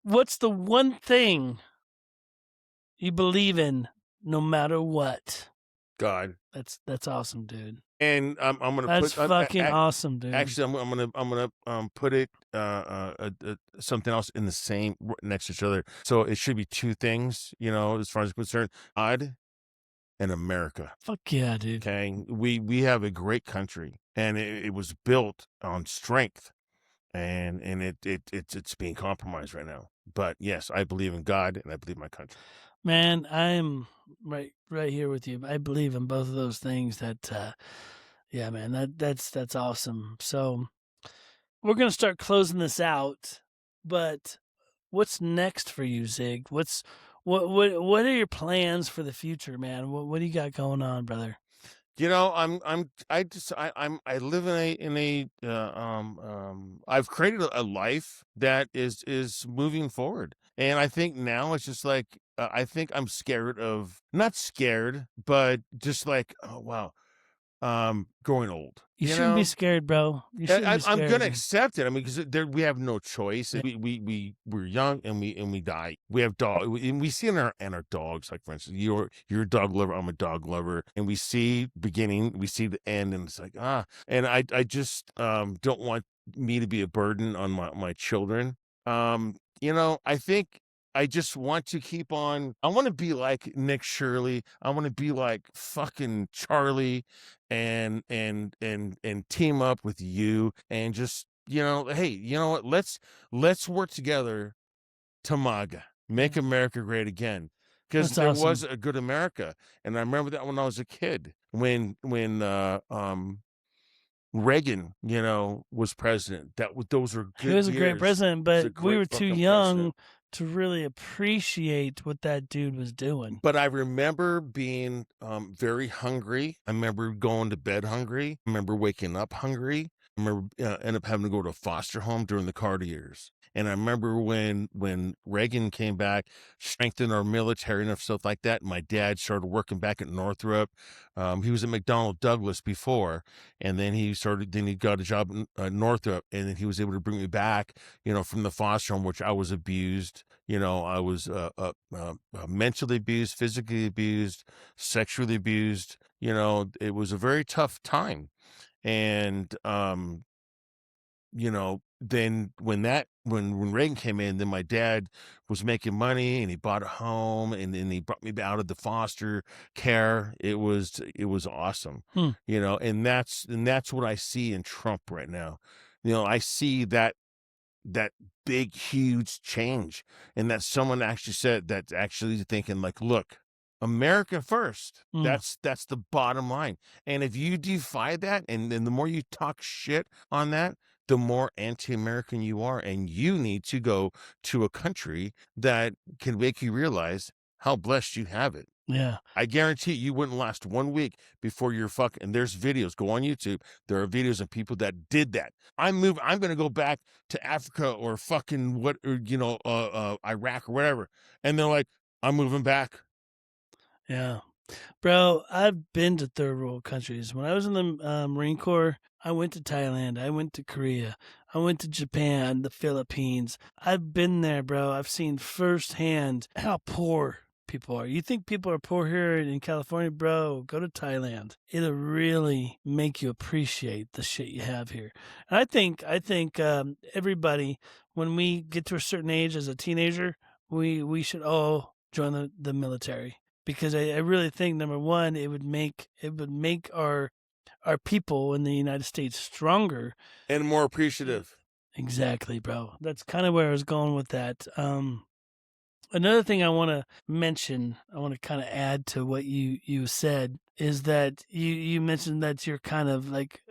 What's the one thing you believe in no matter what? God. That's awesome, dude. And I'm gonna That's put fucking awesome, dude. actually I'm gonna put it something else in the same next to each other. So it should be two things, as far as I'm concerned. God and America. Fuck yeah, dude. Okay, we have a great country, and it was built on strength, and it's being compromised right now. But yes, I believe in God and I believe in my country. Man, I'm right here with you. I believe in both of those things. Yeah, man, that's awesome. So we're gonna start closing this out, but what's next for you, Zig? What are your plans for the future, man? What do you got going on, brother? I live in a I've created a life that is moving forward. And I think now it's just like, I think I'm not scared, but just like, oh, wow, growing old. You shouldn't be scared, bro. You shouldn't be scared. I'm gonna accept it. I mean, because we have no choice. We're young and we die. We have and we see in our dogs. Like, for instance, you're a dog lover. I'm a dog lover, and we see beginning, we see the end, and it's like, And I just don't want me to be a burden on my children. I think I just want to keep on. I want to be like Nick Shirley. I want to be like fucking Charlie, and team up with you, and just, hey, you know what? Let's work together to MAGA, make America great again, because there was a good America, and I remember that when I was a kid, when Reagan, was president. Those were good. He was a great president, but we were too young to really appreciate what that dude was doing. But I remember being very hungry. I remember going to bed hungry. I remember waking up hungry. I remember ended up having to go to a foster home during the Carter years. And I remember when Reagan came back, strengthened our military and stuff like that. My dad started working back at Northrop. He was at McDonnell Douglas before, and then he got a job at Northrop, and then he was able to bring me back, from the foster home, which I was abused. I was mentally abused, physically abused, sexually abused. It was a very tough time. And then when Reagan came in, then my dad was making money and he bought a home, and then he brought me out of the foster care. It was awesome. And that's what I see in Trump right now. I see that big, huge change, and that someone actually said, that's actually thinking like, look, America first. That's the bottom line. And if you defy that, and then the more you talk shit on that, the more anti-American you are, and you need to go to a country that can make you realize how blessed you have it. Yeah. I guarantee you wouldn't last 1 week before you're fucking. And there's videos. Go on YouTube. There are videos of people that did that. I'm going to go back to Africa or fucking Iraq or whatever. And they're like, I'm moving back. Yeah. Bro, I've been to third world countries. When I was in the Marine Corps, I went to Thailand. I went to Korea. I went to Japan, the Philippines. I've been there, bro. I've seen firsthand how poor people are. You think people are poor here in California, bro? Go to Thailand. It'll really make you appreciate the shit you have here. And I think everybody, when we get to a certain age as a teenager, we should all join the military. Because I really think, number one, it would make our people in the United States stronger and more appreciative. Exactly, bro. That's kind of where I was going with that. Another thing I want to mention, I want to kind of add to what you said, is that you mentioned that you're kind of like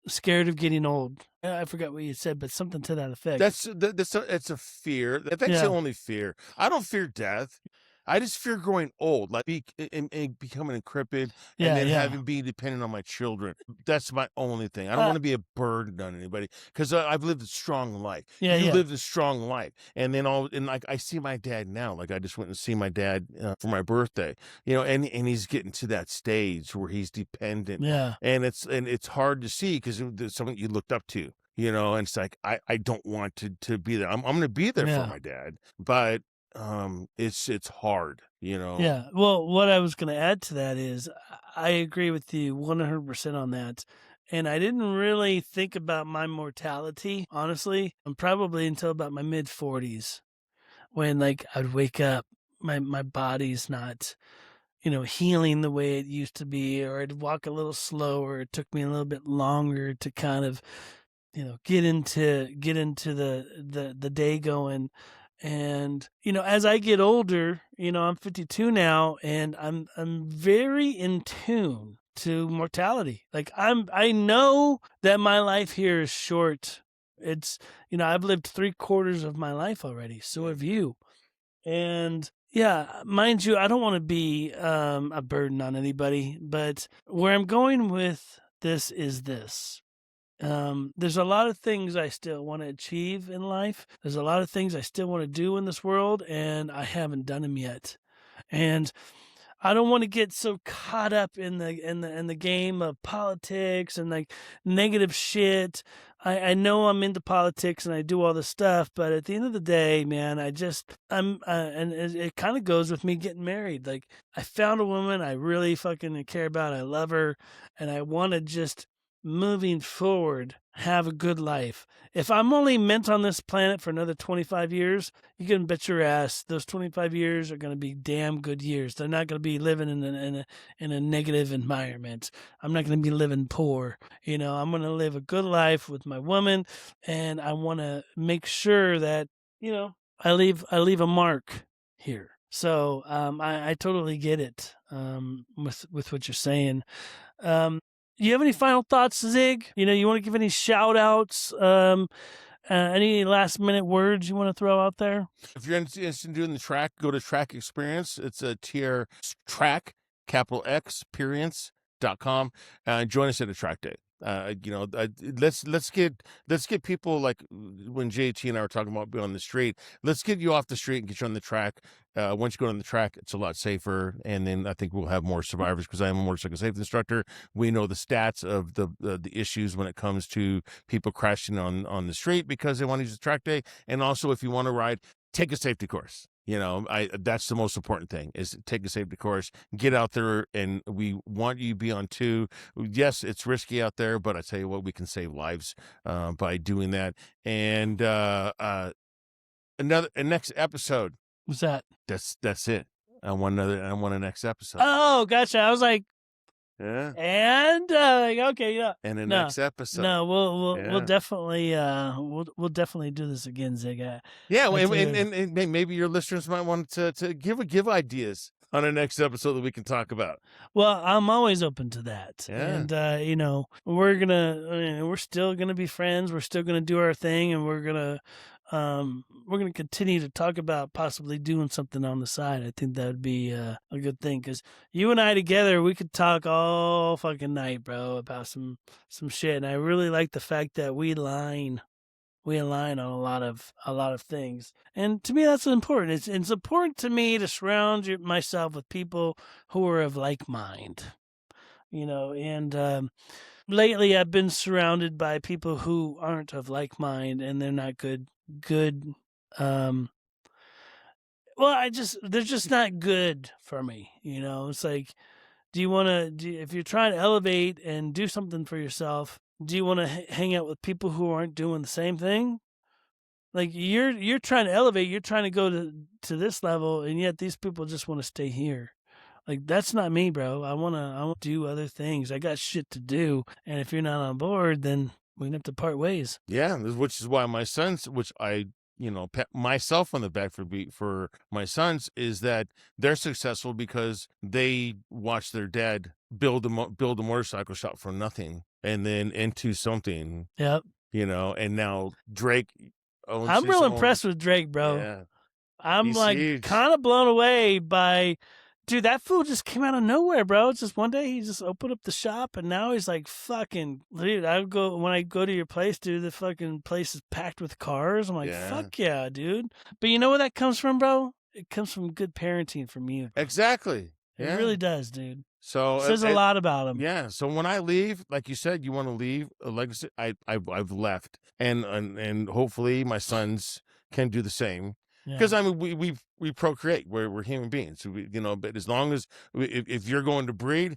scared of getting old. I forgot what you said, but something to that effect. It's a fear. That's the only fear. I don't fear death. I just fear growing old, like becoming decrepit, and then having be dependent on my children. That's my only thing. I don't want to be a burden on anybody, because I've lived a strong life. You lived a strong life, and then like I see my dad now. Like I just went and see my dad for my birthday, and he's getting to that stage where he's dependent. Yeah, and it's hard to see because there's someone you looked up to. And it's like I don't want to be there. I'm going to be there for my dad, but it's hard. Yeah. Well, what I was going to add to that is I agree with you 100% on that. And I didn't really think about my mortality, honestly, probably until about my mid 40s, when like I'd wake up, my body's not, healing the way it used to be, or I'd walk a little slower. It took me a little bit longer to kind of, get into the day going. And, as I get older, I'm 52 now, and I'm very in tune to mortality. Like I know that my life here is short. It's, I've lived 3/4 of my life already. So have you. And yeah, mind you, I don't want to be a burden on anybody, but where I'm going with this is this. There's a lot of things I still want to achieve in life. There's a lot of things I still want to do in this world, and I haven't done them yet. And I don't want to get so caught up in the game of politics and like negative shit. I know I'm into politics and I do all this stuff, but at the end of the day, man, and it kind of goes with me getting married. Like I found a woman I really fucking care about. I love her, and I want to just moving forward have a good life. If I'm only meant on this planet for another 25 years, you can bet your ass those 25 years are going to be damn good years. They're not going to be living in a negative environment. I'm not going to be living poor. I'm going to live a good life with my woman, and I want to make sure that, I leave a mark here. So I totally get it with what you're saying. You have any final thoughts, Zig? You want to give any shout outs? Any last minute words you want to throw out there? If you're interested in doing the track, go to Track Experience. It's a tier track, capital X, experience.com. Join us at a track day. Let's get people like when JT and I were talking about being on the street. Let's get you off the street and get you on the track. Once you go on the track, it's a lot safer, and then I think we'll have more survivors because I am a motorcycle safety instructor. We know the stats of the issues when it comes to people crashing on the street because they want to use the track day, and also if you want to ride, take a safety course. That's the most important thing is take a safety course, get out there, and we want you to be on two. Yes, it's risky out there, but I tell you what, we can save lives by doing that. And a next episode. What's that? That's it. I want a next episode. Oh, gotcha. I was like, yeah. And okay, yeah. And the next episode. No, we'll definitely we'll definitely do this again, Zig. And maybe your listeners might want to give ideas on the next episode that we can talk about. Well, I'm always open to that. Yeah. And we're still gonna be friends. We're still gonna do our thing, and we're gonna continue to talk about possibly doing something on the side. I think that would be a good thing because you and I together, we could talk all fucking night, bro, about some shit. And I really like the fact that we align on a lot of things. And to me, that's important. It's important to me to surround myself with people who are of like mind, and lately I've been surrounded by people who aren't of like mind, and they're not good they're just not good for me. It's like, if you're trying to elevate and do something for yourself, do you want to hang out with people who aren't doing the same thing? Like you're trying to elevate, you're trying to go to this level, and yet these people just want to stay here. Like, that's not me, bro. I want to do other things. I got shit to do. And if you're not on board, then we're going to have to part ways. Yeah, which is why my sons, which I, pat myself on the back for my sons, is that they're successful because they watched their dad build a motorcycle shop from nothing and then into something. Yep. And now Drake owns I'm real impressed with Drake, bro. Yeah. I'm kind of blown away by... Dude, that fool just came out of nowhere, bro. It's just one day he just opened up the shop, and now he's like, fucking, dude, when I go to your place, dude, the fucking place is packed with cars. I'm like, fuck yeah, dude. But you know where that comes from, bro? It comes from good parenting from you. Exactly. It really does, dude. So it says a lot about him. Yeah. So when I leave, like you said, you want to leave a legacy. I've left, and hopefully my sons can do the same. Because we procreate. We're human beings. But as long as if you're going to breed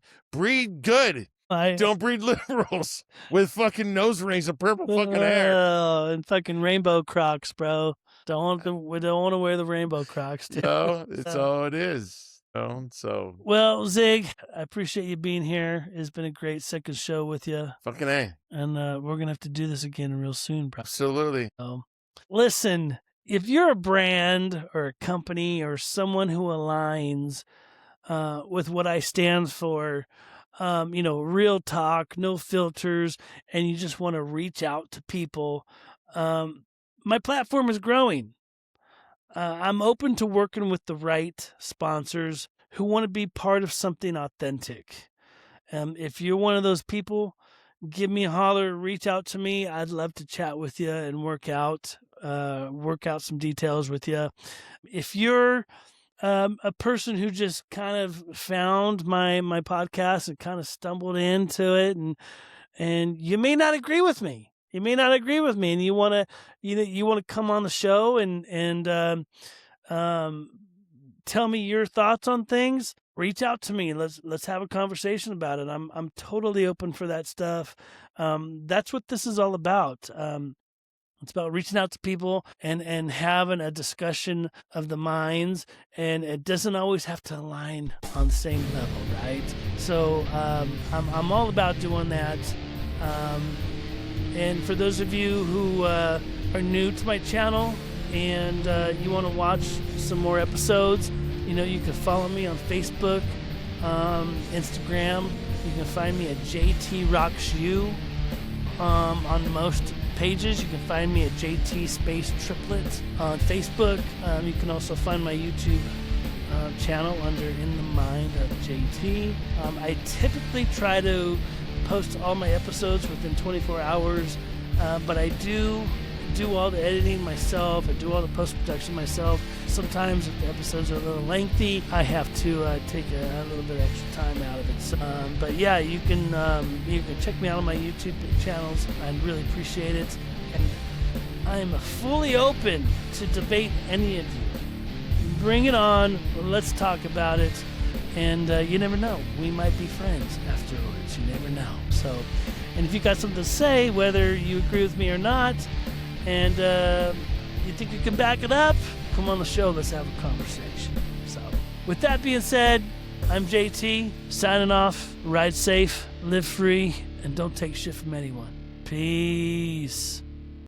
good. Don't breed liberals with fucking nose rings and purple fucking hair and fucking rainbow Crocs, bro. We don't want to wear the rainbow Crocs, dude. No, it's all it is. Well, Zig, I appreciate you being here. It's been a great second show with you. Fucking A. And we're gonna have to do this again real soon, bro. Absolutely. Listen. If you're a brand or a company or someone who aligns with what I stand for, real talk, no filters, and you just want to reach out to people, my platform is growing. I'm open to working with the right sponsors who want to be part of something authentic. If you're one of those people, give me a holler, reach out to me. I'd love to chat with you and work out some details with you. If you're a person who just kind of found my podcast and kind of stumbled into it, and you may not agree with me. And you want to come on the show and tell me your thoughts on things. Reach out to me. Let's have a conversation about it. I'm totally open for that stuff. That's what this is all about. It's about reaching out to people and having a discussion of the minds, and it doesn't always have to align on the same level, right? So I'm all about doing that. And for those of you who are new to my channel and you want to watch some more episodes, you can follow me on Facebook, Instagram. You can find me at JT Rocks U on most pages. You can find me at JT Space Triplet on Facebook. You can also find my YouTube channel under In the Mind of JT. I typically try to post all my episodes within 24 hours, but I do all the editing myself. I do all the post-production myself. Sometimes if the episodes are a little lengthy, I have to take a little bit extra time out of it. So, but yeah, you can check me out on my YouTube channels. I'd really appreciate it. And I'm fully open to debate any of you. Bring it on. Let's talk about it. And you never know. We might be friends afterwards. You never know. So, and if you got something to say, whether you agree with me or not, and you think you can back it up, come on the show. Let's have a conversation. So, with that being said, I'm JT, signing off. Ride safe, live free, and don't take shit from anyone. Peace.